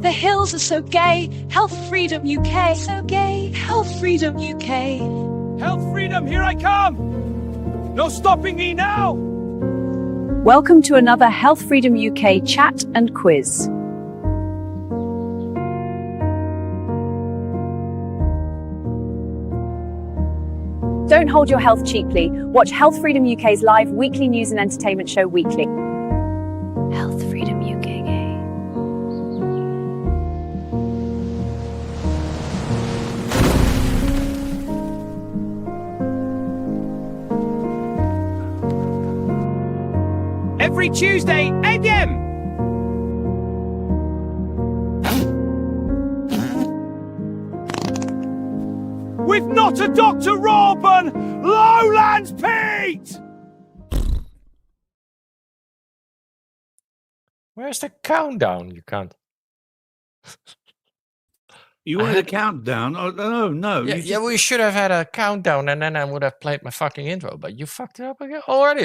The hills are so gay. Health Freedom UK. So gay. Health Freedom UK. Health freedom, here I come! No stopping me now! Welcome to another Health Freedom UK chat and quiz. Don't hold your health cheaply. Watch Health Freedom UK's live weekly news and entertainment show Weekly. Health Freedom UK. Every Tuesday, 8 p.m. With not a Dr. Rob and Lowlands Pete! Where's the countdown? You can't. You wanted a countdown? Oh, no. Yeah, we should have had a countdown and then I would have played my fucking intro, but you fucked it up again already.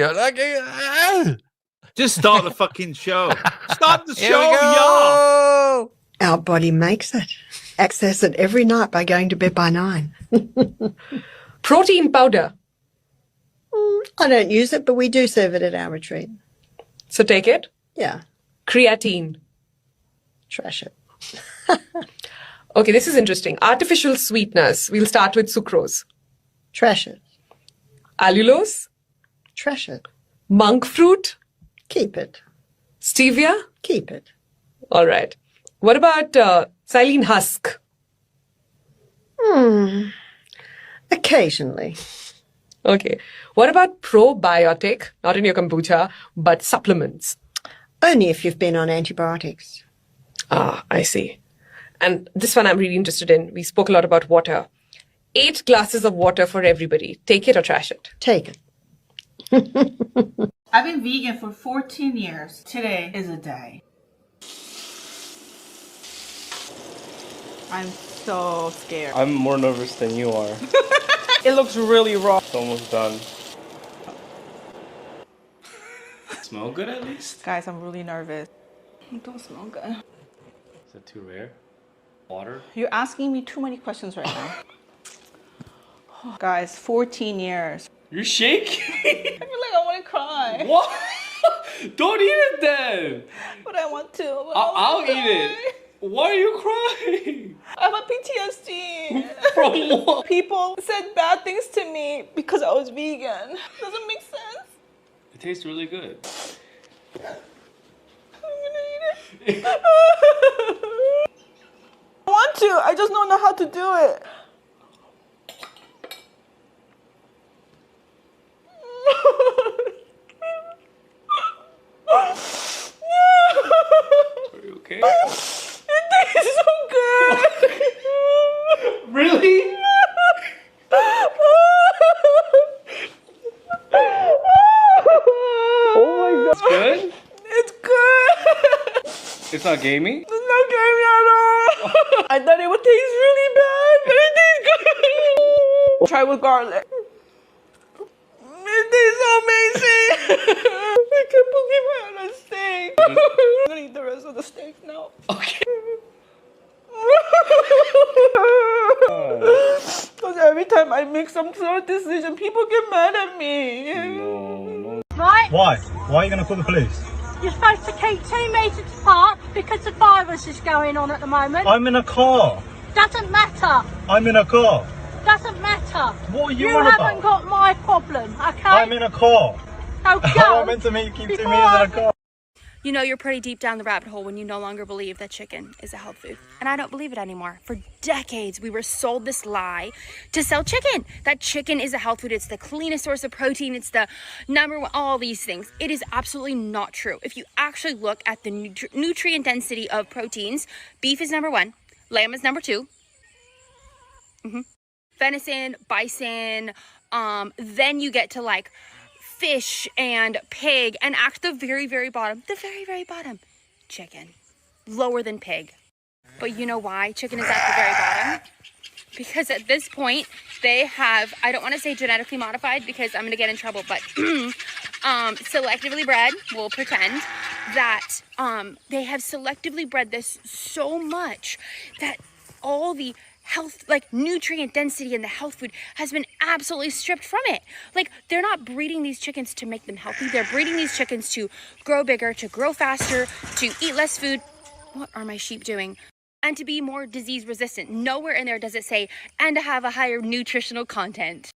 Just start the fucking show. Start the Here show, we go. Our body makes it. Access it every night by going to bed by 9. Protein powder. I don't use it, but we do serve it at our retreat. So take it. Yeah, Creatine. trash it. Okay, this is interesting. Artificial sweeteners. We'll start with sucrose. Trash it. Allulose. Trash it. Monk fruit. Keep it. Stevia. Keep it. All right. What about xylene husk? Occasionally. Okay. What about probiotic? Not in your kombucha, but supplements. Only if you've been on antibiotics. Ah, I see. And this one I'm really interested in. We spoke a lot about water. 8 glasses of water for everybody. Take it or trash it. Take it. I've been vegan for 14 years. Today is a day. I'm so scared. I'm more nervous than you are. It looks really raw. It's almost done. Smell good at least? Guys, I'm really nervous. It don't smell good. Is it too rare? Water? You're asking me too many questions right now. Guys, 14 years. You're shaking? I feel like I want to cry. What? Don't eat it then! But I want to. I'll eat it. Why are you crying? I have a PTSD. From what? People said bad things to me because I was vegan. Doesn't make sense. It tastes really good. I'm gonna eat it. I want to. I just don't know how to do it. Are you okay? It tastes so good. Really? Oh my god. It's good? It's good. It's not gamey? It's not gamey at all. I thought it would taste really bad, but it tastes good. Try with garlic. It tastes so amazing. I can't believe I had a steak. I'm gonna eat the rest of the steak now. Okay. Because every time I make some sort of decision, people get mad at me. No. Right? Why? Why are you going to call the police? You're supposed to keep 2 metres apart because the virus is going on at the moment. I'm in a car. Doesn't matter. I'm in a car. Doesn't matter. What are you You on haven't about? got my problem, okay? I'm in a car. Now go. How am I meant to keep 2 meters in a car? You know you're pretty deep down the rabbit hole when you no longer believe that chicken is a health food. And I don't believe it anymore. For decades, we were sold this lie to sell chicken. That chicken is a health food. It's the cleanest source of protein. It's the number one, all these things. It is absolutely not true. If you actually look at the nutrient density of proteins, beef is number 1, lamb is number 2. Venison, bison, then you get to like fish and pig, and at the very, very bottom, chicken. Lower than pig. But you know why chicken is at the very bottom? Because at this point, they have, I don't want to say genetically modified because I'm going to get in trouble, but selectively bred, we'll pretend, that they have selectively bred this so much that all the health, like nutrient density in the health food has been absolutely stripped from it. Like, they're not breeding these chickens to make them healthy. They're breeding these chickens to grow bigger, to grow faster, to eat less food. What are my sheep doing? And to be more disease resistant. Nowhere in there does it say, and to have a higher nutritional content.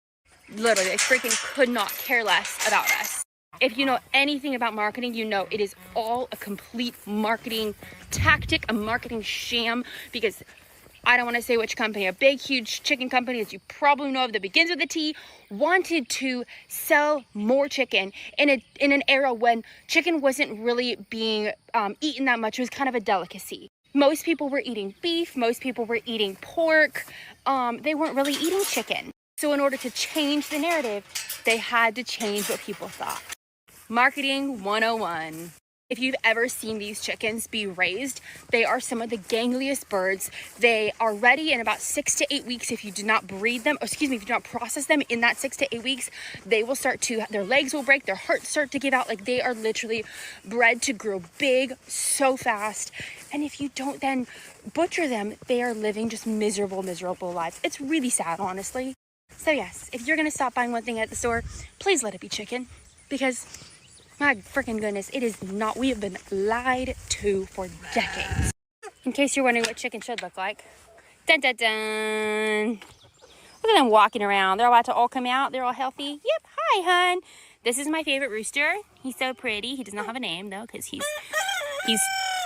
Literally, they freaking could not care less about us. If you know anything about marketing, you know it is all a complete marketing tactic, a marketing sham, because I don't want to say which company, a big, huge chicken company that you probably know of that begins with a T, wanted to sell more chicken in an era when chicken wasn't really being eaten that much. It was kind of a delicacy. Most people were eating beef. Most people were eating pork. They weren't really eating chicken. So in order to change the narrative, they had to change what people thought. Marketing 101. If you've ever seen these chickens be raised, they are some of the gangliest birds. They are ready in about 6 to 8 weeks. If you do not breed them, if you do not process them in that 6 to 8 weeks, they will start to, their legs will break, their hearts start to give out. Like, they are literally bred to grow big so fast. And if you don't then butcher them, they are living just miserable, miserable lives. It's really sad, honestly. So yes, if you're gonna stop buying one thing at the store, please let it be chicken, because my freaking goodness, it is not. We have been lied to for decades. In case you're wondering what chicken should look like. Dun dun dun. Look at them walking around. They're about to all come out. They're all healthy. Yep. Hi, hun. This is my favorite rooster. He's so pretty. He does not have a name though, because he's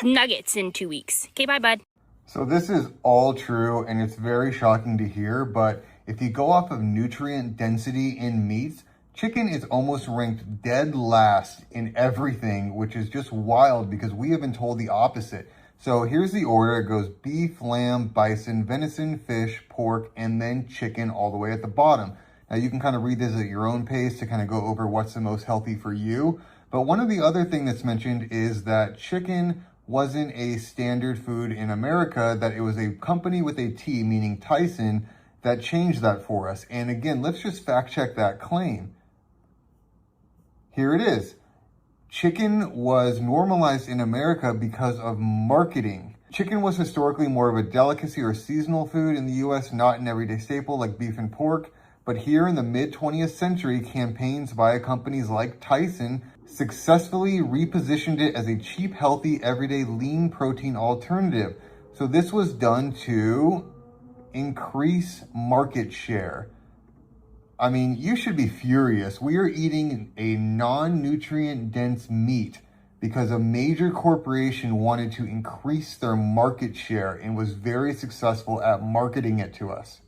nuggets in 2 weeks. Okay, bye, bud. So this is all true, and it's very shocking to hear, but if you go off of nutrient density in meats, chicken is almost ranked dead last in everything, which is just wild because we have been told the opposite. So here's the order. It goes beef, lamb, bison, venison, fish, pork, and then chicken all the way at the bottom. Now you can kind of read this at your own pace to kind of go over what's the most healthy for you. But one of the other things that's mentioned is that chicken wasn't a standard food in America, that it was a company with a T, meaning Tyson, that changed that for us. And again, let's just fact check that claim. Here it is. Chicken was normalized in America because of marketing. Chicken was historically more of a delicacy or seasonal food in the US, not an everyday staple like beef and pork. But here in the mid-20th century, campaigns via companies like Tyson successfully repositioned it as a cheap, healthy, everyday lean protein alternative. So this was done to increase market share. I mean, you should be furious. We are eating a non-nutrient dense meat because a major corporation wanted to increase their market share and was very successful at marketing it to us.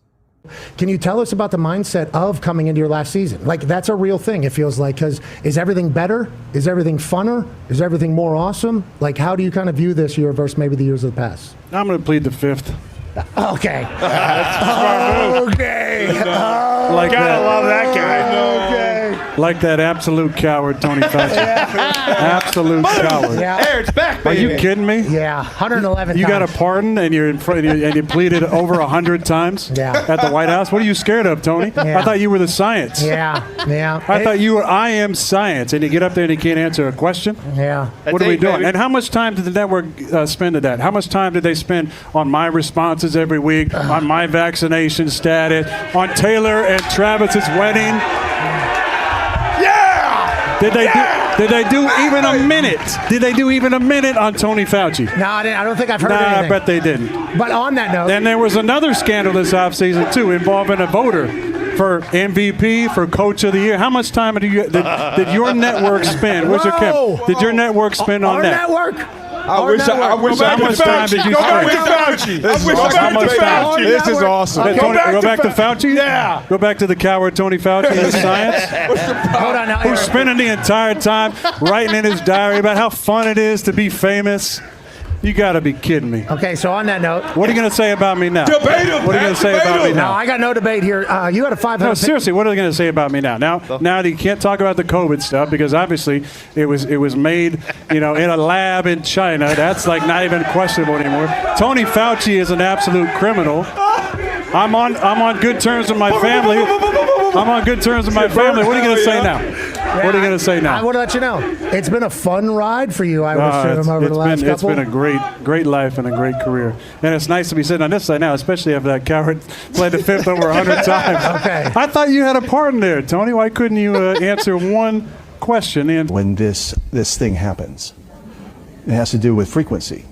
Can you tell us about the mindset of coming into your last season? Like, that's a real thing, it feels like, because is everything better? Is everything funner? Is everything more awesome? Like, how do you kind of view this year versus maybe the years of the past? I'm going to plead the fifth. Okay. Okay. Like Gotta love that guy. Okay. Like that absolute coward, Tony Fauci. Absolute coward. Yeah. There, it's back, Are baby. you kidding me? Yeah, 111 You times. got a pardon and you're in front and you pleaded over 100 times at the White House. What are you scared of, Tony? Yeah. I thought you were the science. Yeah. I thought you were I am science, and you get up there and you can't answer a question. Yeah. What are we doing? And how much time did the network spend at that? How much time did they spend on my responses every week, on my vaccination status, on Taylor and Travis's wedding? Did they do even a minute? Did they do even a minute on Tony Fauci? No, I don't think I've heard Nah, anything. I bet they didn't. But on that note, Then there was another scandal this offseason, too, involving a voter for MVP, for Coach of the Year. How much time did your network spend? Where's your camera? Did your network spend on our that? network. I wish I How much time did you spend? This is awesome. Go back to Fauci? Yeah. Go back to the coward Tony Fauci and his science? Hold on now. Who's spending the entire time writing in his diary about how fun it is to be famous? You got to be kidding me. Okay, so on that note, What are you going to say about me now? Debate him, What are you going to say about me no, now? I got no debate here. You had a 500. No, seriously, what are they going to say about me now? Now you can't talk about the COVID stuff because obviously it was made, in a lab in China. That's like not even questionable anymore. Tony Fauci is an absolute criminal. I'm on good terms with my family. I'm on good terms with my family. What are you going to say now? What are you going to say now? I want to let you know, it's been a fun ride for you, I would assume, over the last couple. It's been a great life and a great career. And it's nice to be sitting on this side now, especially after that coward played the fifth over 100 times. Okay. I thought you had a part in there, Tony. Why couldn't you answer one question? When this thing happens, it has to do with frequency.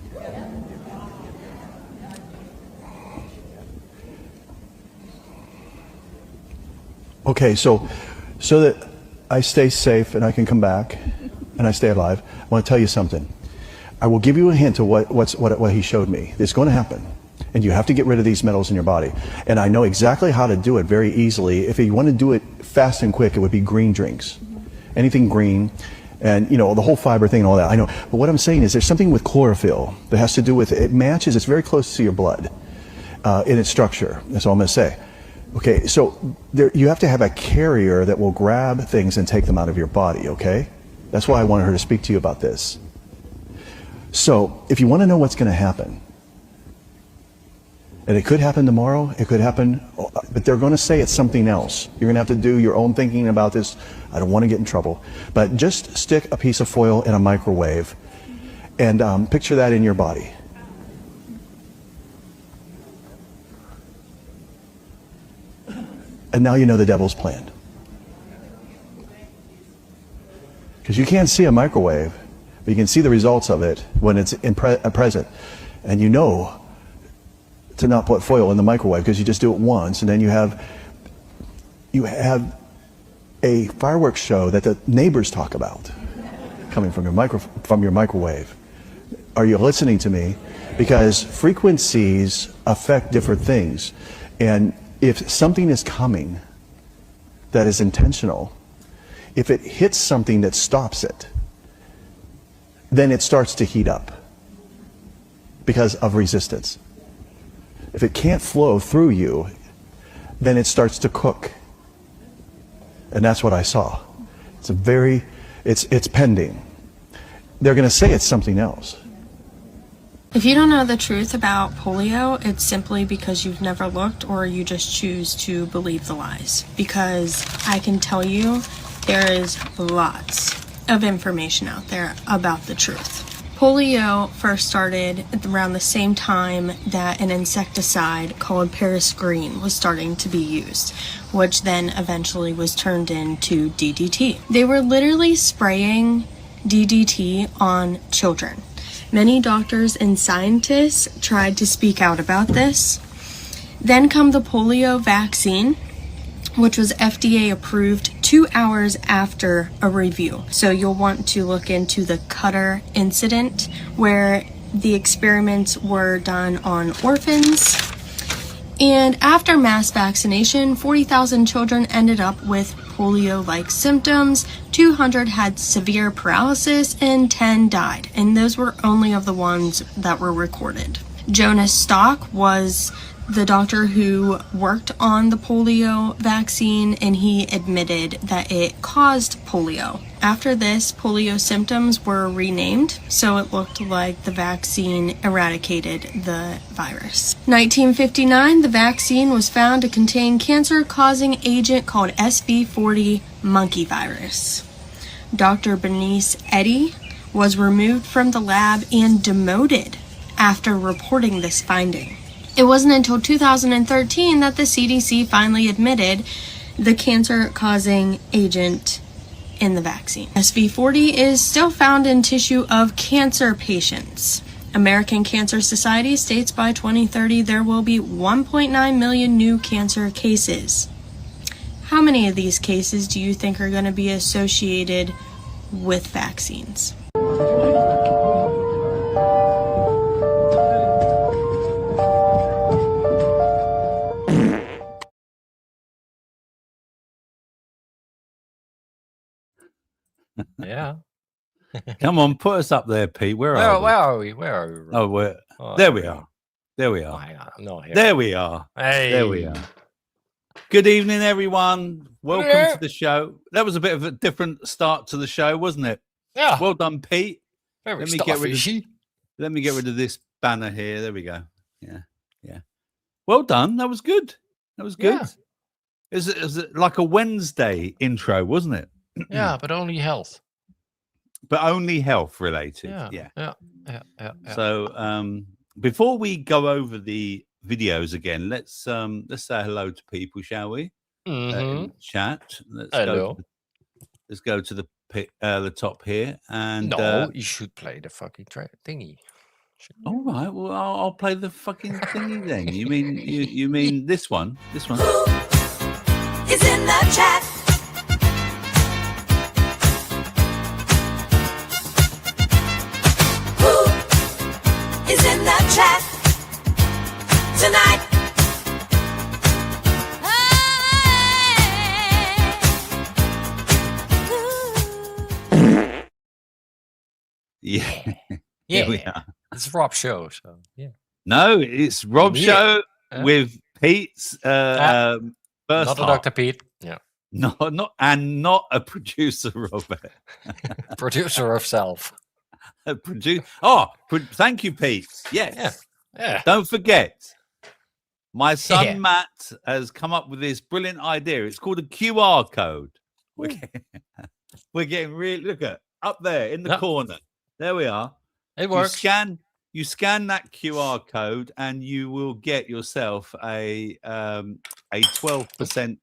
Okay, so that I stay safe and I can come back and I stay alive, I want to tell you something. I will give you a hint of what he showed me. It's going to happen. And you have to get rid of these metals in your body. And I know exactly how to do it very easily. If you want to do it fast and quick, it would be green drinks. Anything green. And, you know, the whole fiber thing and all that. I know. But what I'm saying is there's something with chlorophyll that has to do with, it matches, it's very close to your blood in its structure. That's all I'm going to say. Okay, so you have to have a carrier that will grab things and take them out of your body, okay? That's why I wanted her to speak to you about this. So, if you want to know what's going to happen, and it could happen tomorrow, it could happen, but they're going to say it's something else. You're going to have to do your own thinking about this. I don't want to get in trouble. But just stick a piece of foil in a microwave and picture that in your body. And now you know the devil's plan. Because you can't see a microwave, but you can see the results of it when it's present. And you know to not put foil in the microwave because you just do it once, and then you have a fireworks show that the neighbors talk about coming from your microwave. Are you listening to me? Because frequencies affect different things. And if something is coming that is intentional, if it hits something that stops it, then it starts to heat up because of resistance. If it can't flow through you, then it starts to cook. And that's what I saw. It's pending. They're going to say it's something else. If you don't know the truth about polio, it's simply because you've never looked or you just choose to believe the lies. Because I can tell you, there is lots of information out there about the truth. Polio first started around the same time that an insecticide called Paris Green was starting to be used, which then eventually was turned into DDT. They were literally spraying DDT on children. Many doctors and scientists tried to speak out about this. Then come the polio vaccine, which was FDA approved 2 hours after a review. So you'll want to look into the Cutter incident, where the experiments were done on orphans. And after mass vaccination, 40,000 children ended up with polio-like symptoms, 200 had severe paralysis, and 10 died. And those were only of the ones that were recorded. Jonas Stock was the doctor who worked on the polio vaccine, and he admitted that it caused polio. After this, polio symptoms were renamed, so it looked like the vaccine eradicated the virus. 1959, the vaccine was found to contain cancer-causing agent called SV40 monkey virus. Dr. Bernice Eddy was removed from the lab and demoted after reporting this finding. It wasn't until 2013 that the CDC finally admitted the cancer-causing agent in the vaccine. SV40 is still found in tissue of cancer patients. American Cancer Society states by 2030 there will be 1.9 million new cancer cases. How many of these cases do you think are going to be associated with vaccines? Yeah. Come on, put us up there, Pete. Where are we? Where are we? Oh, there we are. There we are. Hang on, I'm not here. There we are. Hey. There we are. Good evening, everyone. Welcome to the show. That was a bit of a different start to the show, wasn't it? Yeah. Well done, Pete. Very let me get rid of this banner here. There we go. Yeah. Well done. That was good. That was good. Yeah. It was like a Wednesday intro, wasn't it? Yeah, but only health. But only health related. Yeah. So before we go over the videos again, let's say hello to people, shall we? In the chat. Hello. Let's go to the top here, and No, you should play the fucking thingy. All right. Well, I'll play the fucking thingy then. You mean this one? This one. Is in the chat. Who is in the chat tonight? Yeah. Yeah. Here we are. It's Rob's show, so yeah. No, it's Rob's show with Pete's first not a Dr. Pete. Yeah. Not a producer, Robert. Producer of self. Thank you, Pete. Yes. Yeah. Don't forget, my son Matt has come up with this brilliant idea. It's called a QR code. We're getting really look at up there in the corner. There we are. It works. You scan that QR code, and you will get yourself a 12%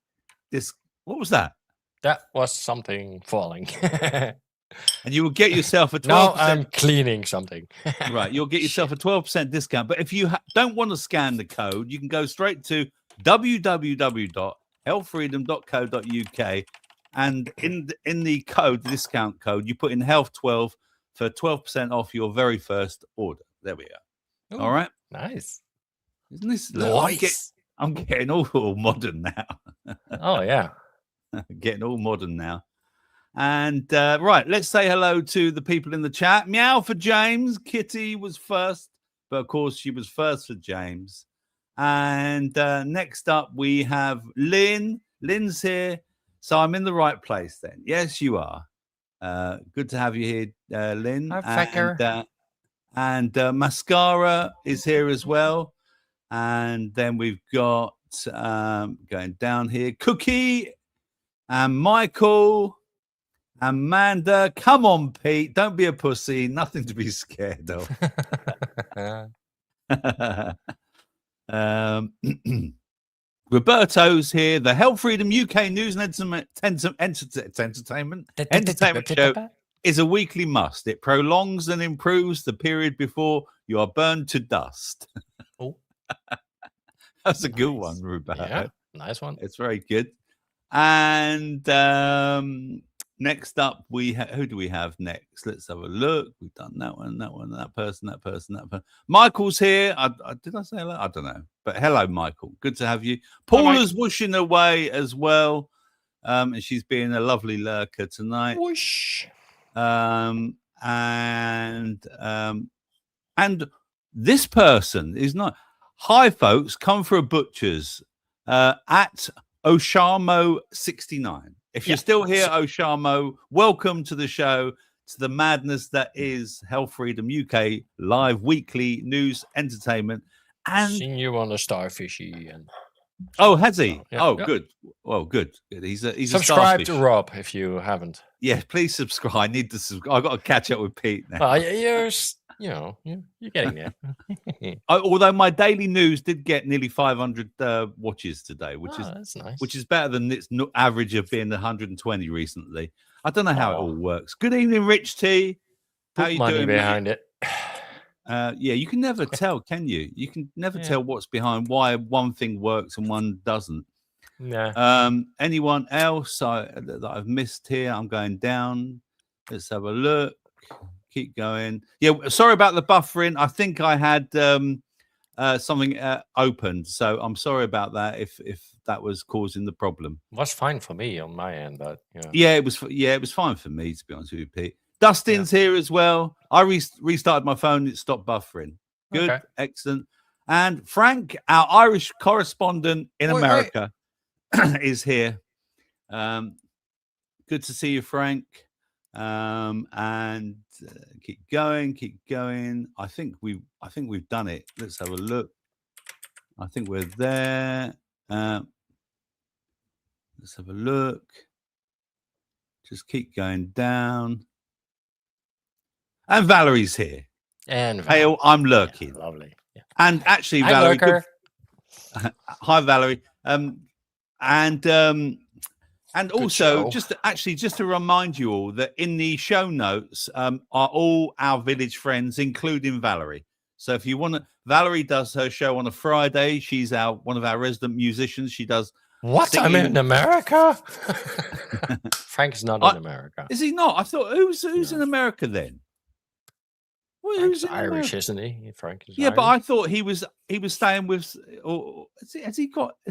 disc. What was that? That was something falling. And you will get yourself a 12%. No, I'm cleaning something. Right, you'll get yourself a 12% discount. But if you don't want to scan the code, you can go straight to www.healthfreedom.co.uk, and in the discount code, you put in health12 for 12% off your very first order. There we are. Ooh, all right. Nice. Isn't this nice? I'm getting all modern now. Oh, yeah. Getting all modern now. And right, let's say hello to the people in the chat. Meow for James. Kitty was first, but of course she was first for James. And next up we have Lynn. Lynn's here. So I'm in the right place then. Yes, you are. Good to have you here, Lynn. And Mascara is here as well. And then we've got going down here, Cookie and Michael, Amanda. Come on, Pete. Don't be a pussy. Nothing to be scared of. Roberto's here. The Health Freedom UK News and Entertainment show is a weekly must. It prolongs and improves the period before you are burned to dust. Oh, that's a good one, Roberto. Yeah, nice one. It's very good. And next up, who do we have next? Let's have a look. We've done that one, that person. Michael's here. Did I say hello? I don't know. But hello, Michael. Good to have you. Paula's whooshing away as well. And she's being a lovely lurker tonight. Whoosh. And this person is not. Hi, folks. Come for a butcher's at Oshamo69. If you're still here, Oshamo, welcome to the show, to the madness that is Health Freedom UK live weekly news entertainment. And seen you on the Starfishy and has he? Good. Well, good. He's subscribe a to Rob if you haven't. Yeah, please subscribe. I need to subscribe. I've got to catch up with Pete now. You're getting there. Although my daily news did get nearly 500 watches today, that's nice. Which is better than its average of being 120 recently. I don't know how it all works. Good evening, Rich T. How Put you money doing, behind mate? it. You can never tell, can you? You can never tell what's behind why one thing works and one doesn't. Yeah. Anyone else that I've missed here? I'm going down. Let's have a look. Keep going. Yeah, sorry about the buffering. I think I had something opened, so I'm sorry about that if that was causing the problem. It was fine for me on my end, but it was fine for me, to be honest with you, Pete. Dustin's here as well. I restarted my phone. It stopped buffering. Good. Okay. Excellent. And Frank, our Irish correspondent in America, is here. Good to see you, Frank. And keep going. I think we've done it. Let's have a look. I think we're there. Let's have a look. Just keep going down. And Valerie's here. And hey, I'm lurking. Yeah, lovely. Yeah. And actually, Hi, Valerie. lurker. Hi, Valerie. And also, show. just to remind you all that in the show notes are all our village friends, including Valerie. So if you want to, Valerie does her show on a Friday. She's one of our resident musicians. She does. What? Singing. I'm in America? Frank's not in America. Is he not? I thought who's in America then? Well, Frank's Irish, isn't he? Frank is Yeah, Irish. but I thought he was staying with, or is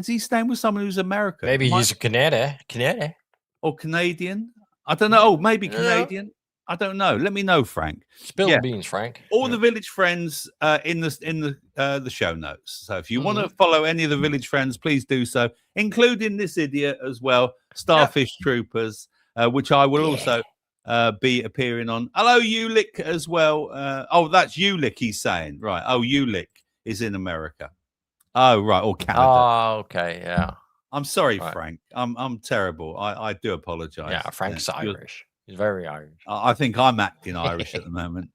he staying with someone who's American? Maybe he's a Canadian. Or Canadian. I don't know. Oh, maybe Canadian. I don't know. Let me know, Frank. Spill the beans, Frank. All the village friends in the show notes. So if you want to follow any of the village friends, please do so, including this idiot as well, Starfish Troopers, which I will also be appearing on. Hello, Ulick as well. That's Ulick. He's saying right. Oh, Ulick is in America. Oh, right, or Canada. Oh, okay, yeah. I'm sorry, Frank. I'm terrible. I do apologize. Yeah, Frank's Irish. He's very Irish. I think I'm acting Irish at the moment.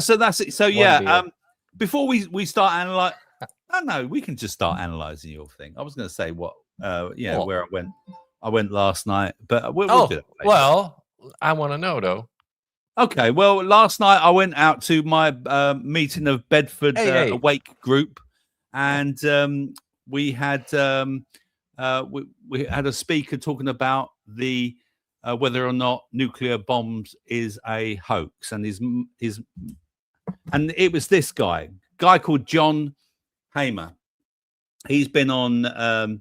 So that's it. So yeah, before we start analyzing, no, we can just start analyzing your thing. I was going to say where I went. I went last night, but we'll do it later. Well, I want to know though. Okay, well, last night I went out to my meeting of Bedford Awake group, and we had we had a speaker talking about the whether or not nuclear bombs is a hoax, and and it was this guy called John Hamer. He's been on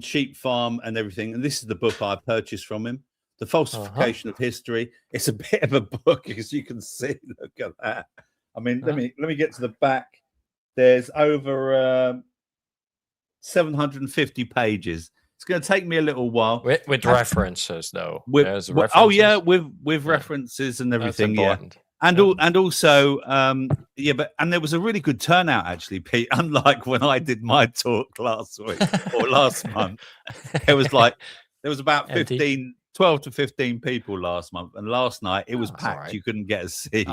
Sheep Farm and everything, and this is the book I purchased from him. The Falsification of History. It's a bit of a book, as you can see. Look at that. I mean, let me get to the back. There's over 750 pages. It's going to take me a little while. With references, though. With references and everything. Yeah. And also, and there was a really good turnout actually, Pete. Unlike when I did my talk last week or last month, there was about 12 to 15 people last month, and last night it was packed. Right. You couldn't get a seat.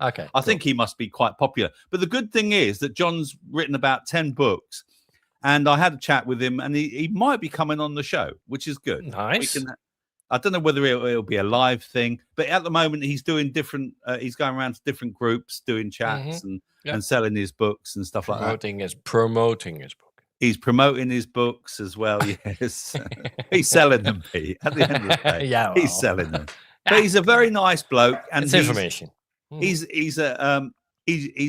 Okay, I think he must be quite popular. But the good thing is that John's written about 10 books, and I had a chat with him, and he might be coming on the show, which is good. Nice. I don't know whether it'll be a live thing, but at the moment he's doing different. He's going around to different groups, doing chats and selling his books and stuff like that. Promoting his book. He's promoting his books as well. Yes, he's selling them, Pete. At the end of the day, he's selling them. But he's a very nice bloke, and it's information. He's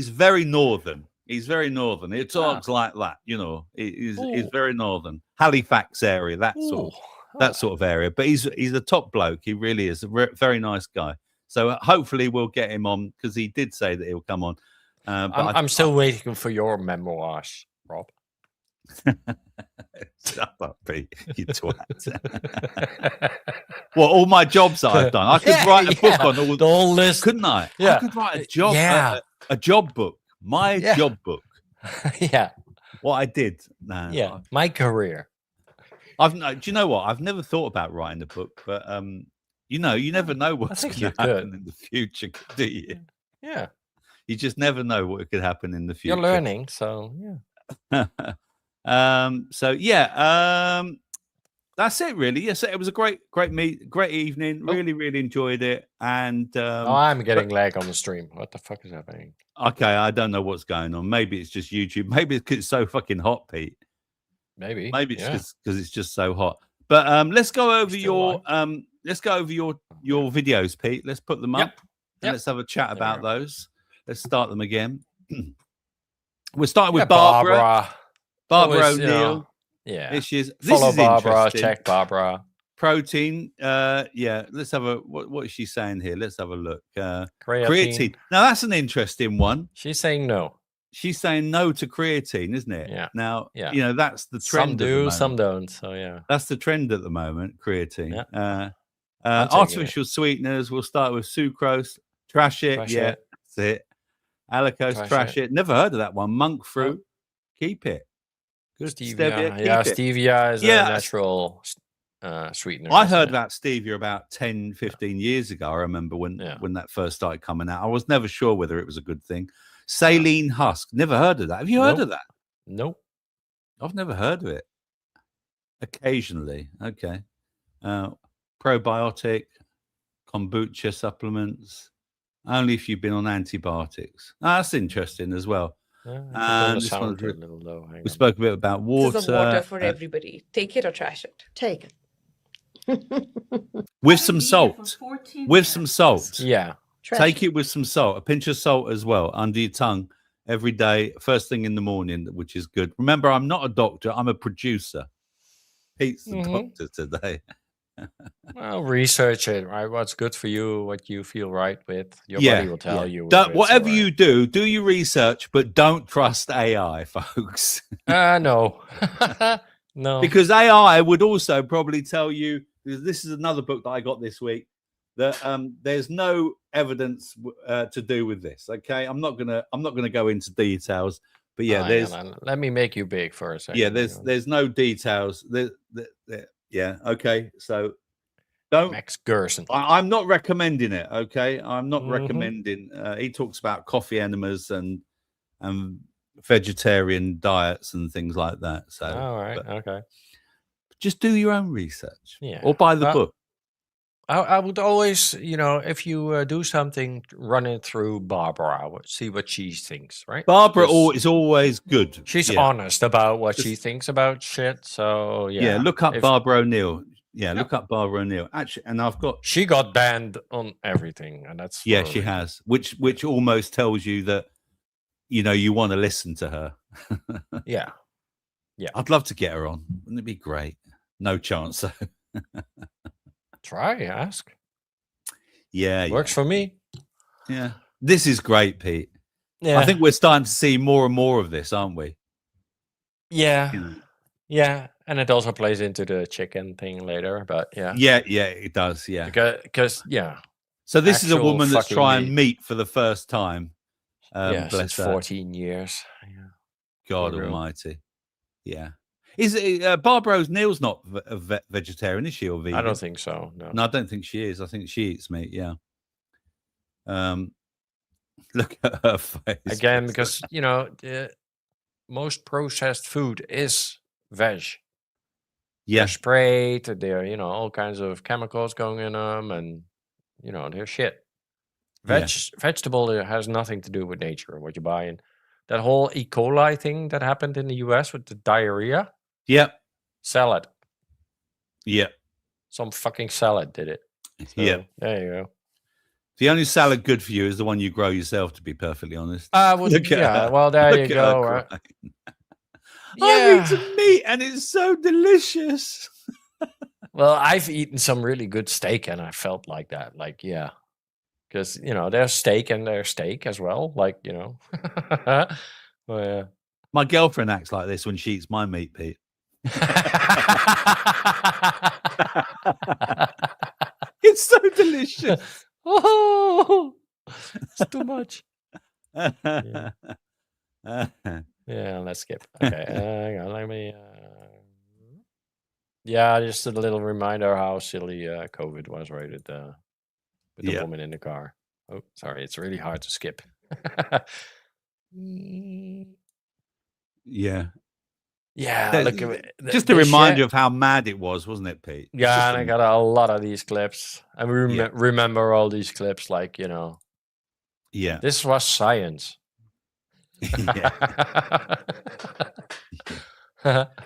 very northern. He's very northern. He talks like that, you know. He's very northern, Halifax area, that sort of area. But he's a top bloke. He really is a very nice guy. So hopefully we'll get him on, because he did say that he'll come on. But I'm still waiting for your memoirs, Rob. Shut up, Pete, you twat. Well, all my jobs that I've done, I could write a book on all the whole list, couldn't I? Yeah. I could write a job, a job book, my job book. What I did. My career. Do you know what? I've never thought about writing a book, but you never know what's going to happen in the future, do you? Yeah. You just never know what could happen in the future. You're learning, so yeah. That's it really. Yes, it was a great evening. Really enjoyed it. And I'm getting lag on the stream. What the fuck is happening? Okay, I don't know what's going on. Maybe it's just YouTube. Maybe it's 'cause it's so fucking hot, Pete. Maybe it's just because it's just so hot. But let's go over your videos, Pete. Let's put them up and let's have a chat about those. Let's start them again. We're starting with Barbara O'Neill. This is Barbara. Check Barbara. Protein. Let's have what is she saying here? Let's have a look. Creatine. Now that's an interesting one. She's saying no. She's saying no to creatine, isn't it? Yeah. Now, that's the trend. Some do, some don't. So yeah, that's the trend at the moment. Creatine. Artificial sweeteners. We'll start with sucrose. Trash it. That's it. Allulose. Trash it. Never heard of that one. Monk fruit. Keep it. Good. Stevia. keep Yeah, it. stevia is Yeah, a natural sweetener. I isn't heard it? about stevia about 10, 15 years ago. I remember when that first started coming out. I was never sure whether it was a good thing. Saline husk. Never heard of that. Have you heard of that? Nope. I've never heard of it. Occasionally. Okay. Probiotic, kombucha supplements. Only if you've been on antibiotics. That's interesting as well. And this one's a little low. we spoke a bit about water. This is a water for everybody. Take it or trash it. Take it. With some salt. With some salt. Yeah. Take it with some salt. A pinch of salt as well under your tongue every day, first thing in the morning, which is good. Remember, I'm not a doctor. I'm a producer. Pete's the doctor today. Well, research it, right? What's good for you, what you feel right with. Your body will tell you. Whatever you do your research, but don't trust AI, folks. No. No. Because AI would also probably tell you, this is another book that I got this week, that there's no evidence to do with this. Okay. I'm not gonna go into details, but let me make you big for a second. Yeah, there's no details. Yeah, okay. So don't Max Gerson. I'm not recommending it, okay? I'm not recommending he talks about coffee enemas and vegetarian diets and things like that. So all right, okay. Just do your own research. Yeah. Or buy the book. I would always, if you do something, run it through Barbara. See what she thinks, right? Barbara is always good. She's honest about what she thinks about shit. So yeah, look up Barbara O'Neill. Yeah, look up Barbara O'Neill. Actually, and she got banned on everything, and that's she has, which almost tells you that you want to listen to her. Yeah. I'd love to get her on. Wouldn't it be great? No chance though. Try, ask. Yeah, works for me. Yeah, this is great, Pete. Yeah, I think we're starting to see more and more of this, aren't we? Yeah, yeah, and it also plays into the chicken thing later. But yeah, it does. Yeah, because So this is a woman that's trying meat for the first time. Since 14 years. Yeah. God Almighty. Yeah. Is it Barbara O'Neill's not a vegetarian, is she, or vegan? I don't think so. No, I don't think she is. I think she eats meat. Yeah. Look at her face again, because most processed food is veg. Yeah, they're sprayed. They're all kinds of chemicals going in them, and they're shit. Vegetable has nothing to do with nature. What you're buying, that whole E. coli thing that happened in the U.S. with the diarrhea. Yep. Salad. Yep. Some fucking salad did it. So, there you go. The only salad good for you is the one you grow yourself, to be perfectly honest. Well, there you go. Right? I've eaten meat and it's so delicious. Well, I've eaten some really good steak and I felt like that. Like, because, there's steak and there's steak as well. Like, well, yeah. My girlfriend acts like this when she eats my meat, Pete. It's so delicious. Oh, it's too much. Yeah, let's skip. Okay, hang on, let me. Just a little reminder how silly COVID was, right? With the woman in the car. Oh, sorry, it's really hard to skip. Look at it. Just a reminder of how mad it was, wasn't it, Pete? Yeah, and I got a lot of these clips. I remember all these clips, like, Yeah. This was science.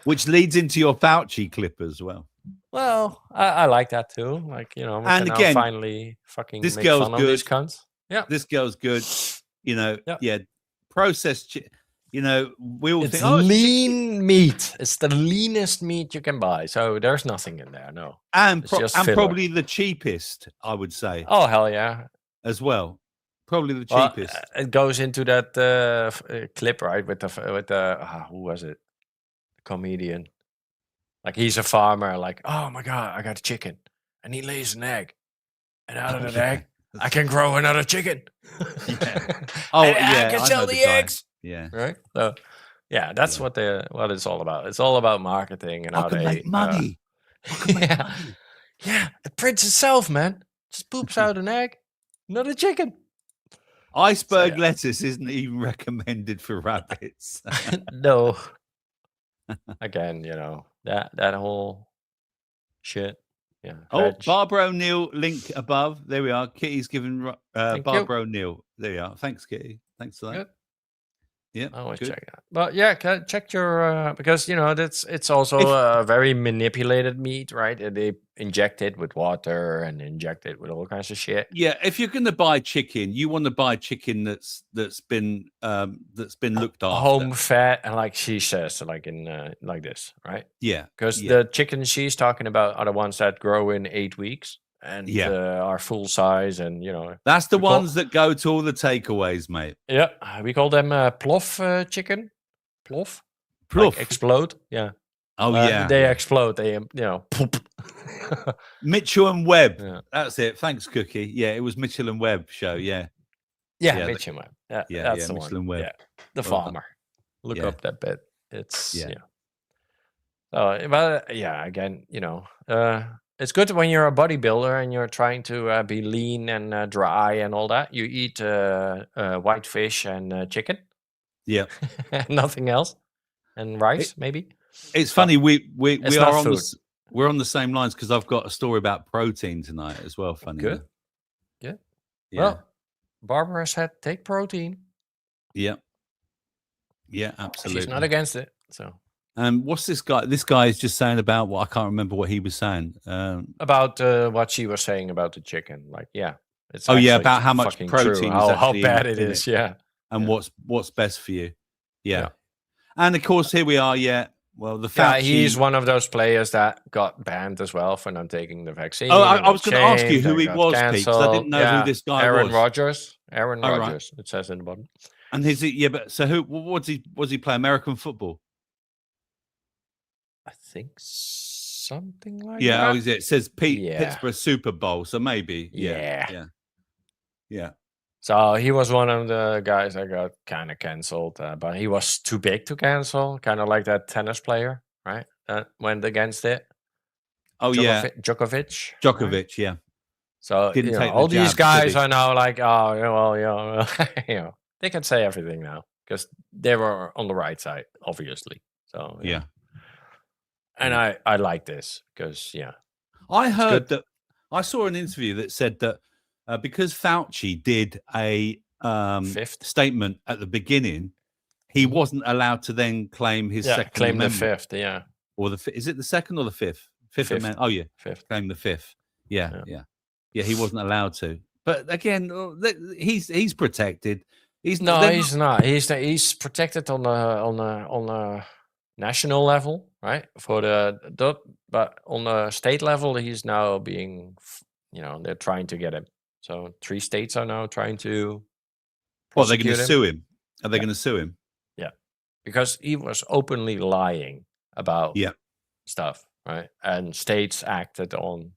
Which leads into your Fauci clip as well. Well, I like that too. Like, and again, finally fucking this make girl's fun of good. these cunts. Yeah. This girl's good. Processed. We all It's think, oh, lean meat. It's the leanest meat you can buy. So there's nothing in there. No. And It's just filler. probably the cheapest, I would say. Oh, hell yeah. As well. Probably the cheapest. It goes into that clip, right? With the who was it? The comedian. Like, he's a farmer. Like, oh my God, I got a chicken, and he lays an egg, and out of that egg, I can grow another chicken. Oh, I can I sell know the guy. eggs. Yeah. Right. So, Yeah, that's what it's all about. It's all about marketing and I how can they make money. Yeah, it prints itself, man. Just poops out an egg, not a chicken. Iceberg lettuce isn't even recommended for rabbits. No. Again, that whole shit. Yeah. Oh, veg. Barbara O'Neill link above. There we are. Kitty's given Barbara you. O'Neill. There you are. Thanks, Kitty. Thanks for that. Good. Yeah, I always good. check that. But yeah, check your because it's also a very manipulated meat, right? And they inject it with water and inject it with all kinds of shit. Yeah, if you're going to buy chicken, you want to buy chicken that's been looked after, home fed, and like she says, like in like this, right? Yeah, because the chickens she's talking about are the ones that grow in 8 weeks and are full size, and that's the ones that go to all the takeaways, mate. Yeah, we call them plof chicken. Plof, Plof, like explode. Yeah. Oh yeah, they explode. They poop. Mitchell and Webb. Yeah. That's it. Thanks, Cookie. Yeah, it was Mitchell and Webb show. Yeah. Yeah, Mitchell and Webb. That's the Mitchell one. and Webb. Yeah. The Well farmer. done. Look up that bit. It's Yeah. So, but yeah, again, it's good when you're a bodybuilder and you're trying to be lean and dry and all that. You eat white fish and chicken. Yeah. Nothing else. And rice, maybe. It's funny. We It's are not on food. we're on the same lines because I've got a story about protein tonight as well. Funny. Good. enough. Yeah. Yeah. Well, Barbara said take protein. Yeah. Yeah, absolutely. She's not against it. So what's this guy? This guy is just saying about what I can't remember what he was saying. about what she was saying about the chicken. Like, it's Oh yeah, actually about how much fucking protein true, is how actually bad in it is. Yeah. and what's best for you. Yeah. And of course, here we are. Yeah. Well, the Yeah, Fauci. he's one of those players that got banned as well for not taking the vaccine. Oh, and I was got going to ask you shamed who and he got was, Pete, because I didn't cancelled. know Yeah, who this guy Aaron was. Rodgers. Aaron Oh, right. Rodgers. It says in the bottom. And is it? Yeah, but so who? Was he play American football? I think something like Yeah. that. Oh, is it? It says Yeah. Pittsburgh Super Bowl. So maybe. Yeah. Yeah. Yeah. So he was one of the guys that got kind of cancelled, but he was too big to cancel, kind of like that tennis player, right? That went against it. Oh yeah. Djokovic. Djokovic. Yeah. So Didn't take the all these jabs, did guys he? are now like, oh, yeah, well, they can say everything now because they were on the right side, obviously. So Yeah. and I like this because I heard good. that. I saw an interview that said that because Fauci did a statement at the beginning, he wasn't allowed to then claim his second claim the amendment. fifth, Or is it the second or the fifth? Fifth amendment. Oh yeah, fifth. Claim the fifth. Yeah. He wasn't allowed to. But again, he's protected. He's not. He's protected on a national level, right? But on the state level, he's now being, they're trying to get him. So 3 states are now trying to. Well, they're going to prosecute sue him. Are they going to sue him? Yeah, because he was openly lying about stuff, right? And states acted on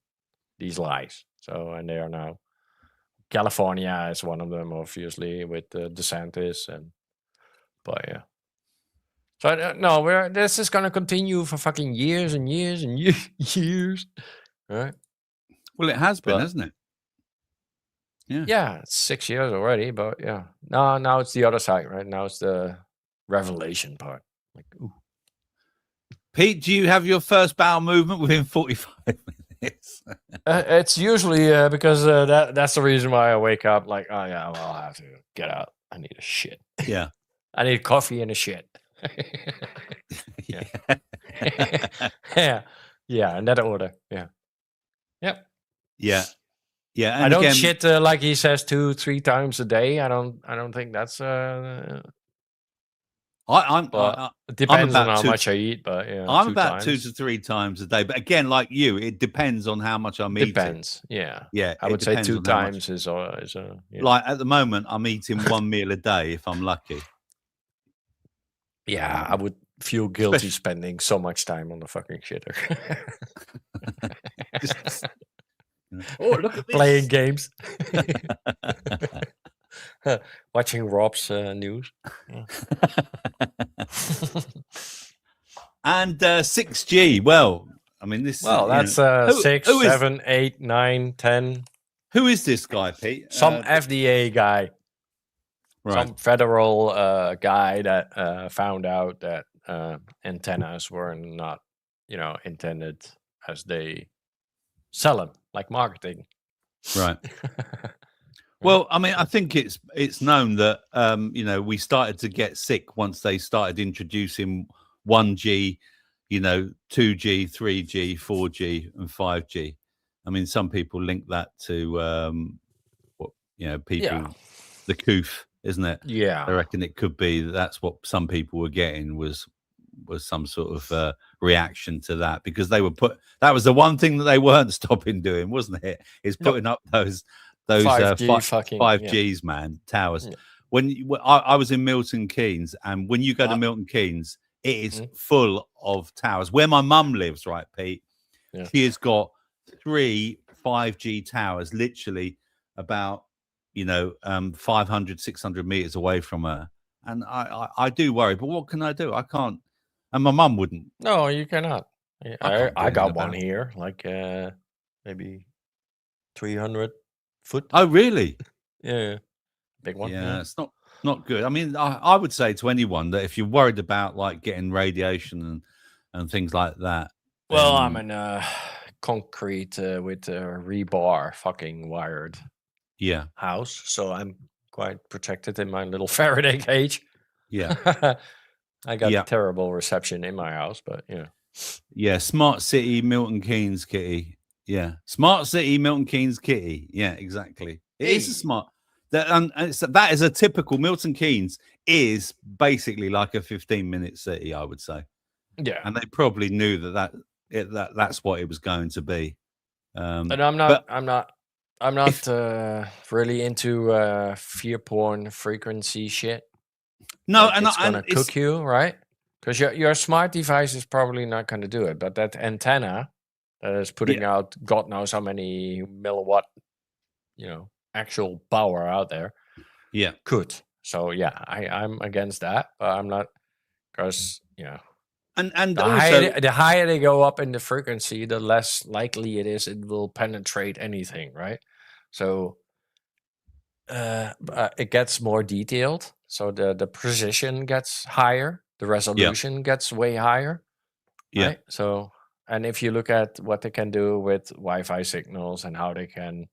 these lies. So, and they are now. California is one of them, obviously, with DeSantis, but yeah. So no, this is gonna continue for fucking years and years and years, right? Well, it has been, hasn't it? Yeah. Yeah, it's 6 years already, but yeah. Now it's the other side, right? Now it's the revelation part. Like, ooh. Pete, do you have your first bowel movement within 45 minutes? It's usually because that's the reason why I wake up like, oh yeah, well, I have to get out. I need a shit. Yeah. I need coffee and a shit. Yeah. Yeah, in that order. Yeah. Yep. Yeah. Yeah. And I don't again, shit like he says 2-3 times a day. I don't think that's it depends on how much I eat, but yeah. I'm about 2 to 3 times a day. But again, like you, it depends on how much I'm eating. Depends. Yeah. Yeah. I would say depends 2 on how much. times is a Like at the moment, I'm eating 1 meal a day if I'm lucky. Yeah, I would feel guilty spending so much time on the fucking shitter. Oh, look at this. Playing games. Watching Rob's news. Yeah. And 6G. Well, I mean, this. Well, that's 6, 7, 8, 9, 10. Who is this guy, Pete? Some FDA guy. Right. Some federal guy that found out that antennas were not, intended as they sell them, like marketing. Right. Well, I mean, I think it's known that we started to get sick once they started introducing 1G, 2G, 3G, 4G, and 5G. I mean, some people link that to people, the coof, isn't it? Yeah. I reckon it could be that's what some people were getting was some sort of reaction to that, because they were that was the one thing that they weren't stopping doing, wasn't it? Is putting up those 5Gs, man, towers. Yeah. When I was in Milton Keynes, and when you go to Milton Keynes, it is full of towers. Where my mum lives, right, Pete? Yeah. She has got 3 5G towers, literally about 500, 600 meters away from her, and I do worry. But what can I do? I can't, and my mum wouldn't. No, you cannot. I got one here, like maybe 300 foot. Oh, really? Yeah, big one. Yeah, it's not good. I mean, I would say to anyone that if you're worried about like getting radiation and things like that. Well, I'm in concrete with rebar fucking wired house, so I'm quite protected in my little Faraday cage. Yeah. I got terrible reception in my house, but yeah, smart city Milton Keynes kitty. Yeah, smart city Milton Keynes kitty. Yeah, exactly. It is a smart that is a typical Milton Keynes is basically like a 15-minute city, I would say. Yeah, and they probably knew that's what it was going to be. And I'm not really into fear porn frequency shit. No, like it's gonna cook you, right? Because your smart device is probably not going to do it, but that antenna that is putting out God knows how many milliwatt, actual power out there. Yeah, could. So I'm against that, but I'm not, because and the higher they go up in the frequency, the less likely it is it will penetrate anything, right? So it gets more detailed, so the precision gets higher, the resolution gets way higher. Right? So, and if you look at what they can do with Wi-Fi signals and how they can,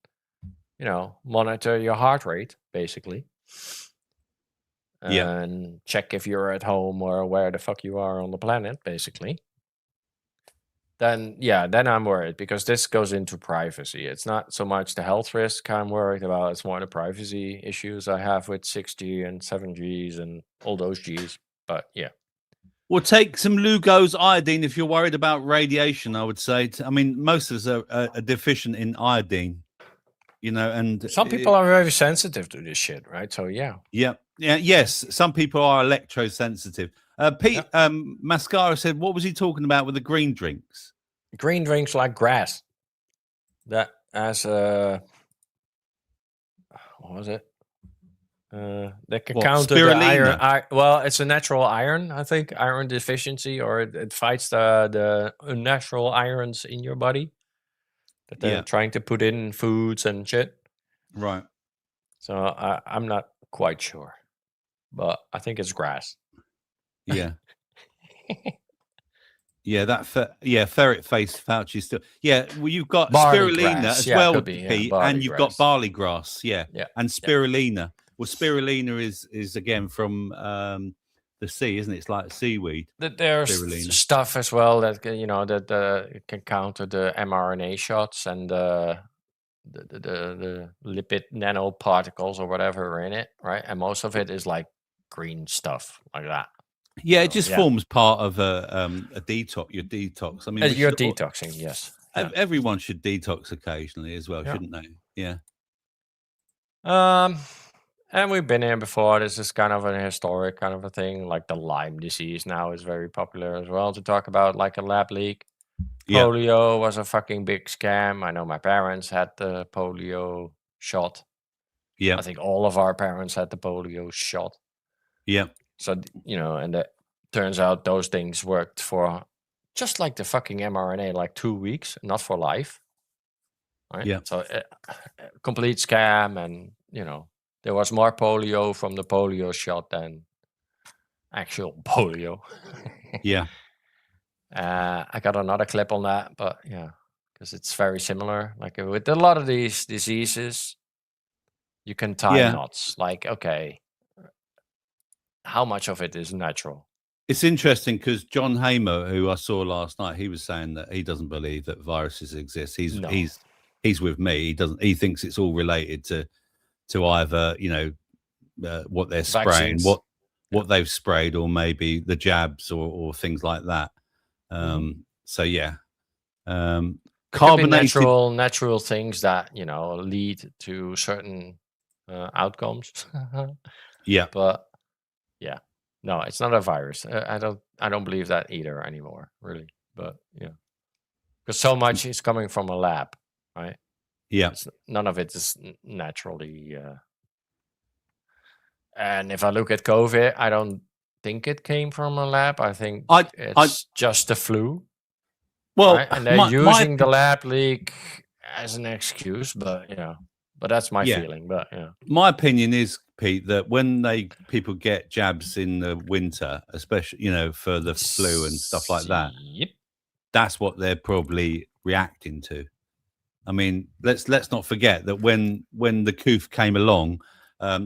monitor your heart rate, basically. And check if you're at home or where the fuck you are on the planet, basically. Then I'm worried, because this goes into privacy. It's not so much the health risk I'm worried about, it's more the privacy issues I have with 6G and 7Gs and all those Gs. But well, take some Lugos iodine if you're worried about radiation, I would say. I mean, most of us are deficient in iodine, and some people are very sensitive to this shit, right? So yes, some people are electrosensitive. Pete Mascara said, what was he talking about with the green drinks? Green drinks like grass. That as what was it? That can counter the iron. Well, it's a natural iron, I think, iron deficiency, or it fights the unnatural irons in your body that they're trying to put in foods and shit. Right. So I'm not quite sure, but I think it's grass. Yeah. Ferret face Fauci still. Yeah, well, you've got barley spirulina grass. as well, be, Pete, and you've got barley grass. Yeah. And spirulina. Well, spirulina is again from the sea, isn't it? It's like seaweed. There's stuff as well that that can counter the mRNA shots and the lipid nanoparticles or whatever are in it, right? And most of it is like green stuff like that. Yeah, it just forms part of a detox. Your detox. I mean, you're detoxing. Yes, everyone should detox occasionally as well, shouldn't they? Yeah. And we've been here before. This is kind of a historic kind of a thing. Like the Lyme disease now is very popular as well to talk about, like a lab leak. Polio was a fucking big scam. I know my parents had the polio shot. Yeah. I think all of our parents had the polio shot. Yeah. So, you know, and it turns out those things worked for just like the fucking mRNA, like 2 weeks, not for life. Right? Yeah. So, complete scam. And, you know, there was more polio from the polio shot than actual polio. Yeah. I got another clip on that, but yeah, because it's very similar. Like with a lot of these diseases, you can tie knots. Like, okay, how much of it is natural? It's interesting because John Hamer, who I saw last night, he was saying that he doesn't believe that viruses exist. He's with me. He doesn't. He thinks it's all related to either, you know, what they're spraying, Vaccines. what they've sprayed, or maybe the jabs or things like that. So yeah, carbonated natural things that, you know, lead to certain outcomes. Yeah, but yeah, no, it's not a virus. I don't believe that either anymore, really. But yeah, because so much is coming from a lab, right? Yeah, none of it is naturally. And if I look at COVID, I don't think it came from a lab. I think it's just the flu. Well, right? And they're using the lab leak as an excuse, but yeah, but that's my feeling. But yeah, my opinion is, Pete, that when people get jabs in the winter, especially, you know, for the flu and stuff like that, that's what they're probably reacting to. I mean, let's not forget that when the coof came along,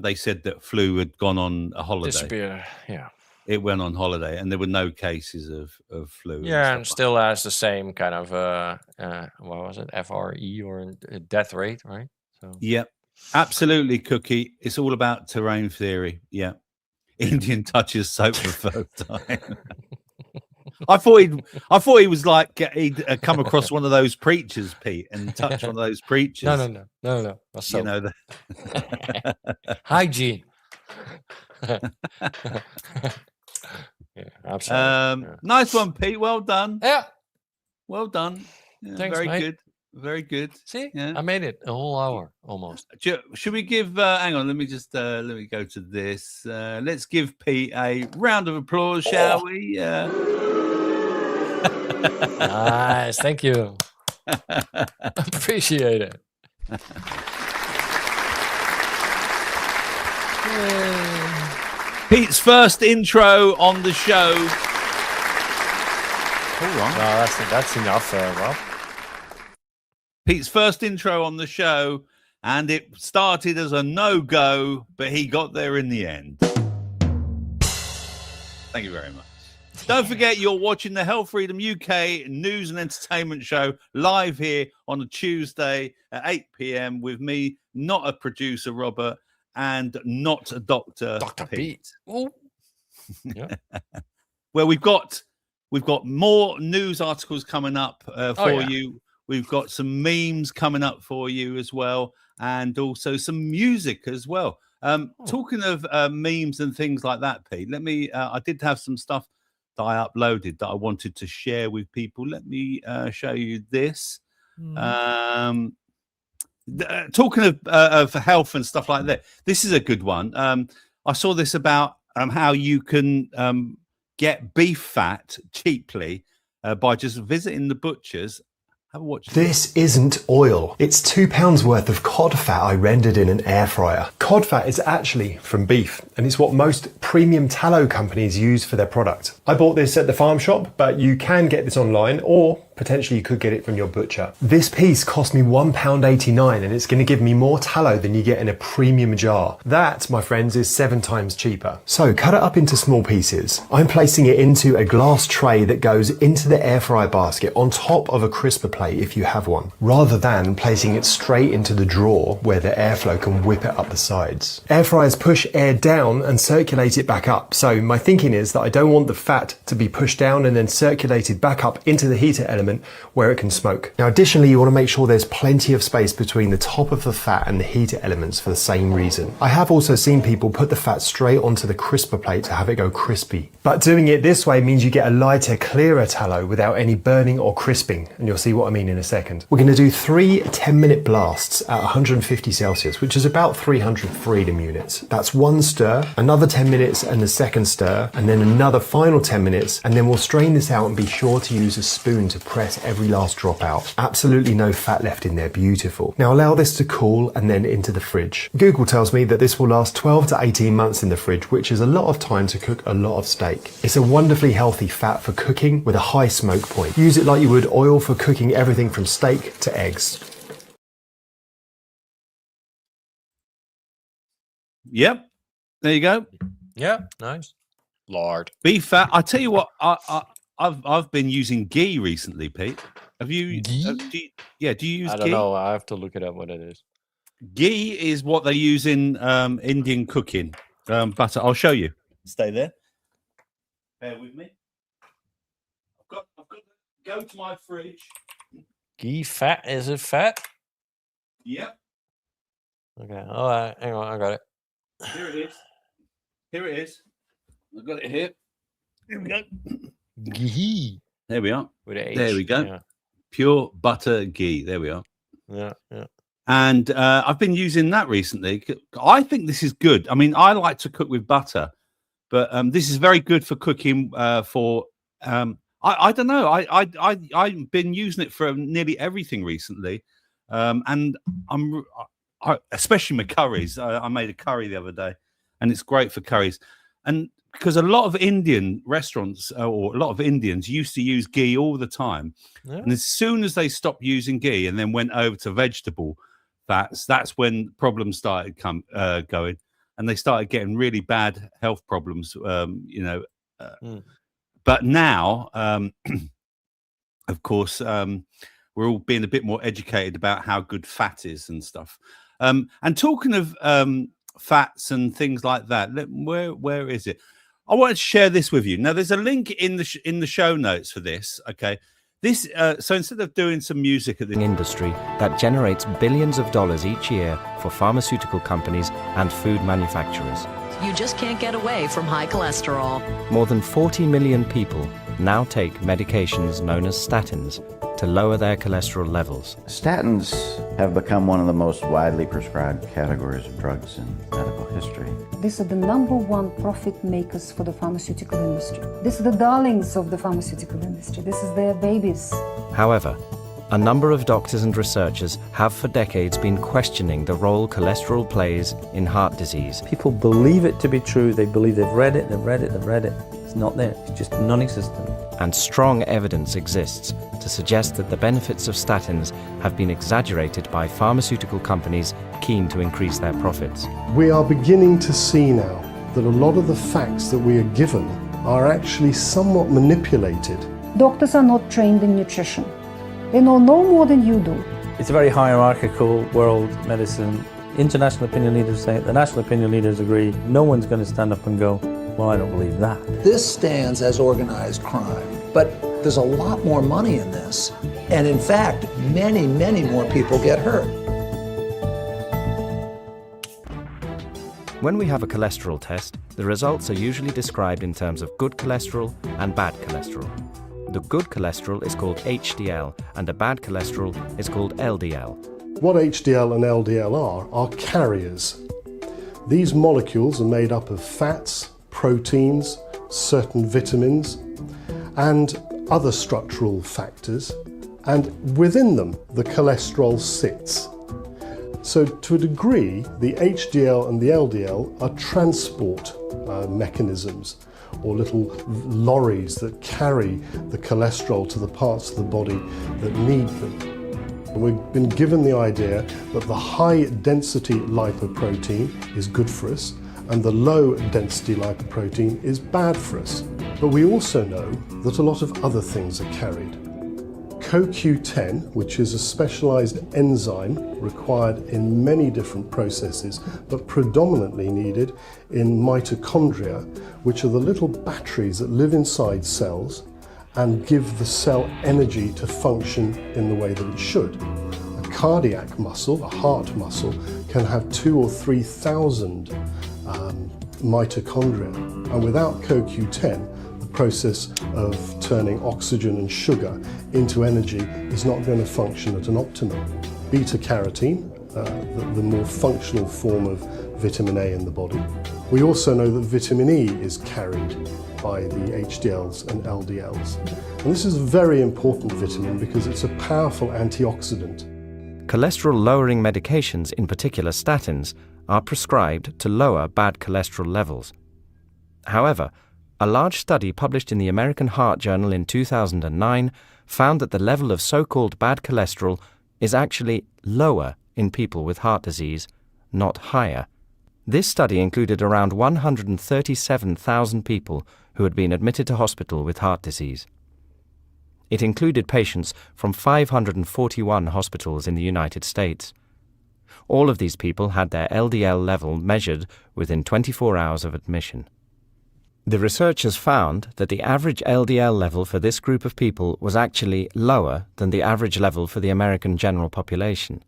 they said that flu had gone on a holiday. disappear. Yeah. It went on holiday, and there were no cases of flu. Yeah, and still has the same kind of what was it, FRE or death rate, right? So Yep, absolutely, Cookie. It's all about terrain theory. Yeah, Indian touches soap for the first time. I thought he was like he'd come across one of those preachers, Pete, and touch one of those preachers. No. That's You know hygiene. Yeah, absolutely. Nice one, Pete. Well done. Yeah, well done. Yeah, Thanks, very mate. good. Very good. See, Yeah. I made it a whole hour almost. Should we give? Hang on. Let me go to this. Let's give Pete a round of applause, shall we? Nice, thank you. Appreciate it. Pete's first intro on the show. All right. No, that's enough, Rob. Pete's first intro on the show, and it started as a no-go, but he got there in the end. Thank you very much. Don't forget, you're watching the Health Freedom UK news and entertainment show live here on a Tuesday at 8 p.m. with me, not a producer, Robert, and not a Dr. Pete. Yeah. Well, we've got more news articles coming up for you. We've got some memes coming up for you as well, and also some music as well. Talking of memes and things like that, Pete, let me. I did have some stuff that I uploaded that I wanted to share with people. Let me show you this. Talking of health and stuff like that, this is a good one. I saw this about how you can get beef fat cheaply by just visiting the butchers. Have a watch. This isn't oil. It's £2 worth of cod fat I rendered in an air fryer. Cod fat is actually from beef, and it's what most premium tallow companies use for their product. I bought this at the farm shop, but you can get this online, or potentially you could get it from your butcher. This piece cost me £1.89, and it's going to give me more tallow than you get in a premium jar. That, my friends, is 7 times cheaper. So cut it up into small pieces. I'm placing it into a glass tray that goes into the air fryer basket on top of a crisper plate if you have one, rather than placing it straight into the drawer where the airflow can whip it up the sides. Air fryers push air down and circulate it back up, so my thinking is that I don't want the fat to be pushed down and then circulated back up into the heater element element where it can smoke. Now additionally, you want to make sure there's plenty of space between the top of the fat and the heater elements for the same reason. I have also seen people put the fat straight onto the crisper plate to have it go crispy. But doing it this way means you get a lighter, clearer tallow without any burning or crisping, and you'll see what I mean in a second. We're going to do 3 10-minute blasts at 150 Celsius, which is about 300 freedom units. That's 1 stir, another 10 minutes and a second stir, and then another final 10 minutes, and then we'll strain this out and be sure to use a spoon to press every last drop out. Absolutely no fat left in there, beautiful. Now allow this to cool and then into the fridge. Google tells me that this will last 12 to 18 months in the fridge, which is a lot of time to cook a lot of steak. It's a wonderfully healthy fat for cooking with a high smoke point. Use it like you would oil for cooking everything from steak to eggs. Yep. There you go. Yeah, nice. Lord. Beef fat. I tell you what, I've been using ghee recently, Pete. Have you? Do you use ghee? I don't know. I have to look it up what it is. Ghee is what they use in Indian cooking. Butter. I'll show you. Stay there. Bear with me. I've got to go to my fridge. Ghee fat? Is it fat? Yep. Okay. All right. Hang on. I got it. Here it is. Here it is. I've got it here. Here we go. Ghee. There we are. With a H. There we go. Yeah. Pure butter ghee. There we are. Yeah. Yeah. And I've been using that recently. I think this is good. I mean, I like to cook with butter, but this is very good for cooking for. I don't know. I've been using it for nearly everything recently, and especially my curries. I made a curry the other day, and it's great for curries. And because a lot of Indian restaurants or a lot of Indians used to use ghee all the time, and as soon as they stopped using ghee and then went over to vegetable fats, that's when problems started going, and they started getting really bad health problems. But now, of course, we're all being a bit more educated about how good fat is and stuff. And talking of fats and things like that, where is it? I wanted to share this with you. Now, there's a link in the show notes for this. Okay, this so instead of doing some music at the industry that generates billions of dollars each year for pharmaceutical companies and food manufacturers. You just can't get away from high cholesterol. More than 40 million people now take medications known as statins to lower their cholesterol levels. Statins have become one of the most widely prescribed categories of drugs in medical history. These are the #1 profit makers for the pharmaceutical industry. These are the darlings of the pharmaceutical industry. This is their babies. However, a number of doctors and researchers have for decades been questioning the role cholesterol plays in heart disease. People believe it to be true. They believe they've read it. It's not there. It's just non-existent. And strong evidence exists to suggest that the benefits of statins have been exaggerated by pharmaceutical companies keen to increase their profits. We are beginning to see now that a lot of the facts that we are given are actually somewhat manipulated. Doctors are not trained in nutrition. They know no more than you do. It's a very hierarchical world, medicine. International opinion leaders say it, the national opinion leaders agree. No one's going to stand up and go, well, I don't believe that. This stands as organized crime, but there's a lot more money in this. And in fact, many, many more people get hurt. When we have a cholesterol test, the results are usually described in terms of good cholesterol and bad cholesterol. The good cholesterol is called HDL and the bad cholesterol is called LDL. What HDL and LDL are carriers. These molecules are made up of fats, proteins, certain vitamins, and other structural factors, and within them the cholesterol sits. So to a degree, the HDL and the LDL are transport mechanisms, or little lorries that carry the cholesterol to the parts of the body that need them. And we've been given the idea that the high density lipoprotein is good for us and the low density lipoprotein is bad for us. But we also know that a lot of other things are carried. CoQ10, which is a specialized enzyme required in many different processes, but predominantly needed in mitochondria, which are the little batteries that live inside cells and give the cell energy to function in the way that it should. A cardiac muscle, a heart muscle, can have 2,000 or 3,000 mitochondria, and without CoQ10, the process of turning oxygen and sugar into energy is not going to function at an optimum. Beta-carotene, the more functional form of vitamin A in the body. We also know that vitamin E is carried by the HDLs and LDLs. And this is a very important vitamin because it's a powerful antioxidant. Cholesterol-lowering medications, in particular statins, are prescribed to lower bad cholesterol levels. However, a large study published in the American Heart Journal in 2009 found that the level of so-called bad cholesterol is actually lower in people with heart disease, not higher. This study included around 137,000 people who had been admitted to hospital with heart disease. It included patients from 541 hospitals in the United States. All of these people had their LDL level measured within 24 hours of admission. The researchers found that the average LDL level for this group of people was actually lower than the average level for the American general population.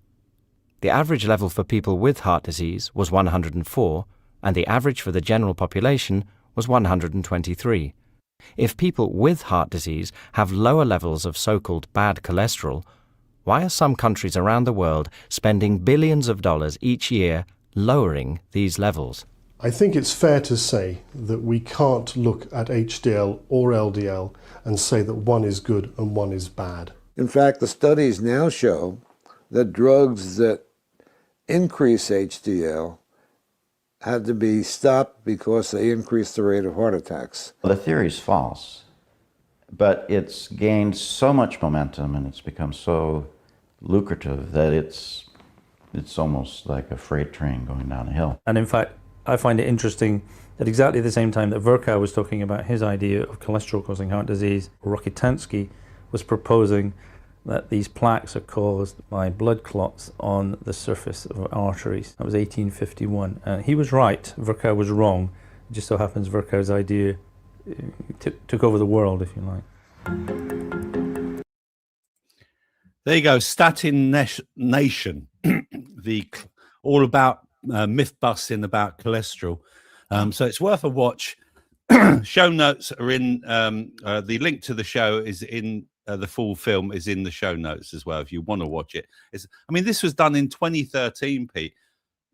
The average level for people with heart disease was 104, and the average for the general population was 123. If people with heart disease have lower levels of so-called bad cholesterol, why are some countries around the world spending billions of dollars each year lowering these levels? I think it's fair to say that we can't look at HDL or LDL and say that one is good and one is bad. In fact, the studies now show that drugs that increase HDL had to be stopped because they increased the rate of heart attacks. Well, the theory is false, but it's gained so much momentum and it's become so lucrative that it's almost like a freight train going down a hill. And in fact, I find it interesting that exactly at the same time that Virchow was talking about his idea of cholesterol causing heart disease, Rokitansky was proposing that these plaques are caused by blood clots on the surface of arteries. That was 1851. He was right, Virchow was wrong. It just so happens Virchow's idea took over the world, if you like. There you go, Statin Nation, all about myth busting about cholesterol. So it's worth a watch. Show notes are in, the link to the show is in, the full film is in the show notes as well, if you want to watch it. I mean, this was done in 2013, Pete,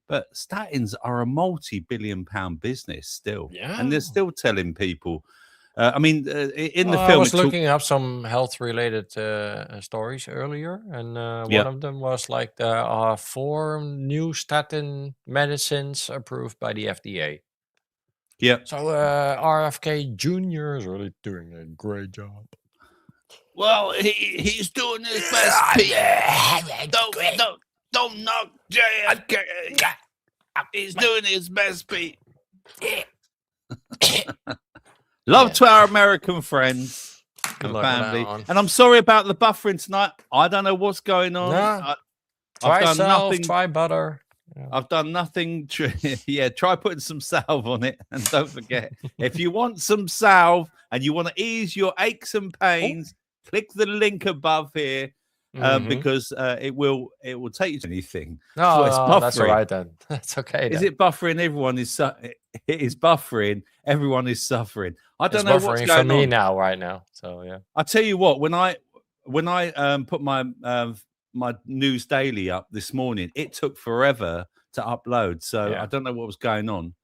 but statins are a multi-billion-pound business still. Yeah. And they're still telling people. In the film, I was looking up some health-related stories earlier, and Yeah. one of them was like there are 4 new statin medicines approved by the FDA. Yeah. So RFK Jr. is really doing a great job. Well, he's doing his best, Pete. Don't knock JFK. He's doing his best, Pete. Love to our American friends and luck with that family. one. And I'm sorry about the buffering tonight. I don't know what's going on. No. I've Try done salve, nothing. try butter. I've done nothing. Yeah, try putting some salve on it. And don't forget, if you want some salve and you want to ease your aches and pains, click the link above here because it will take you to anything. No, it's that's all buffering. right then. That's okay. Is then. it buffering? Everyone is it is buffering. Everyone is suffering. I don't It's know what's buffering going for me on. now, right now. So yeah. I tell you what, when I put my my news daily up this morning, it took forever to upload. So Yeah. I don't know what was going on.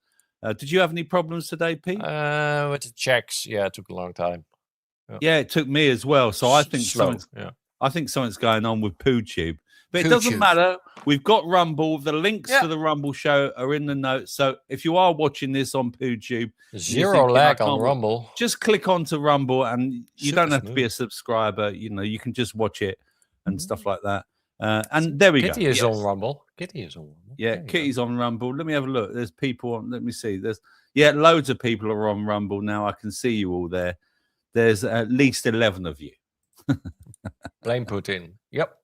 Did you have any problems today, Pete? With the checks, yeah, it took a long time. Yeah, it took me as well. So I think Slow, something's, yeah. I think something's going on with PooTube. But it doesn't PooTube. matter. We've got Rumble. The links Yeah. to the Rumble show are in the notes. So if you are watching this on PooTube, and you're Zero thinking, lag "I on can't wa-" Rumble. just click onto Rumble, and you Super don't have to be a smooth. subscriber. You know, you can just watch it and stuff like that. And there we go. Kitty is Yes. on Rumble. Kitty is on Rumble. Yeah, There you Kitty's on Rumble. Let me have a look. There's people on. Let me see. There's loads of people are on Rumble now. I can see you all there. There's at least 11 of you. Blame Putin. Yep.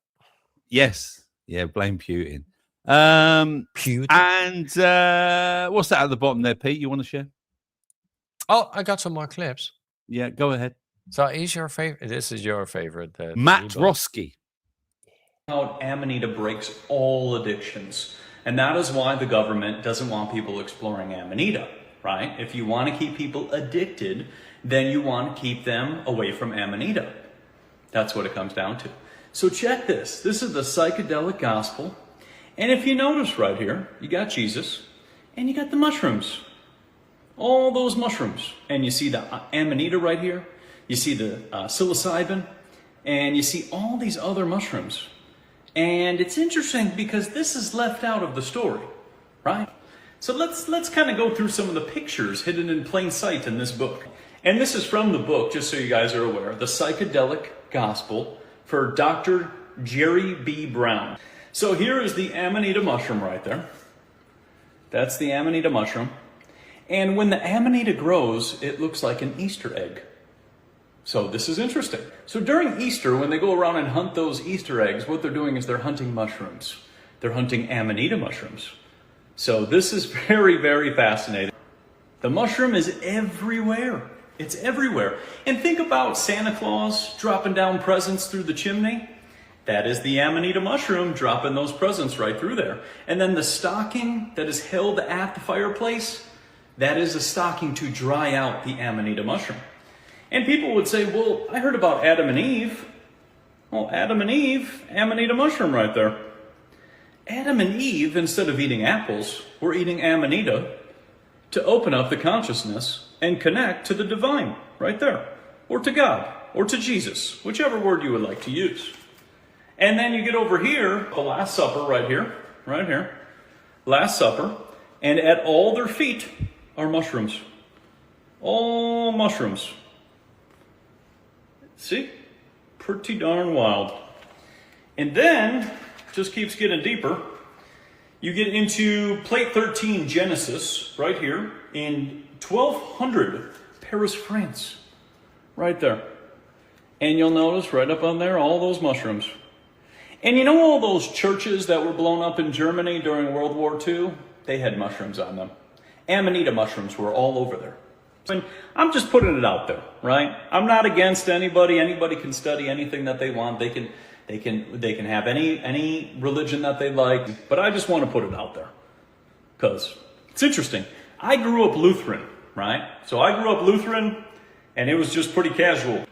Yes. Yeah, blame Putin. And what's that at the bottom there, Pete? You want to share? Oh, I got some more clips. Yeah, go ahead. So is your favorite? This is your favorite. Matt Roeske. How Amanita breaks all addictions. And that is why the government doesn't want people exploring Amanita, right? If you want to keep people addicted, then you want to keep them away from Amanita. That's what it comes down to. So check this. This is the psychedelic gospel. And if you notice right here, you got Jesus and you got the mushrooms. All those mushrooms. And you see the Amanita right here. You see the psilocybin. And you see all these other mushrooms. And it's interesting because this is left out of the story, right? So let's kind of go through some of the pictures hidden in plain sight in this book. And this is from the book, just so you guys are aware, The Psychedelic Gospel for Dr. Jerry B. Brown. So here is the Amanita mushroom right there. That's the Amanita mushroom. And when the Amanita grows, it looks like an Easter egg. So this is interesting. So during Easter, when they go around and hunt those Easter eggs, what they're doing is they're hunting mushrooms. They're hunting Amanita mushrooms. So this is very, very fascinating. The mushroom is everywhere. It's everywhere. And think about Santa Claus dropping down presents through the chimney. That is the Amanita mushroom dropping those presents right through there. And then the stocking that is held at the fireplace, that is a stocking to dry out the Amanita mushroom. And people would say, well, I heard about Adam and Eve. Well, Adam and Eve, Amanita mushroom right there. Adam and Eve, instead of eating apples, were eating Amanita to open up the consciousness and connect to the divine right there, or to God, or to Jesus, whichever word you would like to use. And then you get over here, the Last Supper right here, Last Supper, and at all their feet are mushrooms. All mushrooms. See? Pretty darn wild. And then, just keeps getting deeper, you get into plate 13 Genesis, right here, in 1200 Paris, France. Right there. And you'll notice right up on there, all those mushrooms. And you know all those churches that were blown up in Germany during World War II? They had mushrooms on them. Amanita mushrooms were all over there. And I'm just putting it out there, right? I'm not against anybody. Anybody can study anything that they want. They can have any religion that they like. But I just want to put it out there because it's interesting. I grew up Lutheran, right? So I grew up Lutheran, and it was just pretty casual.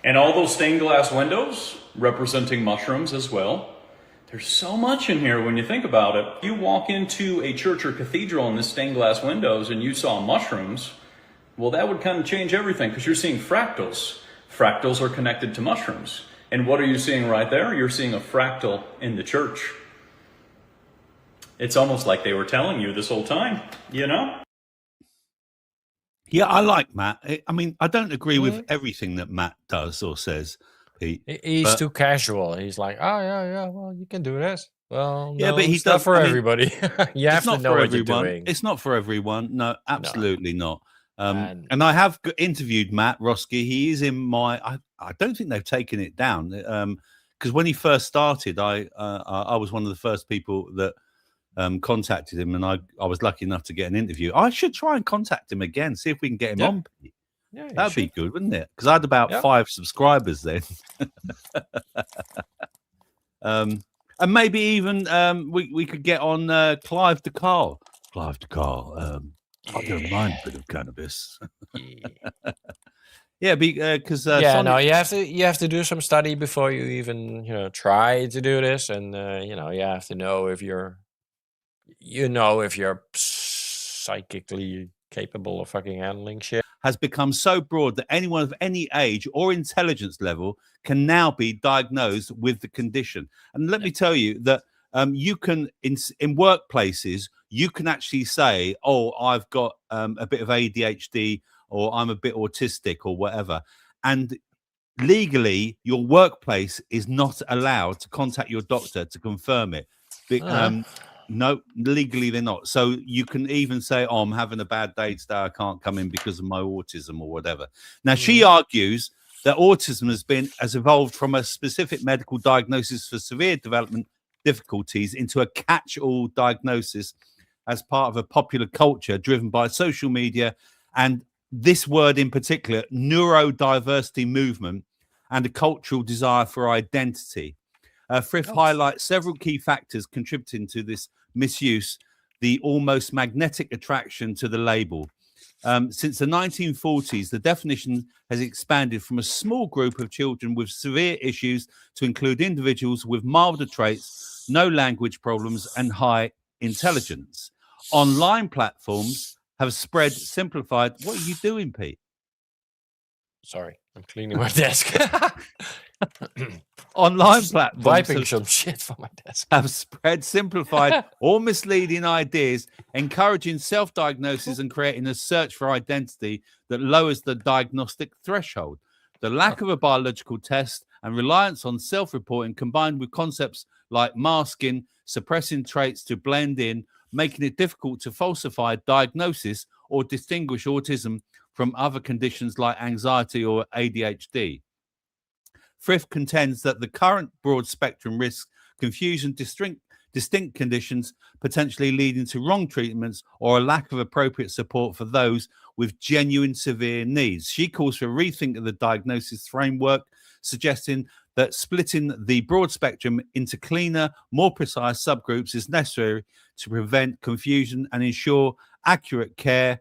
And all those stained glass windows representing mushrooms as well. There's so much in here when you think about it. You walk into a church or cathedral in the stained glass windows and you saw mushrooms. Well, that would kind of change everything because you're seeing fractals. Fractals are connected to mushrooms. And what are you seeing right there? You're seeing a fractal in the church. It's almost like they were telling you this whole time, you know? Yeah, I like Matt. I mean, I don't agree with everything that Matt does or says, Pete. He's too casual. He's like, oh, yeah, well, you can do this. Well, yeah, no, but he's not for everybody. You have to know what you're everyone. doing. It's not for everyone. No, absolutely not. And I have interviewed Matt Roeske. He is in my. I don't think they've taken it down because when he first started, I was one of the first people that contacted him, and I was lucky enough to get an interview. I should try and contact him again, see if we can get him on. Yeah, that'd be good, wouldn't it? Because I had about 5 subscribers then. And maybe even we could get on Clive de Carl. Clive de Carl. I don't mind a bit of cannabis. Yeah, because you have to do some study before you even try to do this, and you have to know if you're psychically capable of fucking handling shit. Has become so broad that anyone of any age or intelligence level can now be diagnosed with the condition. And let me tell you that you can in workplaces you can actually say, "Oh, I've got a bit of ADHD, or I'm a bit autistic, or whatever," and legally, your workplace is not allowed to contact your doctor to confirm it. No, legally they're not. So you can even say, "Oh, I'm having a bad day today. I can't come in because of my autism or whatever." Now, she argues that autism has evolved from a specific medical diagnosis for severe development difficulties into a catch-all diagnosis as part of a popular culture driven by social media and this word in particular, neurodiversity movement, and a cultural desire for identity. Frith highlights several key factors contributing to this misuse, the almost magnetic attraction to the label. Since the 1940s, the definition has expanded from a small group of children with severe issues to include individuals with milder traits, no language problems, and high intelligence. Online platforms have spread simplified. What are you doing, Pete? Sorry, I'm cleaning my desk. Online platforms wiping some shit from my desk have spread simplified or misleading ideas, encouraging self-diagnosis and creating a search for identity that lowers the diagnostic threshold. The lack of a biological test and reliance on self-reporting, combined with concepts like masking, suppressing traits to blend in, making it difficult to falsify diagnosis or distinguish autism from other conditions like anxiety or ADHD. Frith contends that the current broad spectrum risks confusion, distinct conditions, potentially leading to wrong treatments or a lack of appropriate support for those with genuine severe needs. She calls for a rethink of the diagnosis framework, suggesting that splitting the broad spectrum into cleaner, more precise subgroups is necessary to prevent confusion and ensure accurate care.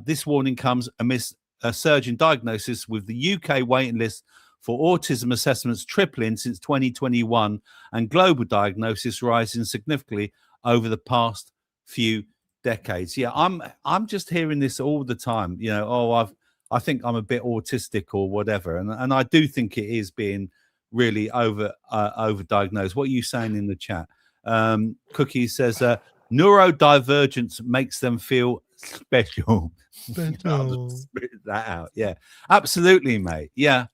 This warning comes amidst a surge in diagnosis, with the UK waiting list for autism assessments tripling since 2021 and global diagnosis rising significantly over the past few decades. Yeah, I'm just hearing this all the time. You know, I think I'm a bit autistic or whatever, and I do think it is being really over-diagnosed. What are you saying in the chat? Cookie says neurodivergence makes them feel special. I'll just spit that out. Yeah, absolutely, mate. Yeah,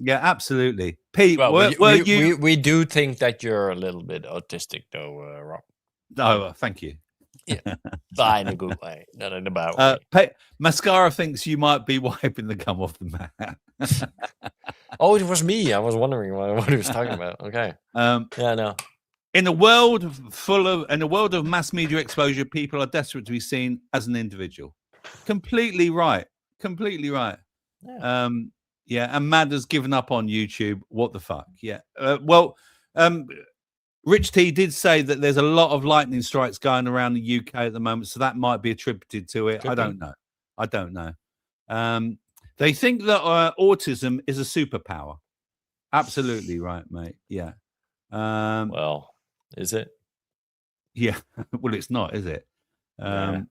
absolutely. Pete, well, you? We do think that you're a little bit autistic, though, Rob. Oh, thank you. Yeah, but in a good way, not in a bad way. Mascara thinks you might be wiping the gum off the mat. Oh, it was me. I was wondering what he was talking about. Okay. Yeah, no. In a world of mass media exposure, people are desperate to be seen as an individual. Completely right. Yeah. And Mad has given up on YouTube. What the fuck? Yeah. Rich T did say that there's a lot of lightning strikes going around the UK at the moment, so that might be attributed to it. I don't know. They think that autism is a superpower. Absolutely right, mate. Yeah. Well, is it? Yeah. Well, it's not, is it? Yeah.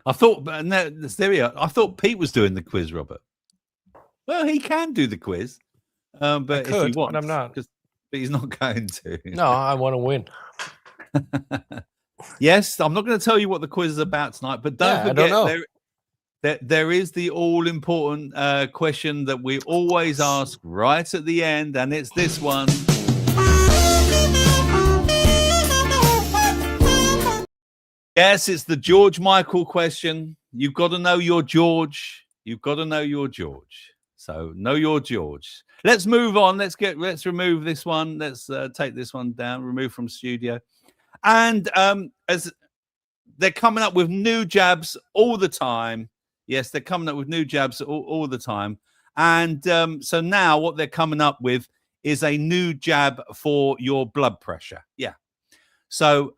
I thought, there we are. I thought Pete was doing the quiz, Robert. Well, he can do the quiz, but if he wants, but I'm not. But he's not going to. No, I want to win. Yes, I'm not going to tell you what the quiz is about tonight, but don't forget there is the all-important question that we always ask right at the end, and it's this one. Yes, it's the George Michael question. You've got to know your George. So know your George. Let's move on. Let's remove this one. Let's take this one down. Remove from studio. And as they're coming up with new jabs all the time. Yes, they're coming up with new jabs all the time. And so now what they're coming up with is a new jab for your blood pressure. Yeah. So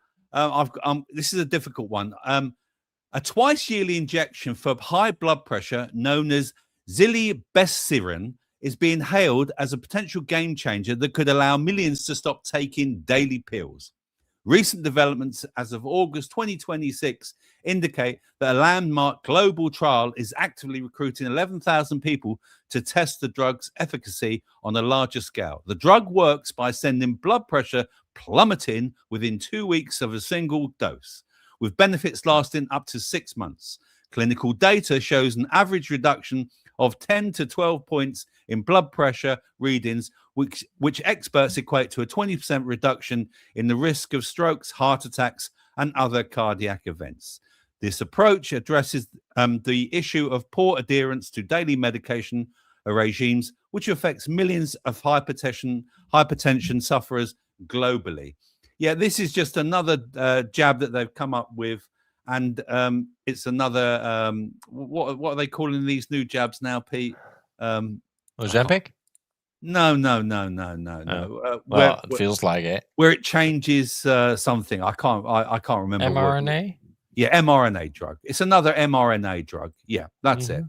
this is a difficult one. A twice yearly injection for high blood pressure known as zilebesiran is being hailed as a potential game changer that could allow millions to stop taking daily pills. Recent developments as of August 2026 indicate that a landmark global trial is actively recruiting 11,000 people to test the drug's efficacy on a larger scale. The drug works by sending blood pressure plummeting within 2 weeks of a single dose, with benefits lasting up to 6 months. Clinical data shows an average reduction of 10 to 12 points in blood pressure readings, which experts equate to a 20% reduction in the risk of strokes, heart attacks, and other cardiac events. This approach addresses the issue of poor adherence to daily medication regimes, which affects millions of hypertension sufferers globally. Yeah, this is just another jab that they've come up with. and it's another. What are they calling these new jabs now, Pete? Ozempic? No. Well, it feels like it. Where it changes something. I can't remember. mRNA? Yeah, mRNA drug. It's another mRNA drug. Yeah, that's it.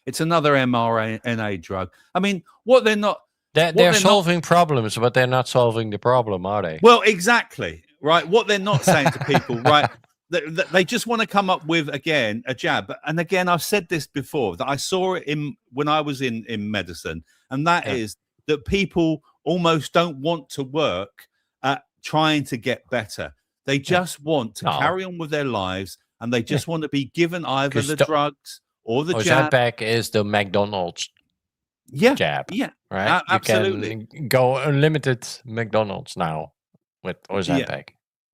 It's another mRNA drug. I mean, what they're not. They're solving problems, but they're not solving the problem, are they? Well, exactly. Right. What they're not saying to people, right? They just want to come up with, again, a jab. And again, I've said this before, that I saw it when I was in medicine. And that is that people almost don't want to work at trying to get better. They just want to carry on with their lives, and they just want to be given either the drugs or the jab. Ozempic is the McDonald's jab. Yeah. Right? Absolutely. You can go unlimited McDonald's now with Ozempic.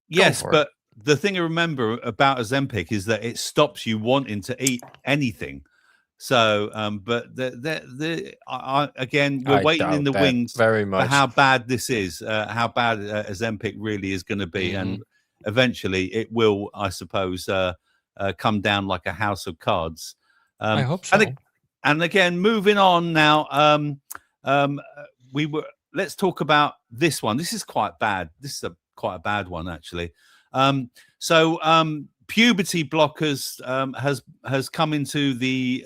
Yes, but the thing to remember about Ozempic is that it stops you wanting to eat anything. So, but again, we're waiting in the wings very much for how bad this is, how bad Ozempic really is going to be, and eventually it will, I suppose, come down like a house of cards. I hope so. And again, moving on now, let's talk about this one. This is quite bad. This is quite a bad one, actually. Puberty blockers has come into the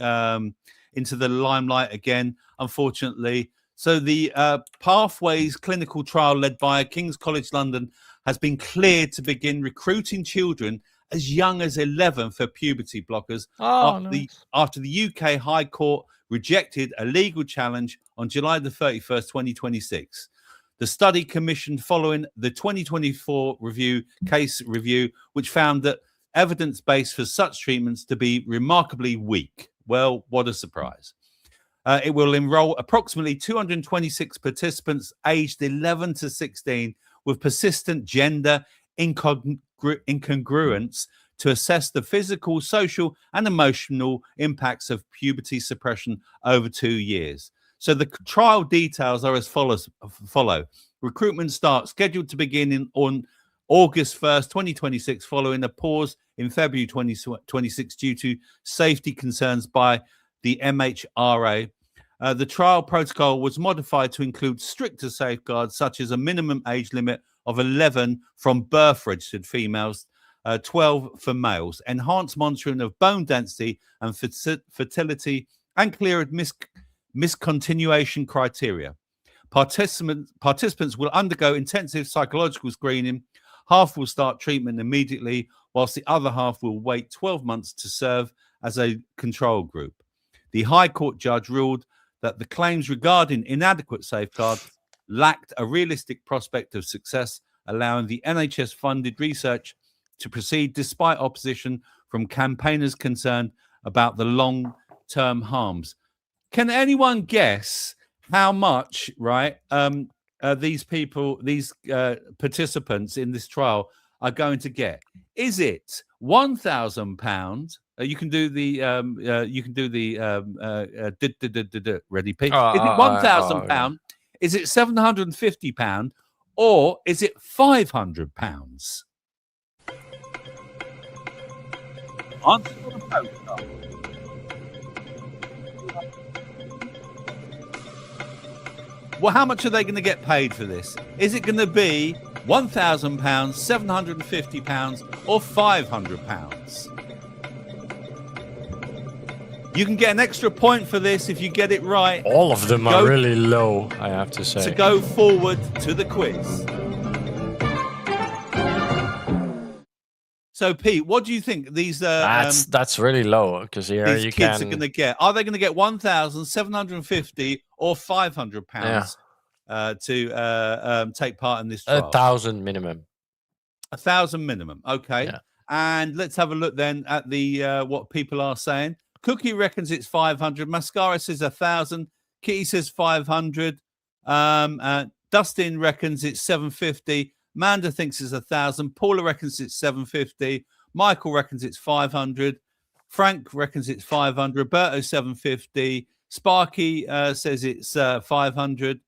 limelight again, unfortunately. So the Pathways clinical trial led by King's College London has been cleared to begin recruiting children as young as 11 for puberty blockers after the UK High Court rejected a legal challenge on July the 31st, 2026. The study commissioned following the 2024 case review, which found that evidence base for such treatments to be remarkably weak. Well, what a surprise. It will enroll approximately 226 participants aged 11 to 16 with persistent gender incongruence to assess the physical, social, and emotional impacts of puberty suppression over 2 years. So the trial details are as follow. Recruitment starts scheduled to begin on August 1st, 2026, following a pause in February 2026 due to safety concerns by the MHRA. The trial protocol was modified to include stricter safeguards, such as a minimum age limit of 11 from birth-registered females, 12 for males, enhanced monitoring of bone density and fertility, and cleared miscontinuation criteria. Participants will undergo intensive psychological screening. Half will start treatment immediately, whilst the other half will wait 12 months to serve as a control group. The High Court judge ruled that the claims regarding inadequate safeguards lacked a realistic prospect of success, allowing the NHS-funded research to proceed despite opposition from campaigners concerned about the long-term harms. Can anyone guess how much, these participants in this trial are going to get? Is it £1,000? You can do the ready, Pete. Is it £1,000? Is it £750? Or is it £500? Answer on the postcard. Well, how much are they going to get paid for this? Is it going to be £1,000, £750, or £500? You can get an extra point for this if you get it right. All of them are really low, I have to say. To go forward to the quiz. So, Pete, what do you think these that's really low, because here these you kids are going to get? Are they going to get £1,750 or £500 to take part in this trial? 1,000 minimum. 1,000 minimum. Okay. Yeah. And let's have a look then at the what people are saying. Cookie reckons it's 500. Mascara says 1,000. Kitty says 500. Dustin reckons it's 750. Manda thinks it's 1,000. Paula reckons it's 750. Michael reckons it's 500. Frank reckons it's 500. Roberto 750. Sparky says it's 500.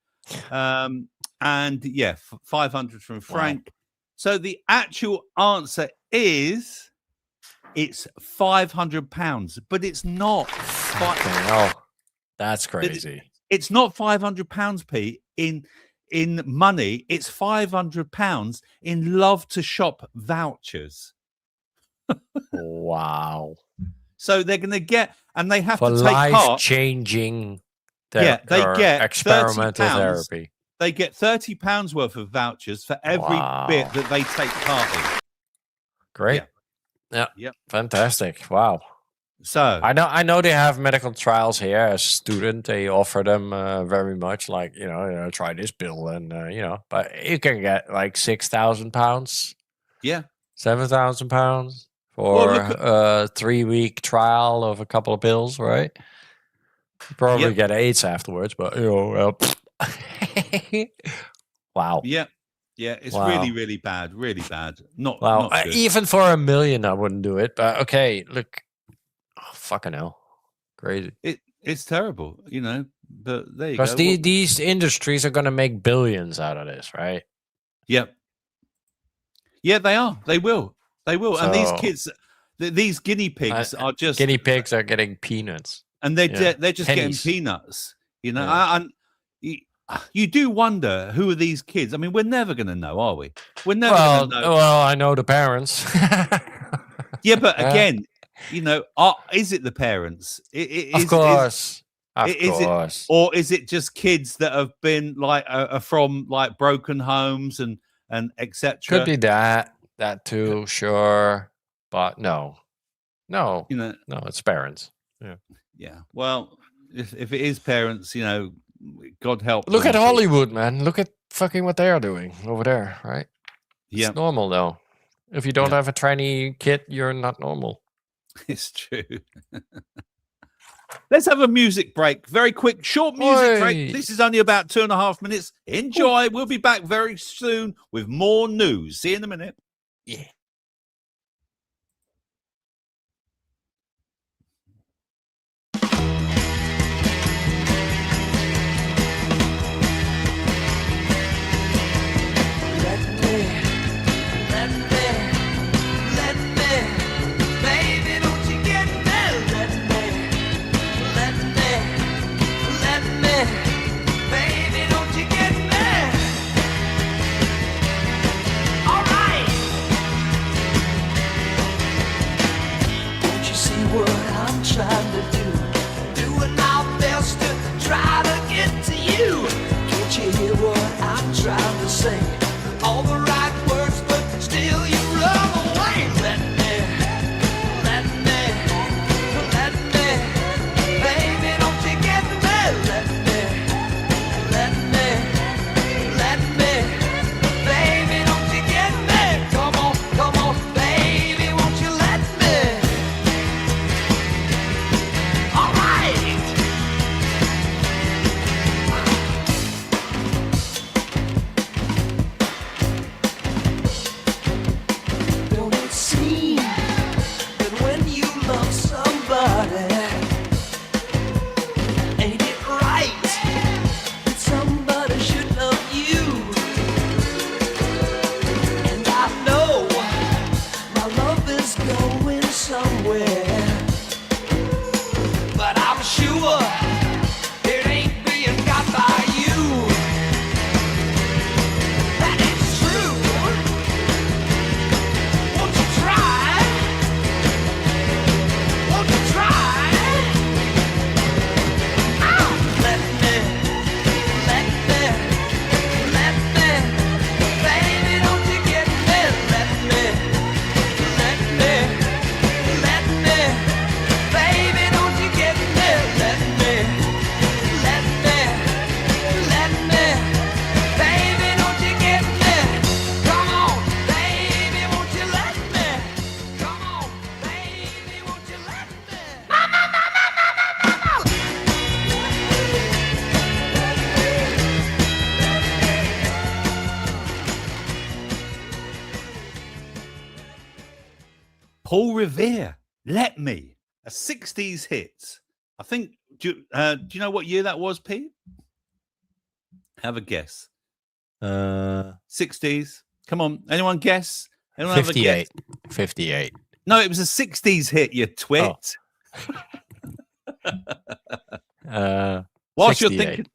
And yeah, 500 from Frank. Wow. So the actual answer is it's £500, but it's not. That's crazy. It's not £500, Pete, in money. It's £500 in love to shop vouchers. Wow. So they're going to get, and they have For to take part. life-changing They get experimental £30. therapy. They get £30 worth of vouchers for every bit that they take part in. Great. Yeah. Yep. Fantastic. Wow. So I know they have medical trials here. As a student, they offer them very much like, try this pill and, but you can get like £6,000. Yeah. £7,000 for a 3-week trial of a couple of pills, right? You probably get AIDS afterwards, but wow. Yeah. It's really, really bad. Really bad. Not good. Even for $1 million, I wouldn't do it. But okay, look, fucking hell, crazy. It's terrible, But there you go. Because these industries are going to make billions out of this, right? Yep. Yeah, they are. They will. So, and these kids, these guinea pigs are just guinea pigs are getting peanuts, and they're just pennies. getting peanuts. And you do wonder who are these kids. I mean, we're never going to know, are we? We're never going to know. Well, I know the parents. Yeah, but again, is it the parents? Of course. Or is it just kids that have been like from like broken homes and etc.? Could be that too, sure, but no, it's parents. Yeah. Well, if it is parents, God help. Look at Hollywood, man. Look at fucking what they are doing over there, right? Yeah. It's normal though. If you don't have a tiny kid, you're not normal. It's true. Let's have a music break. Very quick, short music break. This is only about 2.5 minutes. Enjoy. We'll be back very soon with more news. See you in a minute. Yeah. Trying to doing my best to try to get to you. Can't you hear what I'm trying to say? All the right words, but still you run away. Let me, baby, don't you get me? Let me, baby, don't you get me? Come on, baby, won't you let me? Paul Revere, Let Me, a 60s hit. I think, do you know what year that was, Pete? Have a guess. 60s. Come on, anyone guess? Anyone 58. 58. No, it was a 60s hit, you twit. Whilst you're 68. thinking,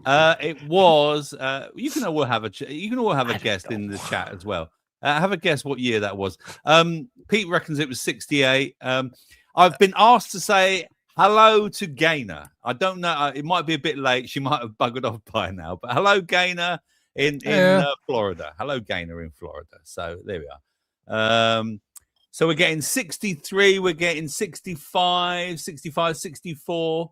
it was. You can all have a guess in the chat as well. Have a guess what year that was. Pete reckons it was 68. I've been asked to say hello to Gaynor. I don't know. It might be a bit late. She might have buggered off by now. But hello, Gaynor in Florida. Hello, Gaynor in Florida. So there we are. So we're getting 63. We're getting 65, 65, 64,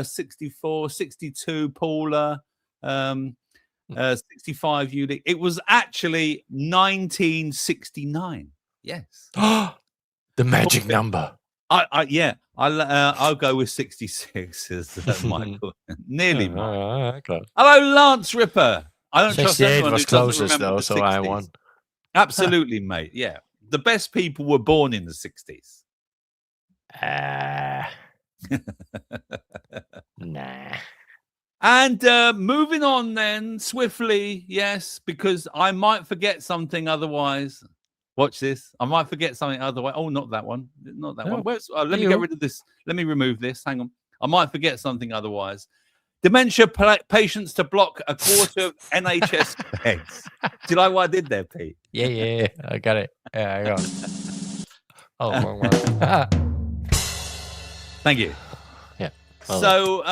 64, 62. Paula. 65 Ulick. It was actually 1969. Yes. The magic number. I'll go with 66 as Michael. Nearly Michael. Close. Hello, Lance Ripper. I don't trust 68 anyone was who doesn't closest remember though, the so I 60s. won. Absolutely, mate. Yeah, the best people were born in the 60s. Nah. And moving on then swiftly, yes, because I might forget something otherwise. Watch this. I might forget something otherwise. Oh, not that one. Not that one. Where's, let me get rid of this. Let me remove this. Hang on. I might forget something otherwise. Dementia patients to block a quarter of NHS beds. Do you like what I did there, Pete? Yeah. I got it. Yeah, I got it. Oh, wrong one. Thank you. Yeah. So,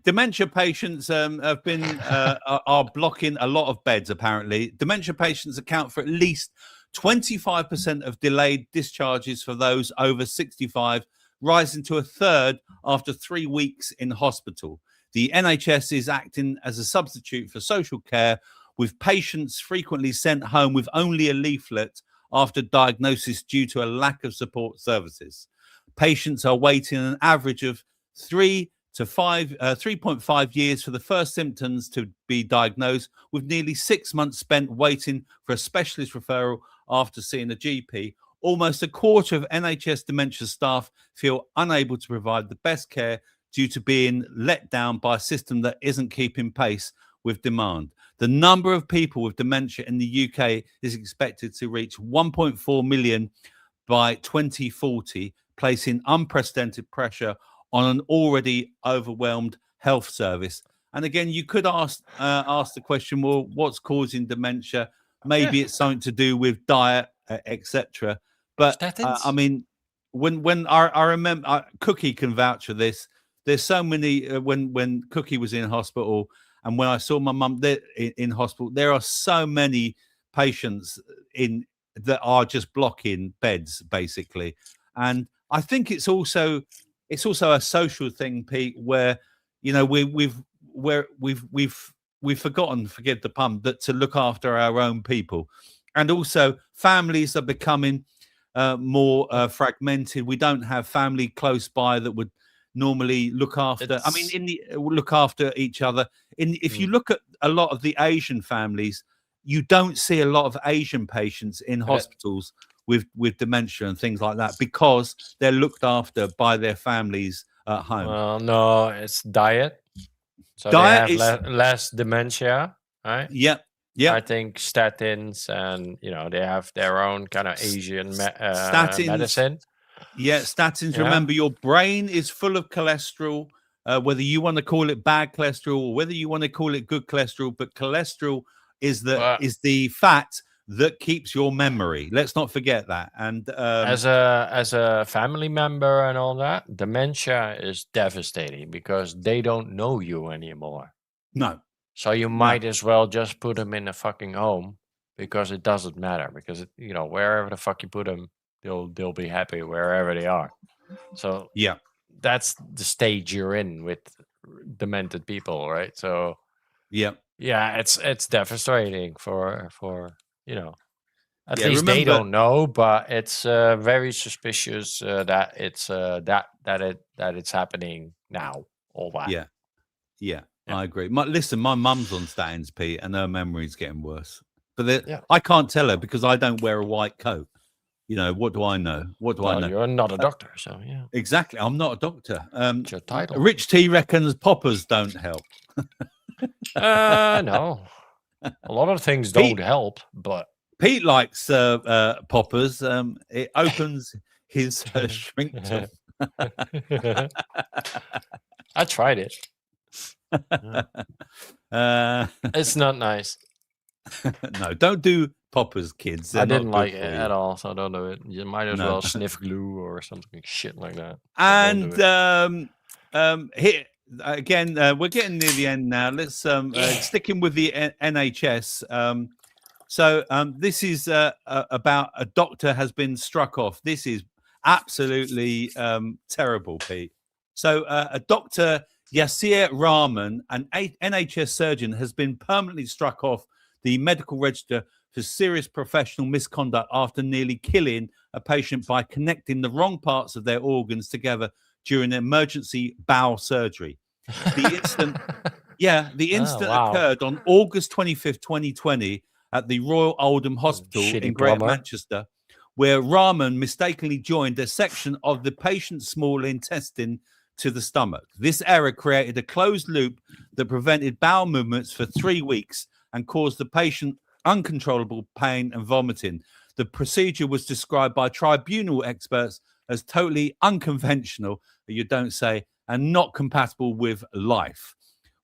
dementia patients have been are blocking a lot of beds. Apparently, dementia patients account for at least 25% of delayed discharges for those over 65, rising to a third after 3 weeks in hospital. The NHS is acting as a substitute for social care, with patients frequently sent home with only a leaflet after diagnosis due to a lack of support services. Patients are waiting an average of 3.5 years for the first symptoms to be diagnosed, with nearly 6 months spent waiting for a specialist referral after seeing a GP. Almost a quarter of NHS dementia staff feel unable to provide the best care due to being let down by a system that isn't keeping pace with demand. The number of people with dementia in the UK is expected to reach 1.4 million by 2040, placing unprecedented pressure on an already overwhelmed health service. And again, you could ask the question, well, what's causing dementia? Maybe it's something to do with diet, etc. But I mean, when I remember, Cookie can vouch for this. There's so many when Cookie was in hospital, and when I saw my mum in hospital, there are so many patients in that are just blocking beds, basically. And I think it's also a social thing, Pete, where we've forgotten, forgive the pun, that to look after our own people, and also families are becoming more fragmented. We don't have family close by that would normally look after. Look after each other. If you look at a lot of the Asian families, you don't see a lot of Asian patients in hospitals with dementia and things like that, because they're looked after by their families at home. Well, no, it's diet. So Diet they have less dementia, right? Yep. I think statins, and they have their own kind of Asian statins, medicine. Yeah, statins. Yeah. Remember, your brain is full of cholesterol, whether you want to call it bad cholesterol or whether you want to call it good cholesterol. But cholesterol is the fat that keeps your memory. Let's not forget that. And as a family member and all that, dementia is devastating because they don't know you anymore. No. So you might as well just put them in a fucking home, because it doesn't matter, because wherever the fuck you put them, they'll be happy wherever they are. So yeah, that's the stage you're in with demented people, right? So yeah, it's devastating for at least they don't know, but it's very suspicious that it's that it's happening now. All that. Yeah, I agree. My mum's on statins, Pete, and her memory's getting worse. But I can't tell her because I don't wear a white coat. What do I know? What do I know? You're not a doctor, so yeah. Exactly, I'm not a doctor. It's your title. Rich T reckons poppers don't help. No, a lot of things don't help, but Pete likes poppers. It opens his sphincter. I tried it. It's not nice. No, don't do poppers, kids. I They're didn't not like good it for you. at all, so don't do it. You might as No. well sniff glue or something shit like that. And here again, we're getting near the end now. Let's sticking with the NHS. This is about a doctor has been struck off. This is absolutely terrible, Pete. So a doctor, Yasir Rahman, an NHS surgeon, has been permanently struck off the medical register for serious professional misconduct after nearly killing a patient by connecting the wrong parts of their organs together during an emergency bowel surgery. The incident, occurred on August 25th, 2020 at the Royal Oldham Hospital in Greater Manchester, where Rahman mistakenly joined a section of the patient's small intestine to the stomach. This error created a closed loop that prevented bowel movements for 3 weeks and caused the patient uncontrollable pain and vomiting. The procedure was described by tribunal experts as totally unconventional, you don't say, and not compatible with life,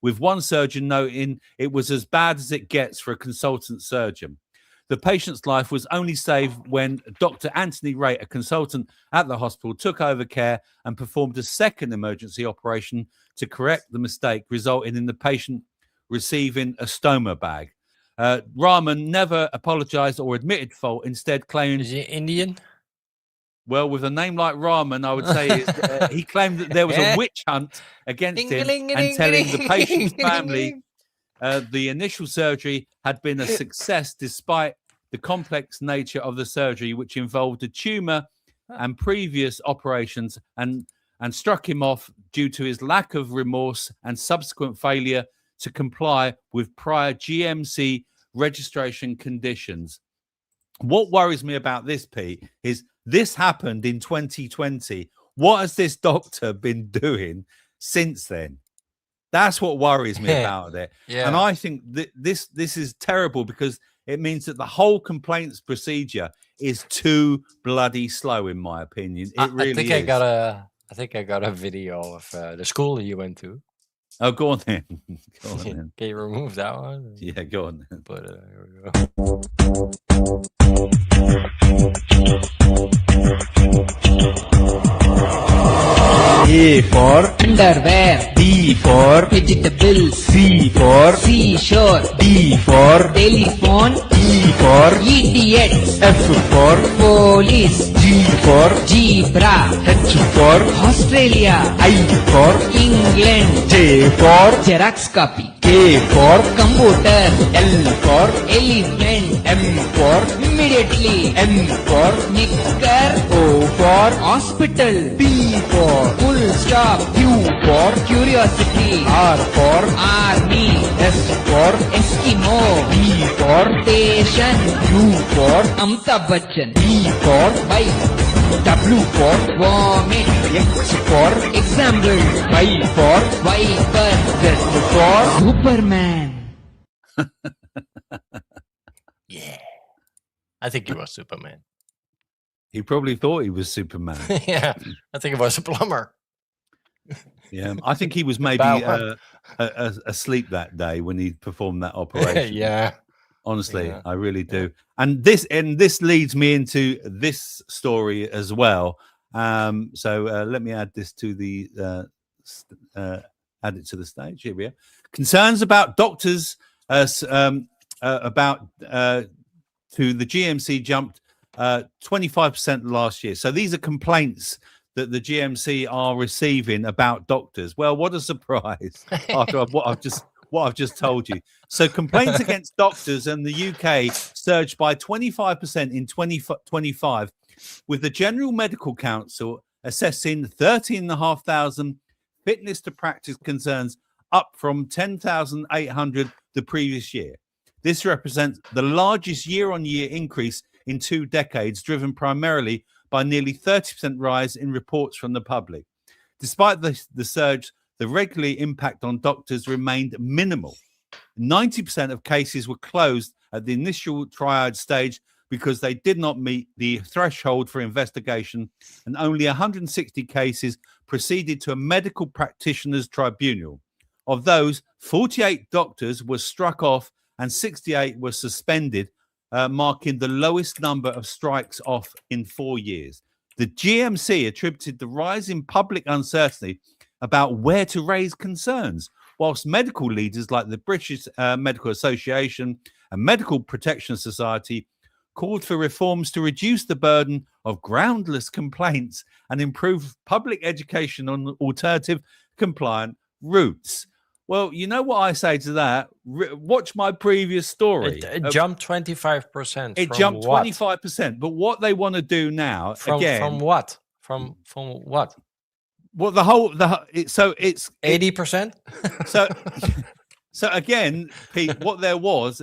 with one surgeon noting it was as bad as it gets for a consultant surgeon. The patient's life was only saved when Dr. Anthony Ray, a consultant at the hospital, took over care and performed a second emergency operation to correct the mistake, resulting in the patient receiving a stoma bag. Rahman never apologized or admitted fault, instead claiming... Is he Indian? Well, with a name like Rahman, I would say he claimed that there was a witch hunt against him and telling the patient's family the initial surgery had been a success despite the complex nature of the surgery, which involved a tumor and previous operations, and struck him off due to his lack of remorse and subsequent failure to comply with prior GMC registration conditions. What worries me about this, Pete, is this happened in 2020. What has this doctor been doing since then? That's what worries me about it. Yeah. And I think this is terrible because it means that the whole complaints procedure is too bloody slow, in my opinion. It really I think is. I think I got a video of the school you went to. Oh, go on then. Go on then. Can you remove that one? Yeah, go on then. But here we go. A for underwear, B for vegetables, C for seashore, D for telephone, E for idiots, F for police, G for zebra, H for Australia, I for England, J for Xerox copy, K for computer, L for elephant, M for immediately, N for knicker, O for hospital, P for full stop, Q for curiosity, R for army, S for Eskimo, V for station, U for Amitabh Bachchan, B for bike, W for vomit, X for example, Y for viper, Z for Superman. Yeah. I think he was Superman. He probably thought he was Superman. Yeah. I think it was a plumber. Yeah, I think he was maybe asleep that day when he performed that operation. Yeah. Honestly, Yeah. I really do. And this leads me into this story as well. So let me add this to the add it to the stage. Here we are. Concerns about doctors about to the GMC jumped 25% last year. So these are complaints that the GMC are receiving about doctors. Well, what a surprise after what I've just told you. So complaints against doctors in the UK surged by 25% in 2025, with the General Medical Council assessing 13,500 fitness to practice concerns, up from 10,800 the previous year. This represents the largest year-on-year increase in 2 decades, driven primarily by nearly 30% rise in reports from the public. Despite the surge, the regular impact on doctors remained minimal. 90% of cases were closed at the initial triad stage because they did not meet the threshold for investigation, and only 160 cases proceeded to a medical practitioner's tribunal. Of those, 48 doctors were struck off and 68 were suspended, marking the lowest number of strikes off in 4 years. The GMC attributed the rise in public uncertainty about where to raise concerns, whilst medical leaders like the British Medical Association and Medical Protection Society called for reforms to reduce the burden of groundless complaints and improve public education on alternative compliant routes. Well, you know what I say to that? Watch my previous story. It jumped 25%. It jumped 25%. But what they want to do now, from what? From what? Well, so it's 80%. So again, Pete, what there was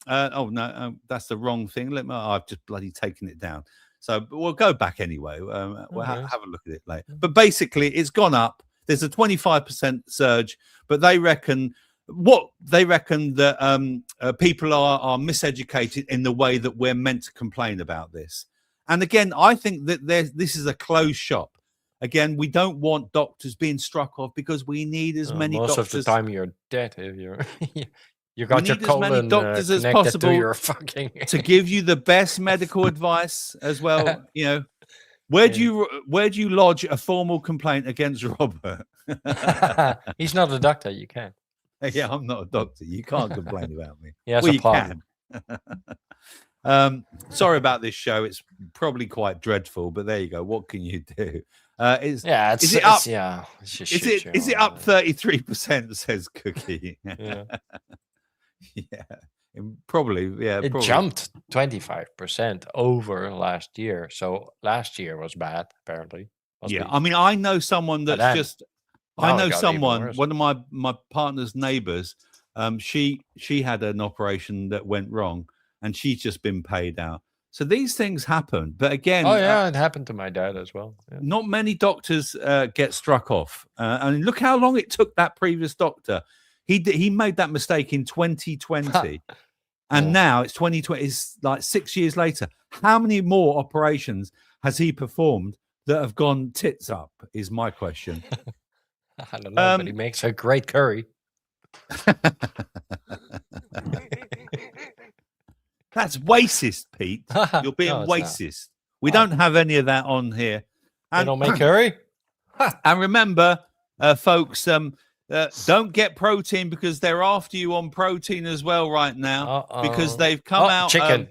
oh no, that's the wrong thing. I've just bloody taken it down. So we'll go back anyway. We'll have a look at it later. But basically, it's gone up. There's a 25% surge, but they reckon that people are miseducated in the way that we're meant to complain about this. And again, I think that this is a closed shop. Again, we don't want doctors being struck off because we need as many most doctors. Most of the time, you're dead if you're. You got your as many doctors as possible to your fucking to give you the best medical advice as well. You know, where do you lodge a formal complaint against Robert? He's not a doctor. You can't. Yeah, I'm not a doctor. You can't complain about me. Yes, well, you can. Sorry about this show. It's probably quite dreadful, but there you go. What can you do? Is it up? Is it up 33%? Says Cookie. Yeah. Yeah, probably. Yeah, it jumped 25% over last year. So last year was bad, apparently. I mean, I know someone that's just. I know someone. One of my partner's neighbors. She had an operation that went wrong, and she's just been paid out. So these things happen. But again, it happened to my dad as well. Yeah. Not many doctors get struck off, and look how long it took that previous doctor. He made that mistake in 2020, and now it's 2020. It's like 6 years later. How many more operations has he performed that have gone tits up? Is my question. I don't know, but he makes a great curry. That's racist, Pete. You're being racist. We don't have any of that on here. And, they don't make curry. And remember, folks, don't get protein because they're after you on protein as well right now. Because they've come out. Chicken.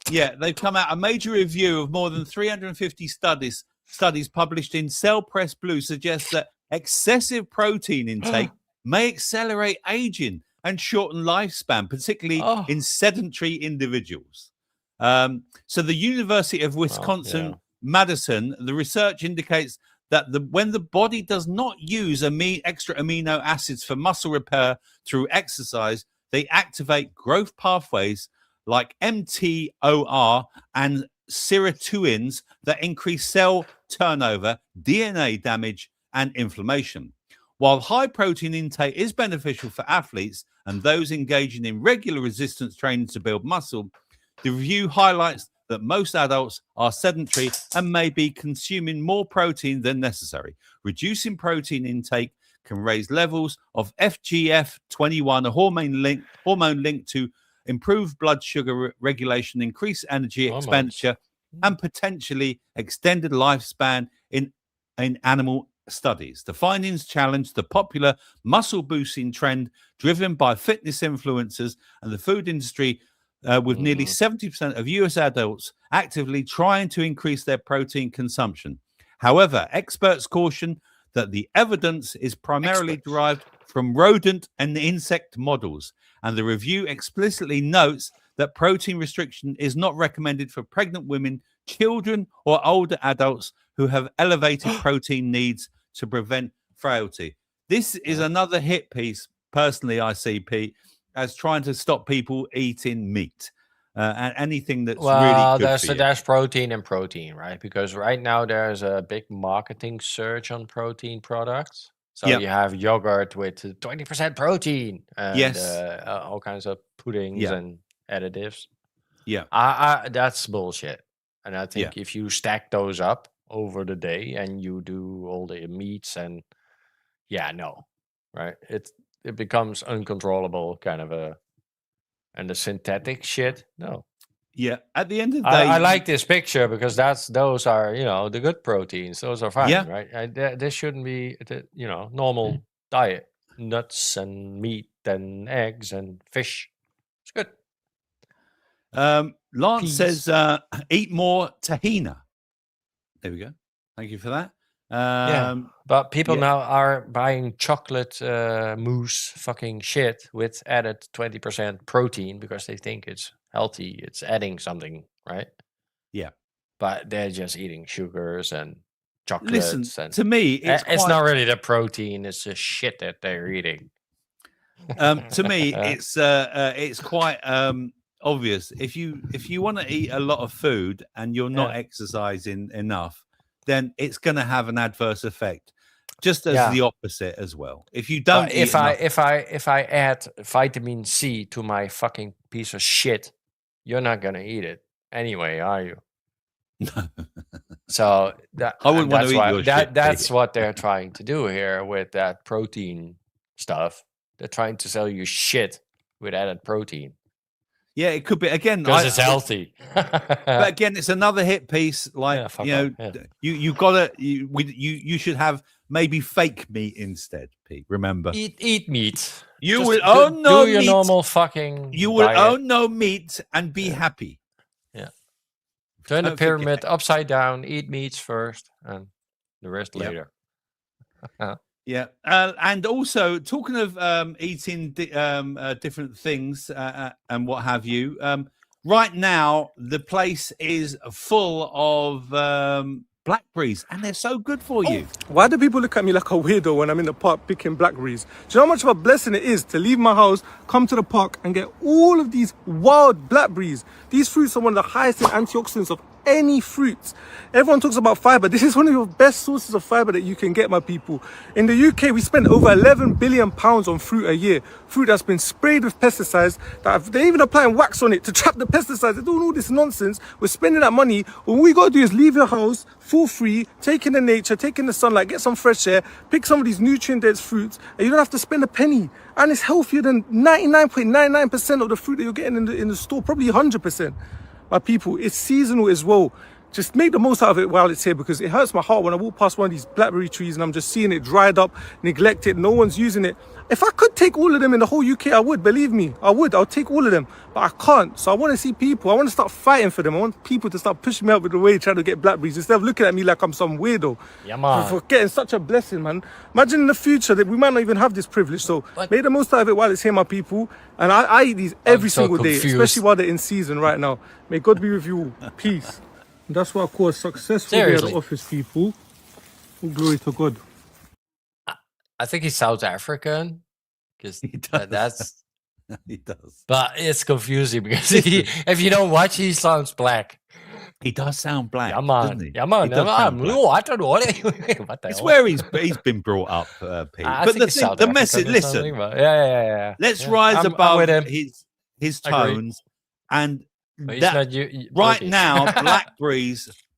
They've come out. A major review of more than 350 studies published in Cell Press Blue suggests that excessive protein intake may accelerate aging and shorten lifespan, particularly in sedentary individuals. So the University of Wisconsin, Madison, the research indicates that when the body does not use extra amino acids for muscle repair through exercise, they activate growth pathways like mTOR and sirtuins that increase cell turnover, DNA damage, and inflammation. While high protein intake is beneficial for athletes and those engaging in regular resistance training to build muscle, the review highlights that most adults are sedentary and may be consuming more protein than necessary. Reducing protein intake can raise levels of FGF21, a hormone linked to improved blood sugar regulation, increase energy expenditure, and potentially extended lifespan in animal studies. The findings challenge the popular muscle boosting trend driven by fitness influencers and the food industry, with nearly 70% of US adults actively trying to increase their protein consumption. However, experts caution that the evidence is primarily derived from rodent and insect models, and the review explicitly notes that protein restriction is not recommended for pregnant women, children, or older adults who have elevated protein needs to prevent frailty. This is another hit piece, personally, I see, Pete, as trying to stop people eating meat and anything that's really good for you. There's protein and protein, right? Because right now there's a big marketing surge on protein products. So you have yogurt with 20% protein and Yes. all kinds of puddings and additives. Yeah. That's bullshit. And I think if you stack those up over the day and you do all the meats and right? It becomes uncontrollable kind of and the synthetic shit, no. Yeah. At the end of the day, I like this picture because those are the good proteins. Those are fine, Yeah. right? This shouldn't be normal diet. Nuts and meat and eggs and fish. It's good. Lance Peas. says, eat more tahina. There we go. Thank you for that. But people now are buying chocolate mousse fucking shit with added 20% protein because they think it's healthy. It's adding something, right? Yeah. But they're just eating sugars and chocolates. Listen, and to me, it's not really the protein; it's the shit that they're eating. To me, it's quite obvious. If you want to eat a lot of food and you're not exercising enough, then it's going to have an adverse effect. Just as the opposite as well. If you don't, if I add vitamin C to my fucking piece of shit, you're not gonna eat it anyway, are you? So I wouldn't want to eat your shit. That's what they're trying to do here with that protein stuff. They're trying to sell you shit with added protein. Yeah, it could be again because it's healthy. But again, it's another hit piece. Like you gotta you should have maybe fake meat instead, Pete. Remember, eat meat. You Just will own no do your meat. normal fucking. You will diet. own no meat and be happy. Yeah. Turn the Don't pyramid forget. upside down. Eat meats first, and the rest later. Yeah, and also talking of eating different things and what have you. Right now, the place is full of blackberries, and they're so good for you. Why do people look at me like a weirdo when I'm in the park picking blackberries? Do you know how much of a blessing it is to leave my house, come to the park, and get all of these wild blackberries? These fruits are one of the highest in antioxidants of any fruits. Everyone talks about fiber. This is one of your best sources of fiber that you can get, my people. In the UK, we spend over 11 billion pounds on fruit a year. Fruit that's been sprayed with pesticides. They're even applying wax on it to trap the pesticides. They're doing all this nonsense. We're spending that money. All we got to do is leave your house for free, take in the nature, take in the sunlight, get some fresh air, pick some of these nutrient-dense fruits, and you don't have to spend a penny. And it's healthier than 99.99% of the fruit that you're getting in the store, probably 100%. My people, it's seasonal as well. Just make the most out of it while it's here, because it hurts my heart when I walk past one of these blackberry trees and I'm just seeing it dried up, neglected, no one's using it. If I could take all of them in the whole UK, I would, believe me, I would. I'll take all of them, but I can't. So I want to see people, I want to start fighting for them. I want people to start pushing me out of the way, trying to get blackberries, instead of looking at me like I'm some weirdo. Yeah, man. For getting such a blessing, man. Imagine in the future that we might not even have this privilege. So make the most out of it while it's here, my people. And I eat these every single day, especially while they're in season right now. May God be with you all. Peace. And that's what I call a successful day at the office, people. All glory to God. I think he's South African, because that's he does. But it's confusing because if you don't watch, he sounds black. He does sound black. Yeah, man. Doesn't he? Yeah, man. He does sound black. I don't know what the It's hell? where he's been brought up, Pete. I But think the he's thing, South the African message. or Listen, something, but yeah. let's Yeah. rise I'm above with him. his I agree. tones and But he's that, not right British. now,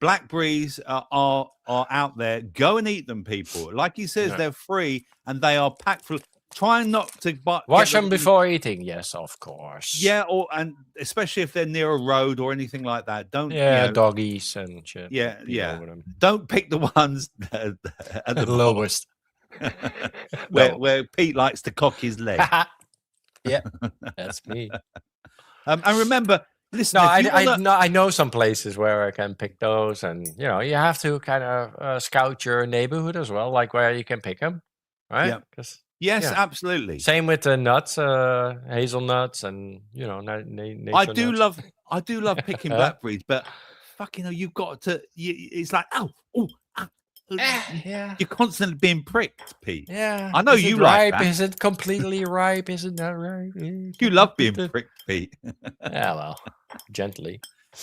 blackberries are out there. Go and eat them, people. Like he says, they're free and they are packed full. Try not to Wash them before eating. Yes, of course. Yeah, and especially if they're near a road or anything like that. Don't doggies and shit. Yeah. Don't pick the ones at the lowest. where Pete likes to cock his leg. Yeah, that's me. And remember, listen. No, if you wanna- I know some places where I can pick those, and you have to kind of scout your neighborhood as well, like where you can pick them, right? Yeah. 'Cause- Yes, yeah. absolutely. Same with the nuts, hazelnuts, and I do nuts. love picking blackberries, but fucking hell, you've got to. It's like yeah. You're constantly being pricked, Pete. Yeah, I know is you it like ripe? that. Is it completely ripe? Is it not ripe? You love being pricked, Pete. Yeah, well, gently.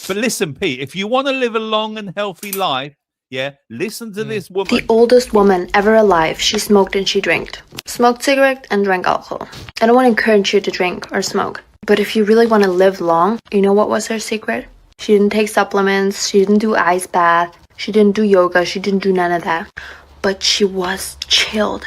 But listen, Pete, if you want to live a long and healthy life, Yeah, listen to this woman. The oldest woman ever alive, she smoked and she drank. Smoked cigarette and drank alcohol. I don't want to encourage you to drink or smoke, but if you really want to live long, you know what was her secret? She didn't take supplements, she didn't do ice bath, she didn't do yoga, she didn't do none of that. But she was chilled.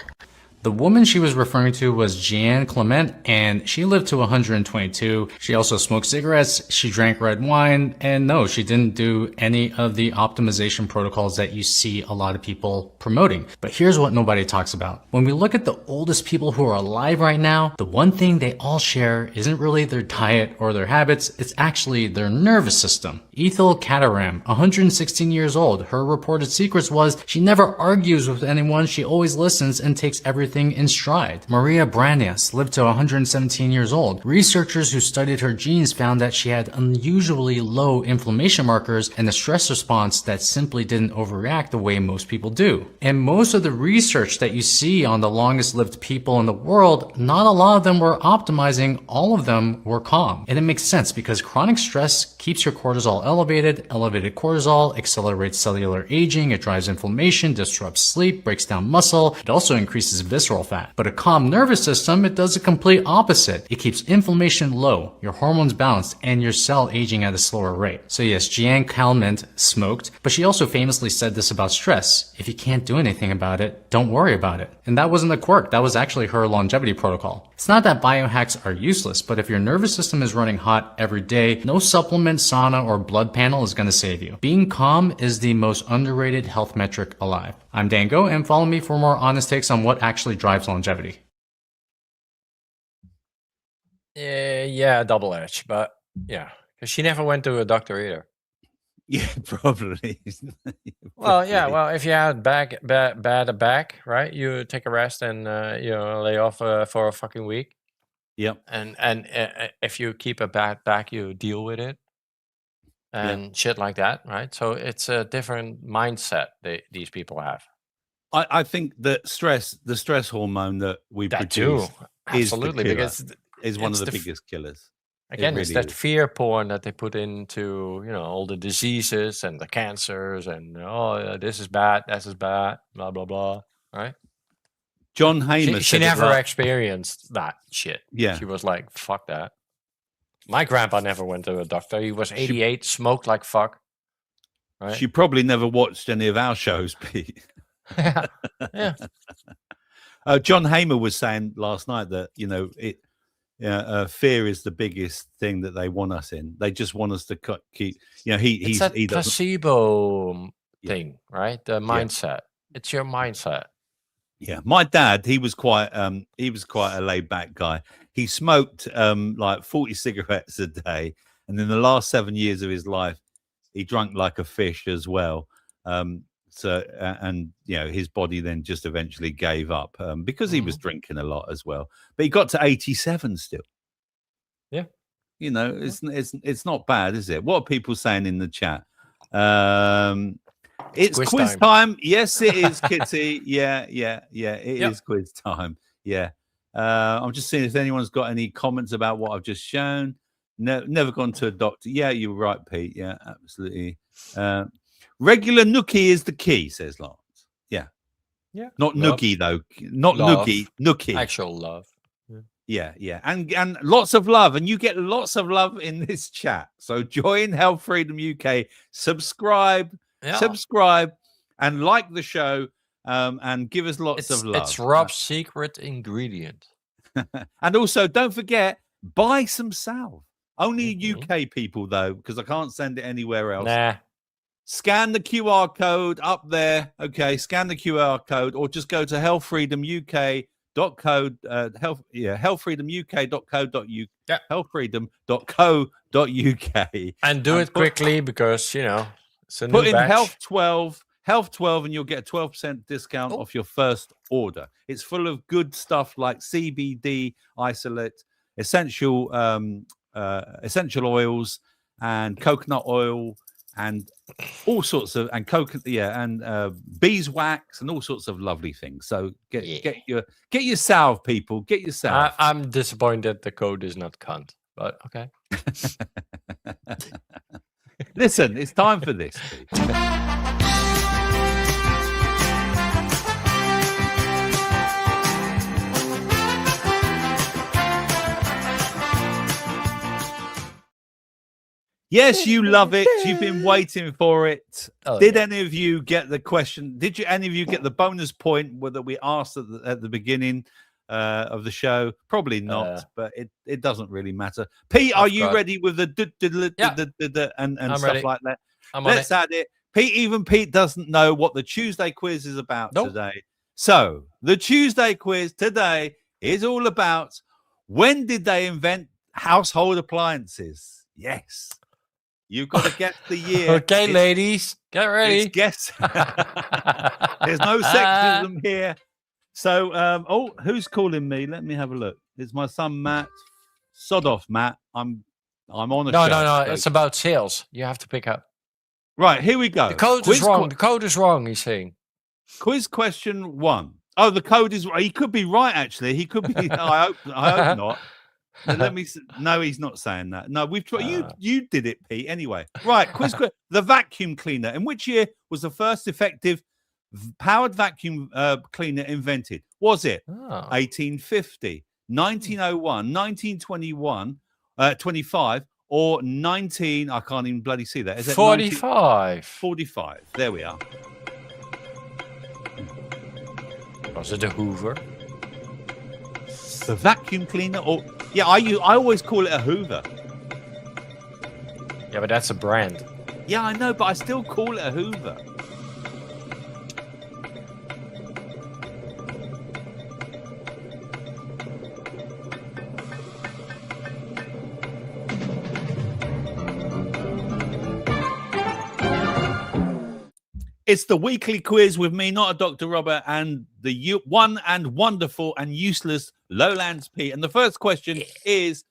The woman she was referring to was Jeanne Clement, and she lived to 122. She also smoked cigarettes, she drank red wine, and no, she didn't do any of the optimization protocols that you see a lot of people promoting. But here's what nobody talks about. When we look at the oldest people who are alive right now, the one thing they all share isn't really their diet or their habits, it's actually their nervous system. Ethel Cataram, 116 years old, her reported secrets was she never argues with anyone, she always listens and takes everything in stride. Maria Branias lived to 117 years old. Researchers who studied her genes found that she had unusually low inflammation markers and a stress response that simply didn't overreact the way most people do. And most of the research that you see on the longest lived people in the world, not a lot of them were optimizing, all of them were calm. And it makes sense because chronic stress keeps your cortisol elevated. Elevated cortisol accelerates cellular aging, it drives inflammation, disrupts sleep, breaks down muscle, it also increases visceral fat. But a calm nervous system, it does the complete opposite. It keeps inflammation low, your hormones balanced, and your cell aging at a slower rate. So yes, Jeanne Calment smoked, but she also famously said this about stress. If you can't do anything about it, don't worry about it. And that wasn't a quirk, that was actually her longevity protocol. It's not that biohacks are useless, but if your nervous system is running hot every day, no supplement, sauna, or blood panel is going to save you. Being calm is the most underrated health metric alive. I'm Dango, and follow me for more honest takes on what actually drives longevity. Yeah, double edge, but yeah, because she never went to a doctor either. Yeah, probably. Well, yeah, well, if you had bad back, right? You take a rest and lay off for a fucking week. Yep. And if you keep a bad back, you deal with it and shit like that, right? So it's a different mindset these people have. I think that the stress hormone that we That produce too. Absolutely, because is one of it's the the f- biggest killers. It Again, it's really that is. fear porn that they put into, all the diseases and the cancers and this is bad, this is bad, blah blah blah, right? John Hamer She said it never right. experienced that shit. Yeah. She was like, fuck that. My grandpa never went to a doctor. He was 88, smoked like fuck. Right? She probably never watched any of our shows, Pete. Yeah. John Hamer was saying last night that fear is the biggest thing that they want us in. They just want us to keep. It's that he doesn't. placebo thing, right? The mindset. It's your mindset. Yeah, my dad, he was quite a laid back guy. He smoked like 40 cigarettes a day, and in the last 7 years of his life, he drank like a fish as well. His body then just eventually gave up because he was drinking a lot as well. But he got to 87 still. Yeah, it's not bad, is it? What are people saying in the chat? It's quiz time. Yes, it is, Kitty. Yeah. It is quiz time. Yeah. I'm just seeing if anyone's got any comments about what I've just shown. No, never gone to a doctor. Yeah, you're right, Pete. Yeah, absolutely. Regular nookie is the key, says Lance. Yeah. Yeah. Not Love. noogie, though. Not Love. nookie. Actual love. Yeah. And lots of love. And you get lots of love in this chat. So join Health Freedom UK. Subscribe, and like the show. And give us lots of love. It's Rob's secret ingredient. And also, don't forget, buy some salve. Only UK people, though, because I can't send it anywhere else. Nah. Scan the QR code up there. Okay, scan the QR code, or just go to healthfreedomuk.co.uk, healthfreedom.co.uk. And do it quickly because, it's a new Put in batch. Health 12, and you'll get a 12% discount off your first order. It's full of good stuff like CBD isolate, essential oils, and coconut oil, and all sorts of beeswax and all sorts of lovely things. So get your salve, people. Get your salve. I'm disappointed the code is not cunt, but okay. Listen, it's time for this. Yes, you love it. You've been waiting for it. Oh, Did yeah. any of you get the question? Did you any of you get the bonus point that we asked at the beginning of the show? Probably not, but it doesn't really matter. Pete, are you ready with the and I'm stuff ready. like that? I'm on Let's it. add it. Even Pete doesn't know what the Tuesday quiz is about today. So the Tuesday quiz today is all about when did they invent household appliances? Yes. You've got to guess the year. Okay, ladies, get ready. It's guess. There's no sexism here. So, who's calling me? Let me have a look. It's my son Matt. Sod off, Matt. I'm on a show. No. So- It's about sales. You have to pick up. Right, here we go. The code is wrong. The code is wrong. He's saying. Quiz question 1. Oh, the code is. He could be right. Actually, he could be. I hope not. Let me. No, he's not saying that. No, we've tried. You did it, Pete. Anyway, right. Quiz. The vacuum cleaner. In which year was the first effective powered vacuum cleaner invented? Was it 1850, 1901, 1921, 25, or 19? I can't even bloody see that. Is it 45? 45. There we are. Was it a Hoover? The vacuum cleaner, or I always call it a Hoover. Yeah, but that's a brand. Yeah, I know, but I still call it a Hoover. It's the weekly quiz with me, not a Dr. Robert, and the one and wonderful and useless Lowlands Pete. And the first question is,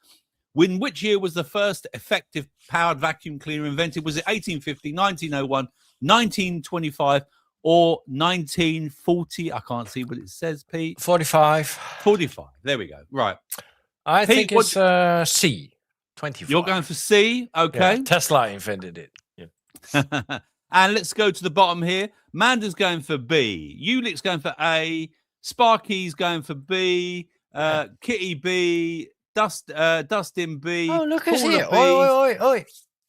in which year was the first effective powered vacuum cleaner invented? Was it 1850, 1901, 1925, or 1940? I can't see what it says, Pete. 45. 45. There we go. Right. I Pete, think it's C. 25. You're going for C? Okay. Yeah, Tesla invented it. Yeah. And let's go to the bottom here. Manda's going for B. Ulick's going for A. Sparky's going for B. Kitty B. Dustin B. Oh, look who's Paula here. B, Oi.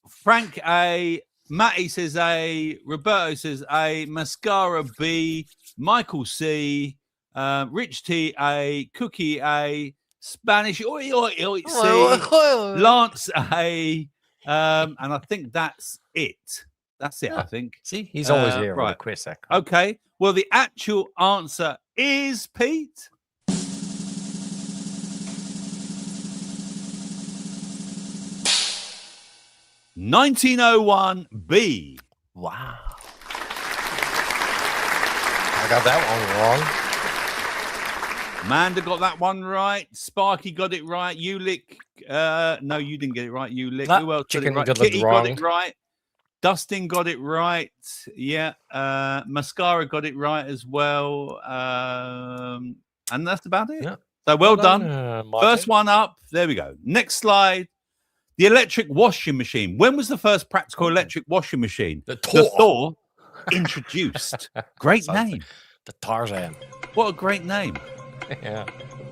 Frank A. Matty says A. Roberto says A. Mascara B. Michael C. Rich T A. Cookie A. Spanish C. Lance A. And I think that's it. That's it, I think. See, he's always here right. on the quiz. Okay. Well, the actual answer is, Pete, $1901B. Wow. I got that one wrong. Amanda got that one right. Sparky got it right. Ulick, no, you didn't get it right. Ulick. Nah, Who else got it Chicken right? got it Kitty got wrong. it right. Dustin got it right. Yeah. Mascara got it right as well. And that's about it. Yeah. So well done. Martin. First one up. There we go. Next slide. The electric washing machine. When was the first practical electric washing machine? The Thor. Introduced. Great name. The Tarzan. What a great name. Yeah.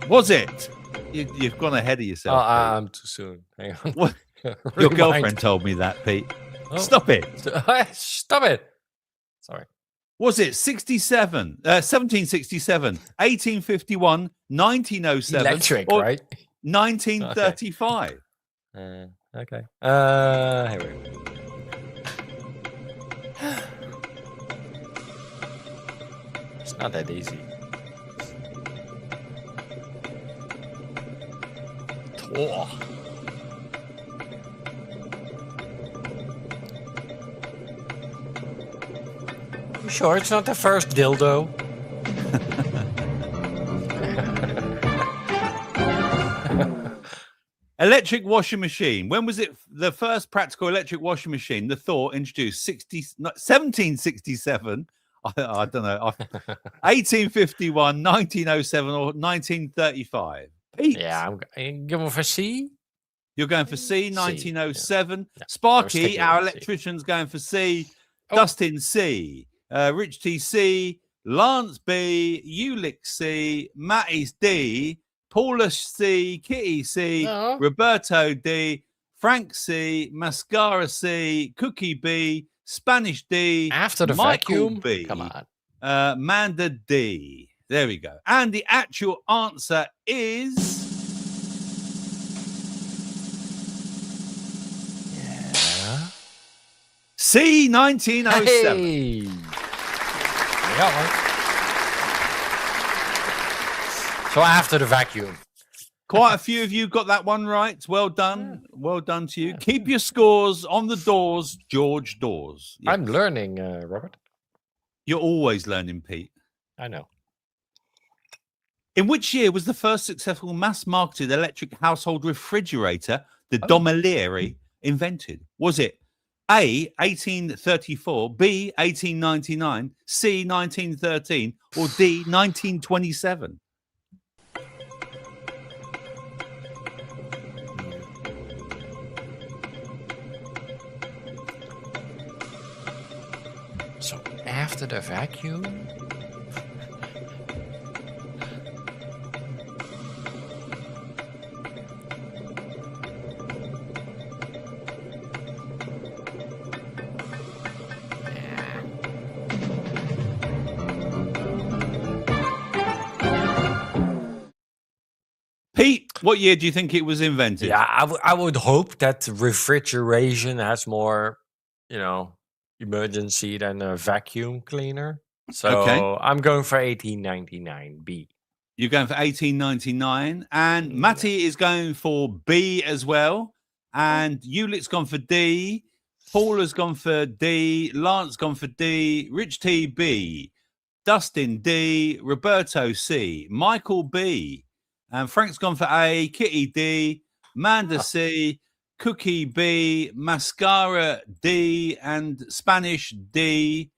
Was it? You've gone ahead of yourself. I'm too soon. Hang on. What? Your Rewind. girlfriend told me that, Pete. Oh. Stop it. Stop it. Sorry. Was it 1767, 1851, 1907, Electric, or right? 1935? Okay. Here we go. It's not that easy. Thor. You sure it's not the first dildo? Electric washing machine. When was it the first practical electric washing machine? The Thor introduced 1767. I don't know. 1851, 1907, or 1935. Pete. Yeah, I'm going for C. You're going for C, 1907. Yeah. Sparky, our electrician's going for C. Oh. Dustin C. Rich T C. Lance B. Ulick C. Matty's D. Paula C. Kitty C. Roberto D. Frank C, Mascara C, Cookie B, Spanish D, After the Michael vacuum? B, Come on. Manda D. There we go. And the actual answer is C, 1907. Hey. I got one. So after the vacuum. Quite a few of you got that one right. Well done. Well done to you. Keep your scores on the doors, George Dawes. Yes. I'm learning, Robert. You're always learning, Pete. I know. In which year was the first successful mass-marketed electric household refrigerator, the Domelieri, invented? Was it A, 1834, B, 1899, C, 1913, or D, 1927? So after the vacuum? Pete, what year do you think it was invented? Yeah, I would hope that refrigeration has more, you know, emergency than a vacuum cleaner. So Okay. I'm going for 1899 B. You're going for 1899, and Matty is going for B as well, and Hewlett's gone for D, Paula's gone for D, Lance gone for D, Rich T B, Dustin D, Roberto C, Michael B, and Frank's gone for A, Kitty D, Manda C, Cookie B, Mascara D, and Spanish D.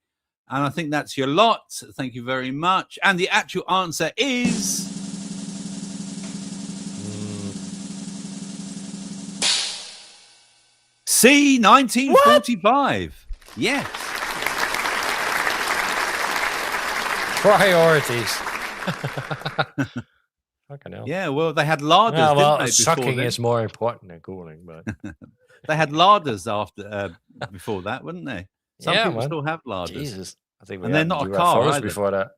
And I think that's your lot. Thank you very much. And the actual answer is C, 1945. Yes. Priorities. Fucking hell. Yeah, well, they had larders, Yeah, well, didn't they? sucking then? is more important than cooling, but They had larders after before that, wouldn't they? Some Yeah, people man. still have larders. Jesus. I think we And they're had not a UFOs car either. before that.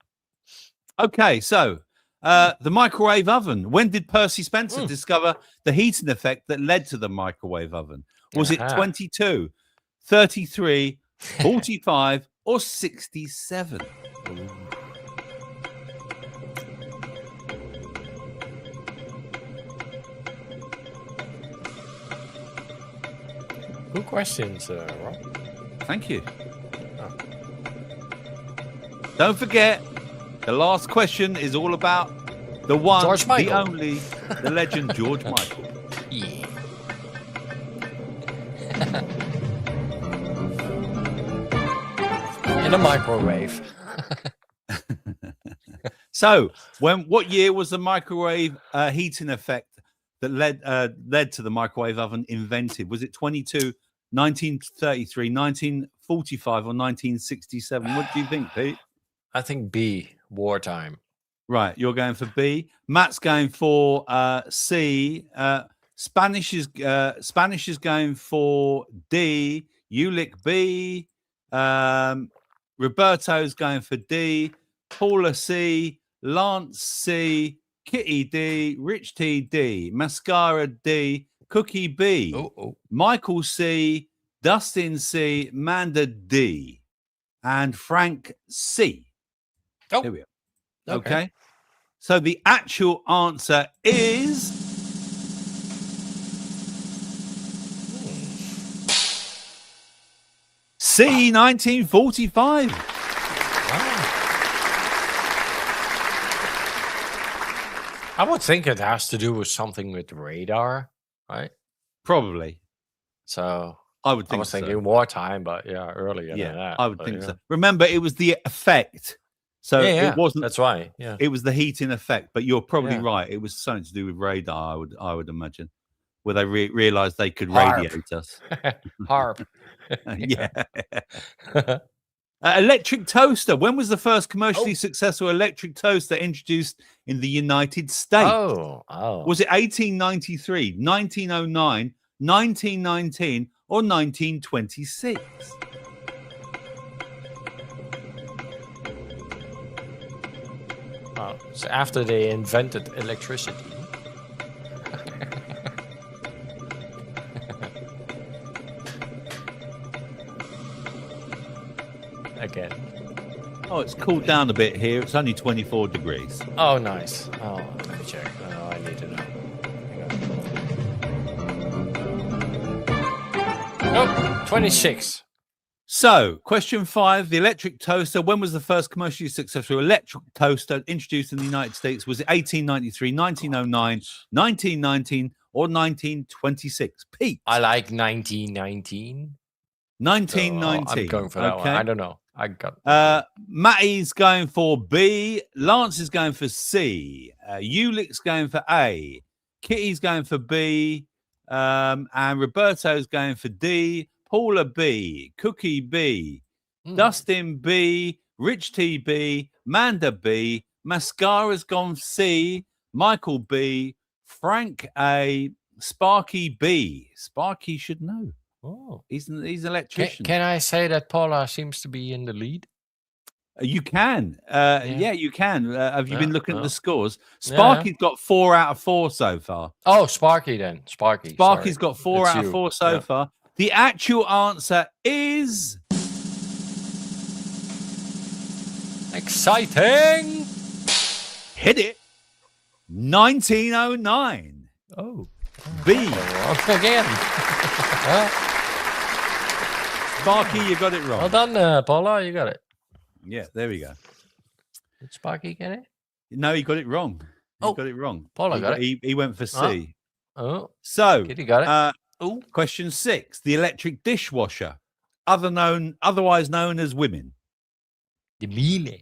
Okay, so the microwave oven. When did Percy Spencer discover the heating effect that led to the microwave oven? Was it Aha. 22, 33, 45, or 67? Good questions, Rob. Thank you. Don't forget, the last question is all about the one, George the Michael. only, the legend George Michael. Yeah. In a microwave. So, what year was the microwave heating effect that led to the microwave oven invented? Was it 22, 1933, 1945, or 1967? What do you think, Pete? I think B, wartime. Right, you're going for B. Matt's going for C. Spanish is going for D. Ulick B. Roberto's going for D. Paula C. Lance C. Kitty D. Rich T D. Mascara D. Cookie B. Michael C. Dustin C. Manda D. And Frank C. Oh, here we are. Okay. So the actual answer is C, 1945. I would think it has to do with something with radar, right? Probably. So I would think I was so. thinking wartime, but yeah, earlier Yeah, than that. I would but think yeah. so. Remember, it was the effect. So Yeah, it wasn't. that's why. Yeah. It was the heating effect. But you're probably Yeah. right. It was something to do with radar. I would imagine, where they realized they could Harp. radiate us. Harp. Yeah. Electric toaster. When was the first commercially successful electric toaster introduced in the United States? Oh. Was it 1893, 1909, 1919, or 1926? Oh, it's after they invented electricity. Again. Oh, it's cooled down a bit here. It's only 24 degrees. Oh, nice. Oh, let me check. Oh, I need to know. Oh, 26. So, question 5, the electric toaster. When was the first commercially successful electric toaster introduced in the United States? Was it 1893, 1909, 1919, or 1926? Pete. I like 1919. 1919. So I'm going for that one. I don't know. I got. Matty's going for B. Lance is going for C. Ulick's going for A. Kitty's going for B. And Roberto's going for D. Paula B. Cookie B. Dustin B. Rich T B. Manda B. Mascara's gone C. Michael B. Frank A. Sparky B. Sparky should know. Oh, he's an electrician. Can I say that Paula seems to be in the lead? You can. Yeah, you can. Have you been looking at the scores? Yeah. Sparky's got 4 out of 4 so far. Oh, Sparky then. Sparky's Sparky's got 4 out of 4 so Yeah. far. The actual answer is exciting. Hit it. 1909. Oh. B. Again. Sparky, you got it wrong. Well done, Paula. You got it. Yeah, there we go. Did Sparky get it? No, he got it wrong. He got it wrong. Paula got it. He went for C. Oh. So, Kitty got it. Question 6. The electric dishwasher, otherwise known as women. The Miele.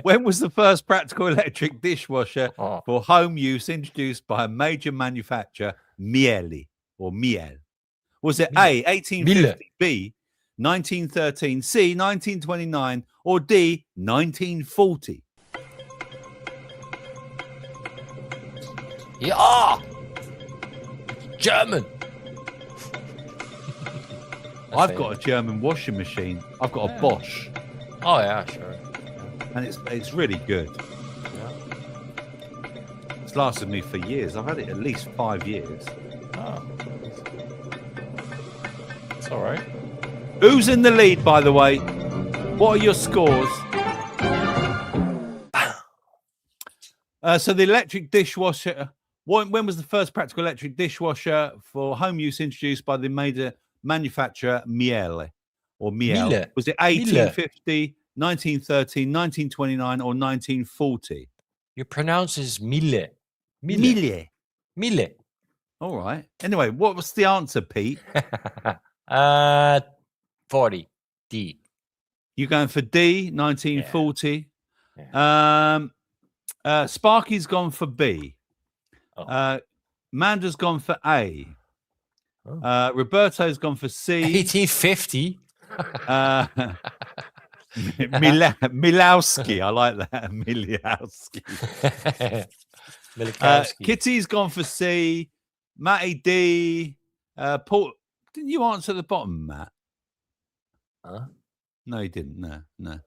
When was the first practical electric dishwasher for home use introduced by a major manufacturer, Miele or Miele? Was it A, 1850, B, 1913, C, 1929, or D, 1940? Yeah. German. I've got a German washing machine. I've got a Bosch. Oh yeah, sure. And it's really good. It's lasted me for years. I've had it at least 5 years. Oh. It's all right. Who's in the lead, by the way? What are your scores? So the electric dishwasher. When was the first practical electric dishwasher for home use introduced by the major manufacturer Miele or Miele? Miele. Was it 1850, 1913, 1929, or 1940? You pronounce it Miele. Miele. Miele. All right. Anyway, what was the answer, Pete? 40. D. You going for D, 1940? Sparky's gone for B. Manda's gone for A. Roberto's gone for C. 1850. Milowski, I like that. Milowski. Kitty's gone for C. Matty D. Paul, didn't you answer the bottom, Matt? No, he didn't. No.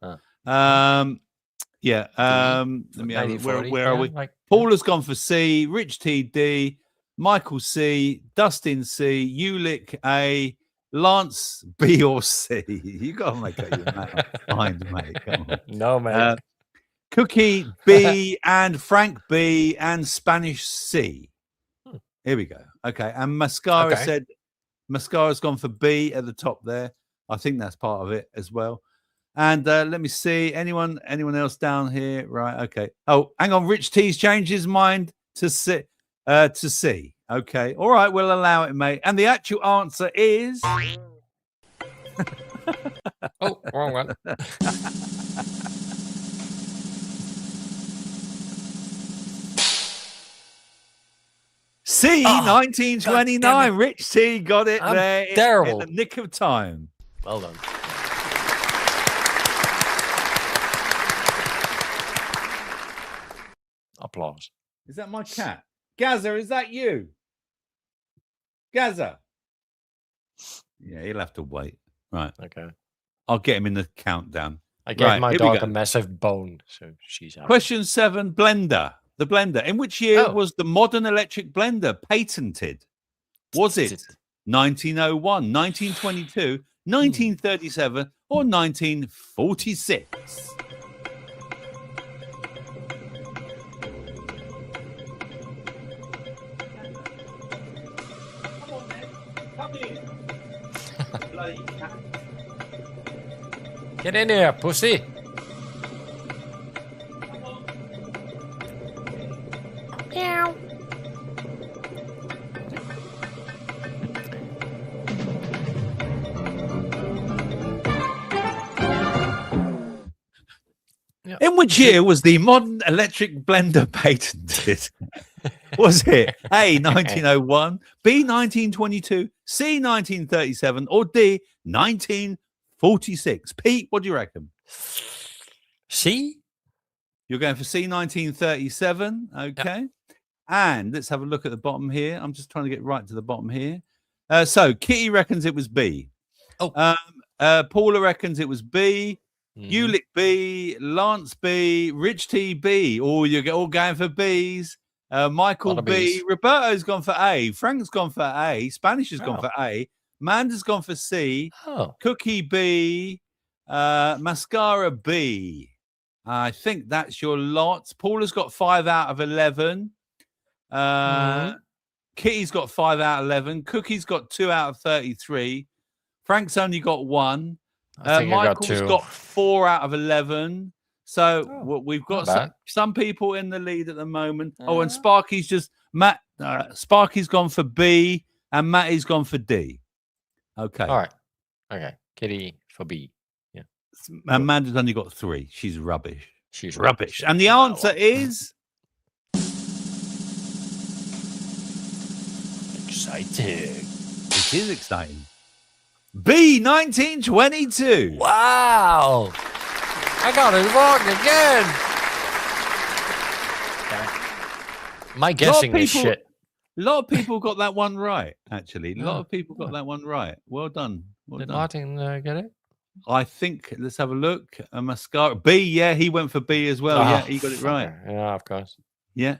Yeah. Let me have, where are we? Paula's gone for C. Rich T D. Michael C. Dustin C. Ulick A. Lance B or C. You got to make up your mind, mate. Come on. No, man. Cookie B and Frank B and Spanish C. Here we go. Okay. And Mascara said Mascara's gone for B at the top there. I think that's part of it as well. And let me see. Anyone else down here? Right. Okay. Oh, hang on. Rich T's changed his mind to C. Okay. All right. We'll allow it, mate. And the actual answer is. Oh, wrong one. C, 1929. Rich T got it there terrible. in the nick of time. Well done. Applause. Is that my cat? Gaza, is that you? Gaza. Yeah, he'll have to wait. Right. Okay. I'll get him in the countdown. I gave Right, my here we dog go. a massive bone, so she's out. Question 7, blender. The blender. In which year was the modern electric blender patented? Was it 1901, 1922, 1937, or 1946? Get in here, pussy. Meow. In which year was the modern electric blender patented? Was it A, 1901, B, 1922, C, 1937, or D, 1946? Pete, what do you reckon? C? You're going for C, 1937. Okay. Yep. And let's have a look at the bottom here. I'm just trying to get right to the bottom here. So Kitty reckons it was B. Oh. Paula reckons it was B. Ulick B, Lance B, Rich T B. Oh, you're all going for B's. Michael B. Roberto's gone for A. Frank's gone for A. Spanish has gone for A. Manda's gone for C. Cookie B. Mascara B. I think that's your lot. Paula's got 5 out of 11. Kitty's got 5 out of 11. Cookie's got 2 out of 33. Frank's only got 1. Michael's got 4 out of 11. So we've got some people in the lead at the moment. Oh, and Sparky's Sparky's gone for B, and Matty's gone for D. Okay. All right. Okay. Kitty for B. Yeah. Amanda's only got 3. She's rubbish. She's rubbish. And the answer is exciting. It is exciting. B, 1922. Wow. I got it wrong again. My guessing is shit. A lot of people got that one right, actually. A lot of people got that one right. Well done. Did Martin get it? I think, let's have a look. A mascara. B, yeah, he went for B as well. Yeah, he got it right. Yeah, of course. Yeah.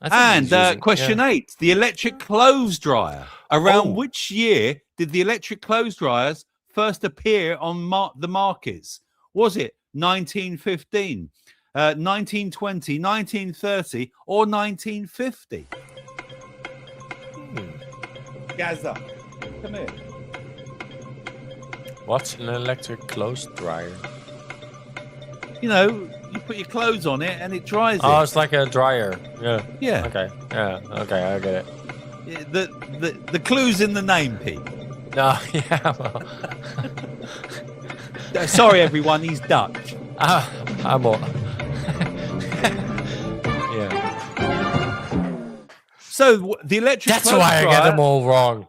And question 8, the electric clothes dryer. Around which year did the electric clothes dryers first appear on the markets? Was it 1915, 1920, 1930, or 1950? Gaza, come here. What's an electric clothes dryer? You know, you put your clothes on it and it dries it. Oh, it's like a dryer. Yeah. Yeah. Okay. Yeah. Okay, I get it. The clue's in the name, Pete. No, yeah. Well. Sorry, everyone. He's Dutch. I'm all. Yeah. So the electric. That's why I get them all wrong.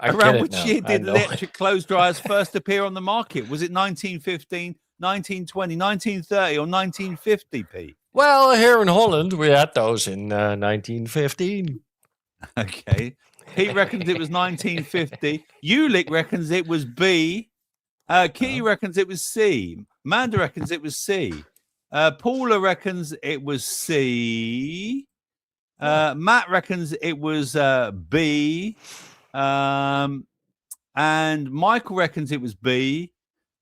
Around which year did electric clothes dryers first appear on the market? Was it 1915, 1920, 1930, or 1950, Pete? Well, here in Holland, we had those in 1915. Okay. Pete reckons it was 1950. Ulick reckons it was B. Kitty reckons it was C. Manda reckons it was C. Paula reckons it was C. Matt reckons it was B. And Michael reckons it was B.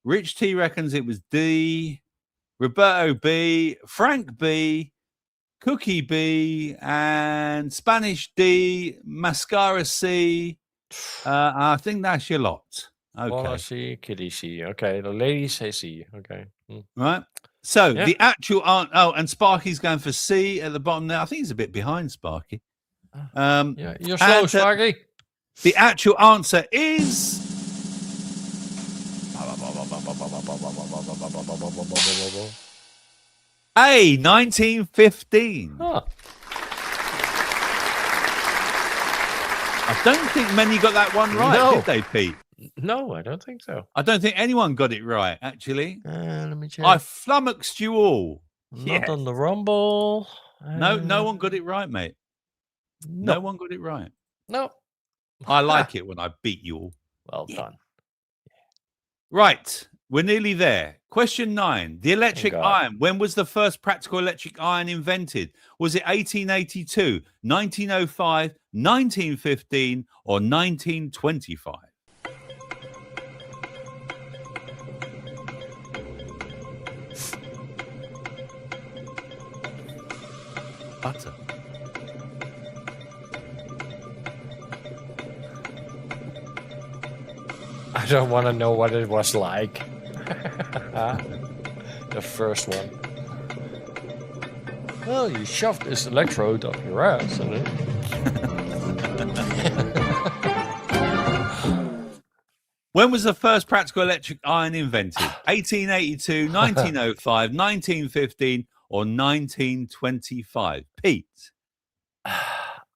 Rich T reckons it was D. Roberto B. Frank B. Cookie B. And Spanish D. Mascara C. I think that's your lot. Okay. Paula C. Kitty C. Okay. The ladies say C. Okay. Right. So the actual and Sparky's going for C at the bottom there. I think he's a bit behind Sparky. Yeah, you're slow, Sparky. The actual answer is A, 1915. Huh. I don't think many got that one right, did they, Pete? No, I don't think so. I don't think anyone got it right, actually. Let me check. I flummoxed you all. Not on the Rumble. No one got it right, mate. No one got it right. No. I like it when I beat you all. Well done. Right. We're nearly there. Question 9. The electric God. iron. When was the first practical electric iron invented? Was it 1882, 1905, 1915, or 1925? Butter. I don't want to know what it was like. The first one. Well, you shoved this electrode up your ass, and it... When was the first practical electric iron invented? 1882, 1905, 1915, or 1925? Pete.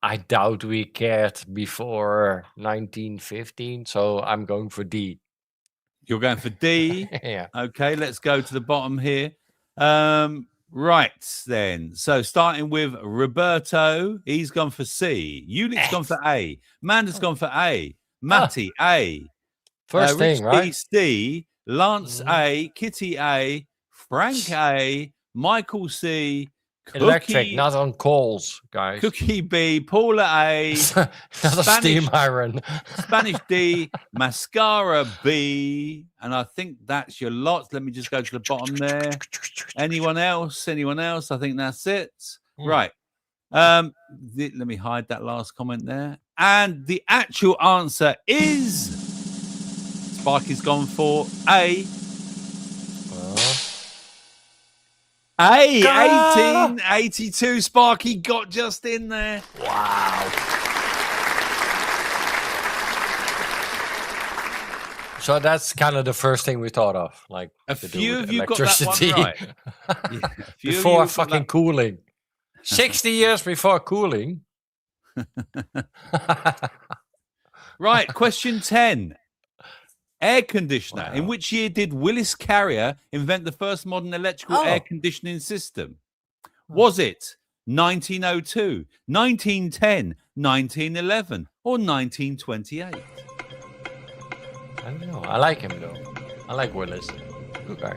I doubt we cared before 1915, so I'm going for D. You're going for D? Yeah. Okay, let's go to the bottom here. Right, then. So starting with Roberto, he's gone for C. Eulich's gone for A. Amanda's gone for A. Matty, A. First thing, Rich right? C, Lance A, Kitty A, Frank A, Michael C, Electric, Cookie, not on coals, guys. Cookie B, Paula A, Not a steam iron. Spanish D, Mascara B, and I think that's your lot. Let me just go to the bottom there. Anyone else? Anyone else? I think that's it. Right. Let me hide that last comment there. And the actual answer is Sparky's gone for A. A, 1882. Sparky got just in there. Wow. So that's kind of the first thing we thought of, like A to do few with of you got that one electricity. right. Yeah, a few of you Before got fucking that- cooling. 60 years before cooling. Right, question 10. Air conditioner. In which year did Willis Carrier invent the first modern electrical air conditioning system? Was it 1902, 1910, 1911, or 1928? I don't know. I like him, though. I like Willis. Good guy.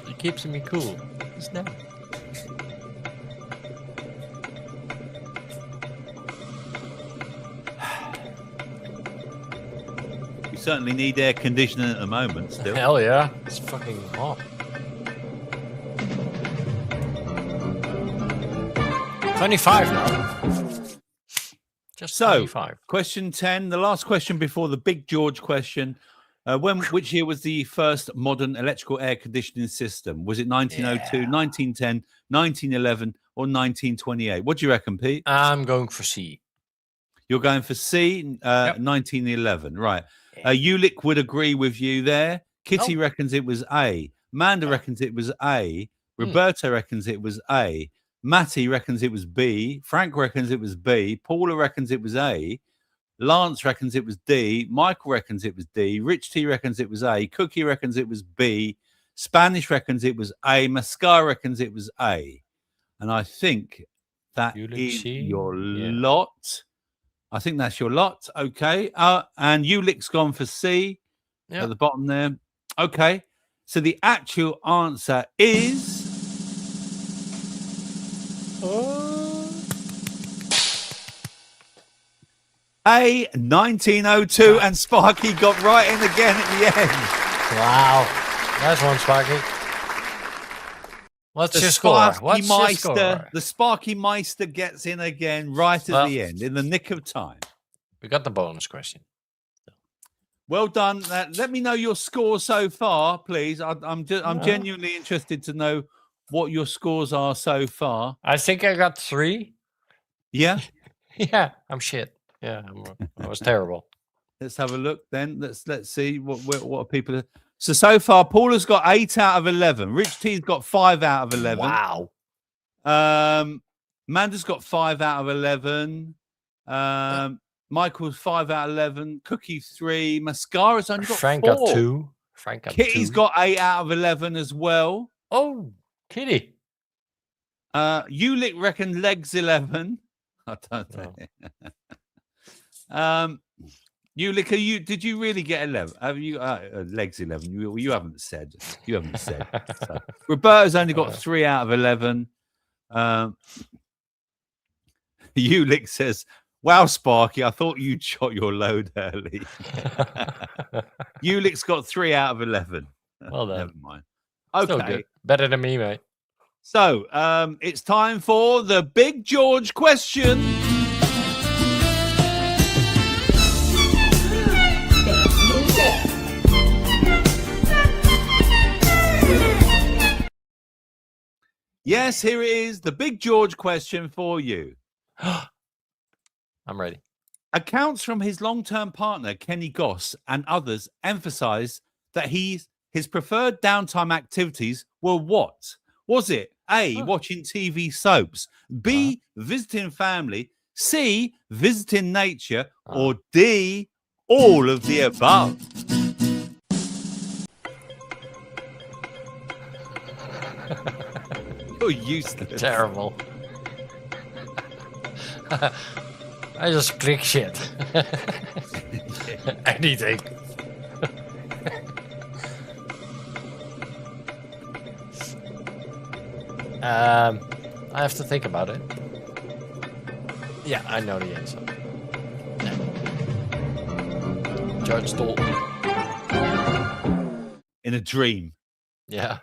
He keeps me cool. He's nice. We certainly need air conditioning at the moment still. Hell yeah. It's fucking hot. 25 now. Just So, 25. question 10, the last question before the Big George question. Which year was the first modern electrical air conditioning system? Was it 1902, 1910, 1911, or 1928? What do you reckon, Pete? I'm going for C. You're going for C, 1911. Right. Ulick would agree with you there. Kitty reckons it was A. Amanda reckons it was A. Roberto reckons it was A. Matty reckons it was B. Frank reckons it was B. Paula reckons it was A. Lance reckons it was D. Michael reckons it was D. Rich T reckons it was A. Cookie reckons it was B. Spanish reckons it was A. Mascar reckons it was A. And I think that is your lot. I think that's your lot. Okay. And Ulick's gone for C at the bottom there. Okay. So the actual answer is... A, 1902, and Sparky got right in again at the end. Wow. Nice one, Sparky. What's your score? What's your score? The Sparky Meister gets in again right at the end, in the nick of time. We got the bonus question. Well done. Let me know your score so far, please. I'm genuinely interested to know what your scores are so far. I think I got 3. Yeah? Yeah, I'm shit. Yeah, I was terrible. Let's have a look then. Let's see what are people. So far, Paula's got 8 out of 11. Rich T's got 5 out of 11. Wow. Amanda's got 5 out of 11. Michael's 5 out of 11. Cookie 3. Mascara's only got Frank 4. got 2. Frank got Kitty's 2. got 8 out of 11 as well. Oh, Kitty. Ulick reckon legs 11. I don't know. Ulick, did you really get 11? Have you legs 11? You haven't said. You haven't said. So. Roberto's only got 3 out of 11. Ulick says, "Wow, Sparky, I thought you'd shot your load early." Ulick's got 3 out of 11. Well done. Never mind. Still Okay. good. Better than me, mate. So, it's time for the Big George question. Yes, here it is, the Big George question for you. I'm ready. Accounts from his long-term partner, Kenny Goss, and others emphasize that his preferred downtime activities were what? Was it A, watching TV soaps, B, visiting family, C, visiting nature, or D, all of the above? You're useless. Terrible. I just click shit. Anything. I have to think about it. Yeah, I know the answer. Yeah. Judge Dalton. In a dream. Yeah.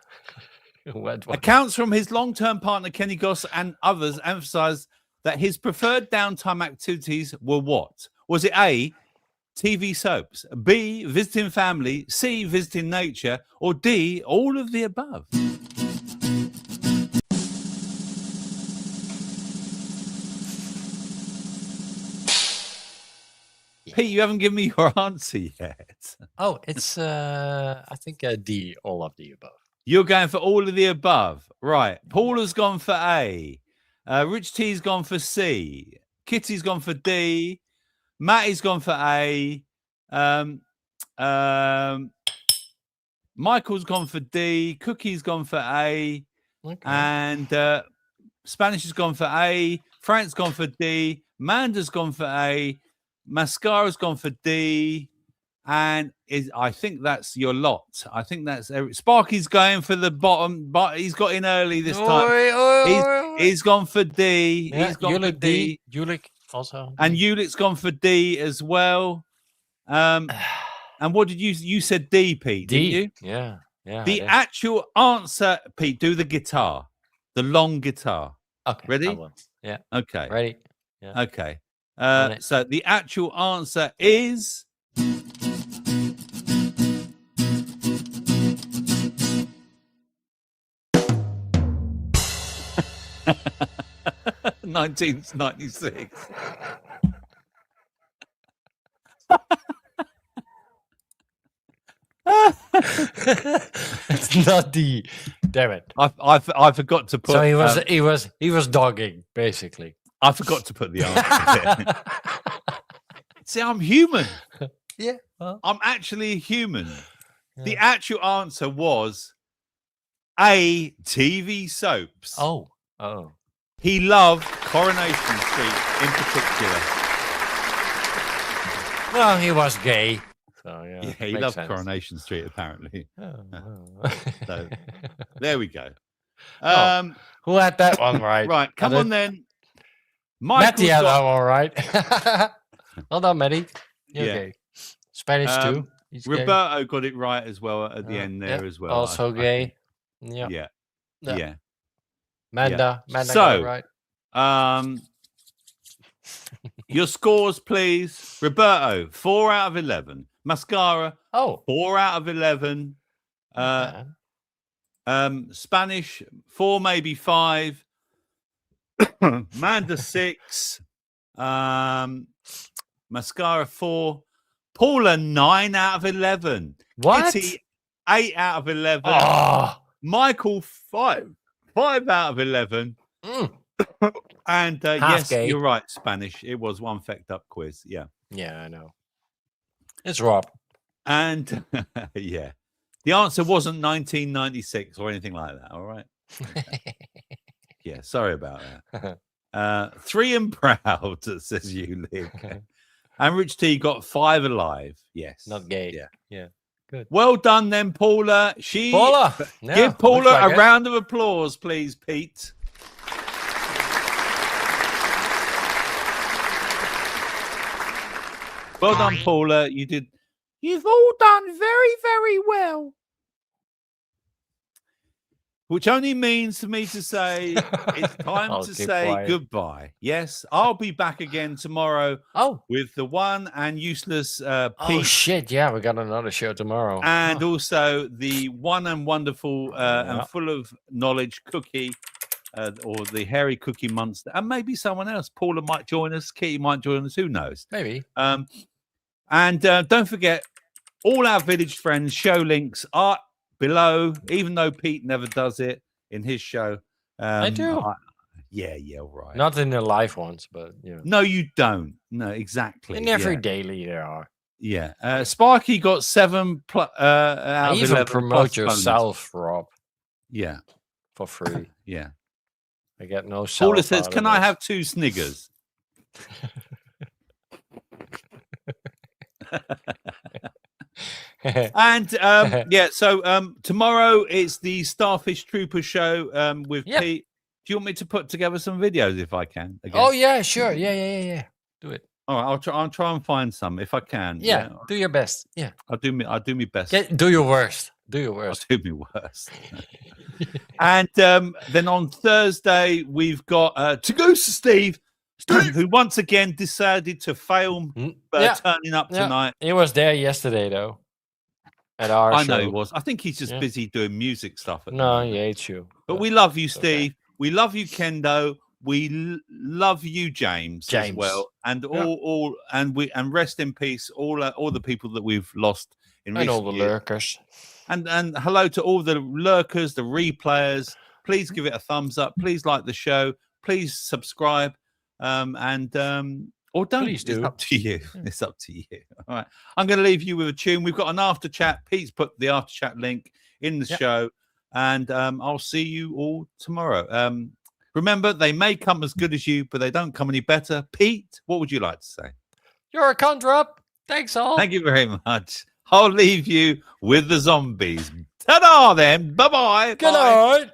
Accounts from his long-term partner, Kenny Goss, and others emphasize that his preferred downtime activities were what? Was it A, TV soaps, B, visiting family, C, visiting nature, or D, all of the above? Pete, you haven't given me your answer yet. Oh, it's I think D, all of the above. You're going for all of the above. Right. Paula's gone for A. Rich T's gone for C. Kitty's gone for D. Matty's gone for A. Michael's gone for D. Cookie's gone for A. Okay. And Spanish has gone for A. Frank's gone for D. Manda's gone for A. Mascara's gone for D. And I think that's your lot. I think that's Sparky's going for the bottom, but he's got in early this time. He's gone for D. Yeah, he's gone for D. Ulick also. And Ulick's gone for D as well. And what did you said D, Pete? D. Didn't you? Yeah. Yeah. The actual answer, Pete, do the guitar. The long guitar. Okay. Ready? Yeah. Okay. Ready. Yeah. Okay. So the actual answer is 1996. It's not D. Damn it! I forgot to put. So he was dogging basically. I forgot to put the answer. See, I'm human. Yeah, well. I'm actually a human. Yeah. The actual answer was A, TV soaps. Oh. He loved Coronation Street in particular. Well, he was gay. So, yeah, he loved Coronation Street, apparently. So, there we go. Who had that one right? Right, come on then. Matty had that one right. Well done, Matty. Okay. Spanish too. Roberto got it right as well at the end there as well. Also gay. Yeah. Manda got it right. Your scores, please. Roberto, 4 out of 11. Mascara, 4 out of 11. Spanish, 4, maybe 5. Manda, 6. Mascara, 4. Paula, 9 out of 11. What? Kitty, 8 out of 11. Oh. Michael, 5 out of 11. And yes, gay. You're right, Spanish. It was one fecked up quiz. Yeah. Yeah, I know. It's Rob. And yeah, the answer wasn't 1996 or anything like that. All right. Yeah, sorry about that. 3 and proud, says you, Liv. And Rich T got 5 alive. Yes. Not gay. Yeah. Yeah. Good. Well done then, Paula. Paula. Yeah, Give Paula looks like a it. round of applause, please, Pete. Well done, Paula. You've all done very, very well. Which only means for me to say it's time I'll to keep say quiet. goodbye. Yes, I'll be back again tomorrow with the one and useless Oh Pete, shit! Yeah, we got another show tomorrow. and also the one and wonderful Yeah. and full of knowledge Cookie, or the hairy Cookie Monster, and maybe someone else. Paula might join us. Kitty might join us. Who knows? Maybe. And don't forget, all our village friends' show links are below, even though Pete never does it in his show. I do. Yeah, right. Not in the live ones, but you know. No, you don't. No, exactly. In every yeah. daily there are. Yeah. Sparky got 7 out I of even 11 promote plus bonus. yourself, Rob, Yeah. for free. Yeah. I get no self. Paula says, out "Can of I this." have 2 Sniggers?" And yeah, so tomorrow it's the Starfish Trooper show with Yep. Pete. Do you want me to put together some videos if I can? Again? Oh yeah, sure. Yeah. Do it. All right, I'll try and find some if I can. Yeah, do your best. Yeah. I'll do me best. Do your worst. Do your I'll worst. do me worst. And then on Thursday we've got To Go to Steve, who once again decided to fail Yeah. turning up Yeah. tonight. He was there yesterday though. At our I show. know he was. I think he's just Yeah. busy doing music stuff. At the No, moment. he hates you. But we love you, Steve. We love you, Kendo. We love you, James, as well. And all and rest in peace, all the people that we've lost in And all recent the years. lurkers. And hello to all the lurkers, the replayers. Please give it a thumbs up. Please like the show. Please subscribe. Or don't. Please do. It's up to you. It's up to you. All right. I'm going to leave you with a tune. We've got an after chat. Pete's put the after chat link in the show. And I'll see you all tomorrow. Remember, they may come as good as you, but they don't come any better. Pete, what would you like to say? You're a cunt, Rob. Thanks all. Thank you very much. I'll leave you with the zombies. Ta-da then. Bye-bye. Good Bye. night.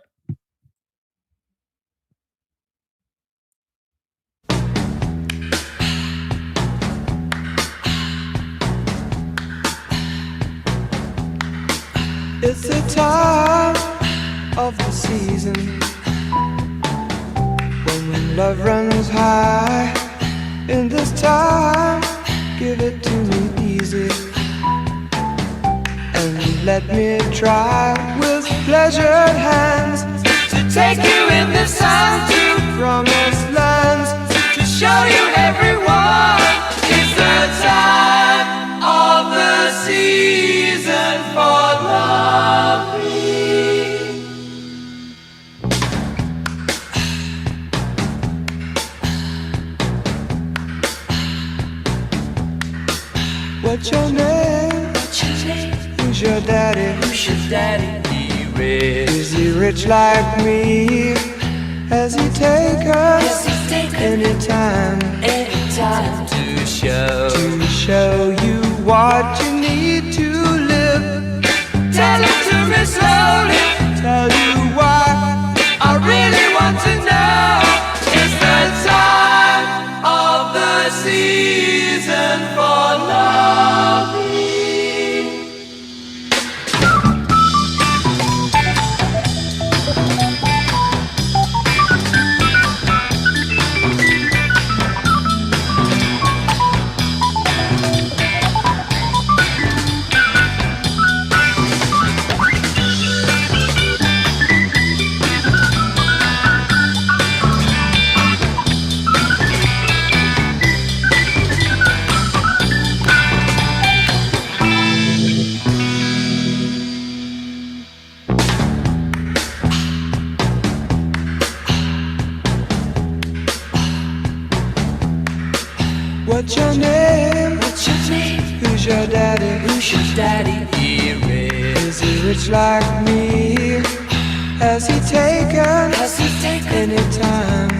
It's the time of the season when love runs high. In this time, give it to me easy and let me try with pleasured hands to take you in this time to promised lands, to show you everyone. It's the time of the season for loving. What's your name? Who's your daddy? Is he rich like me? Has he take us anytime to show you what you need to live? Tell it to me slowly. Tell you why I really want to know. It's the time of the season for loving. What's your name? Who's your daddy? Is he rich like me? Has he taken any time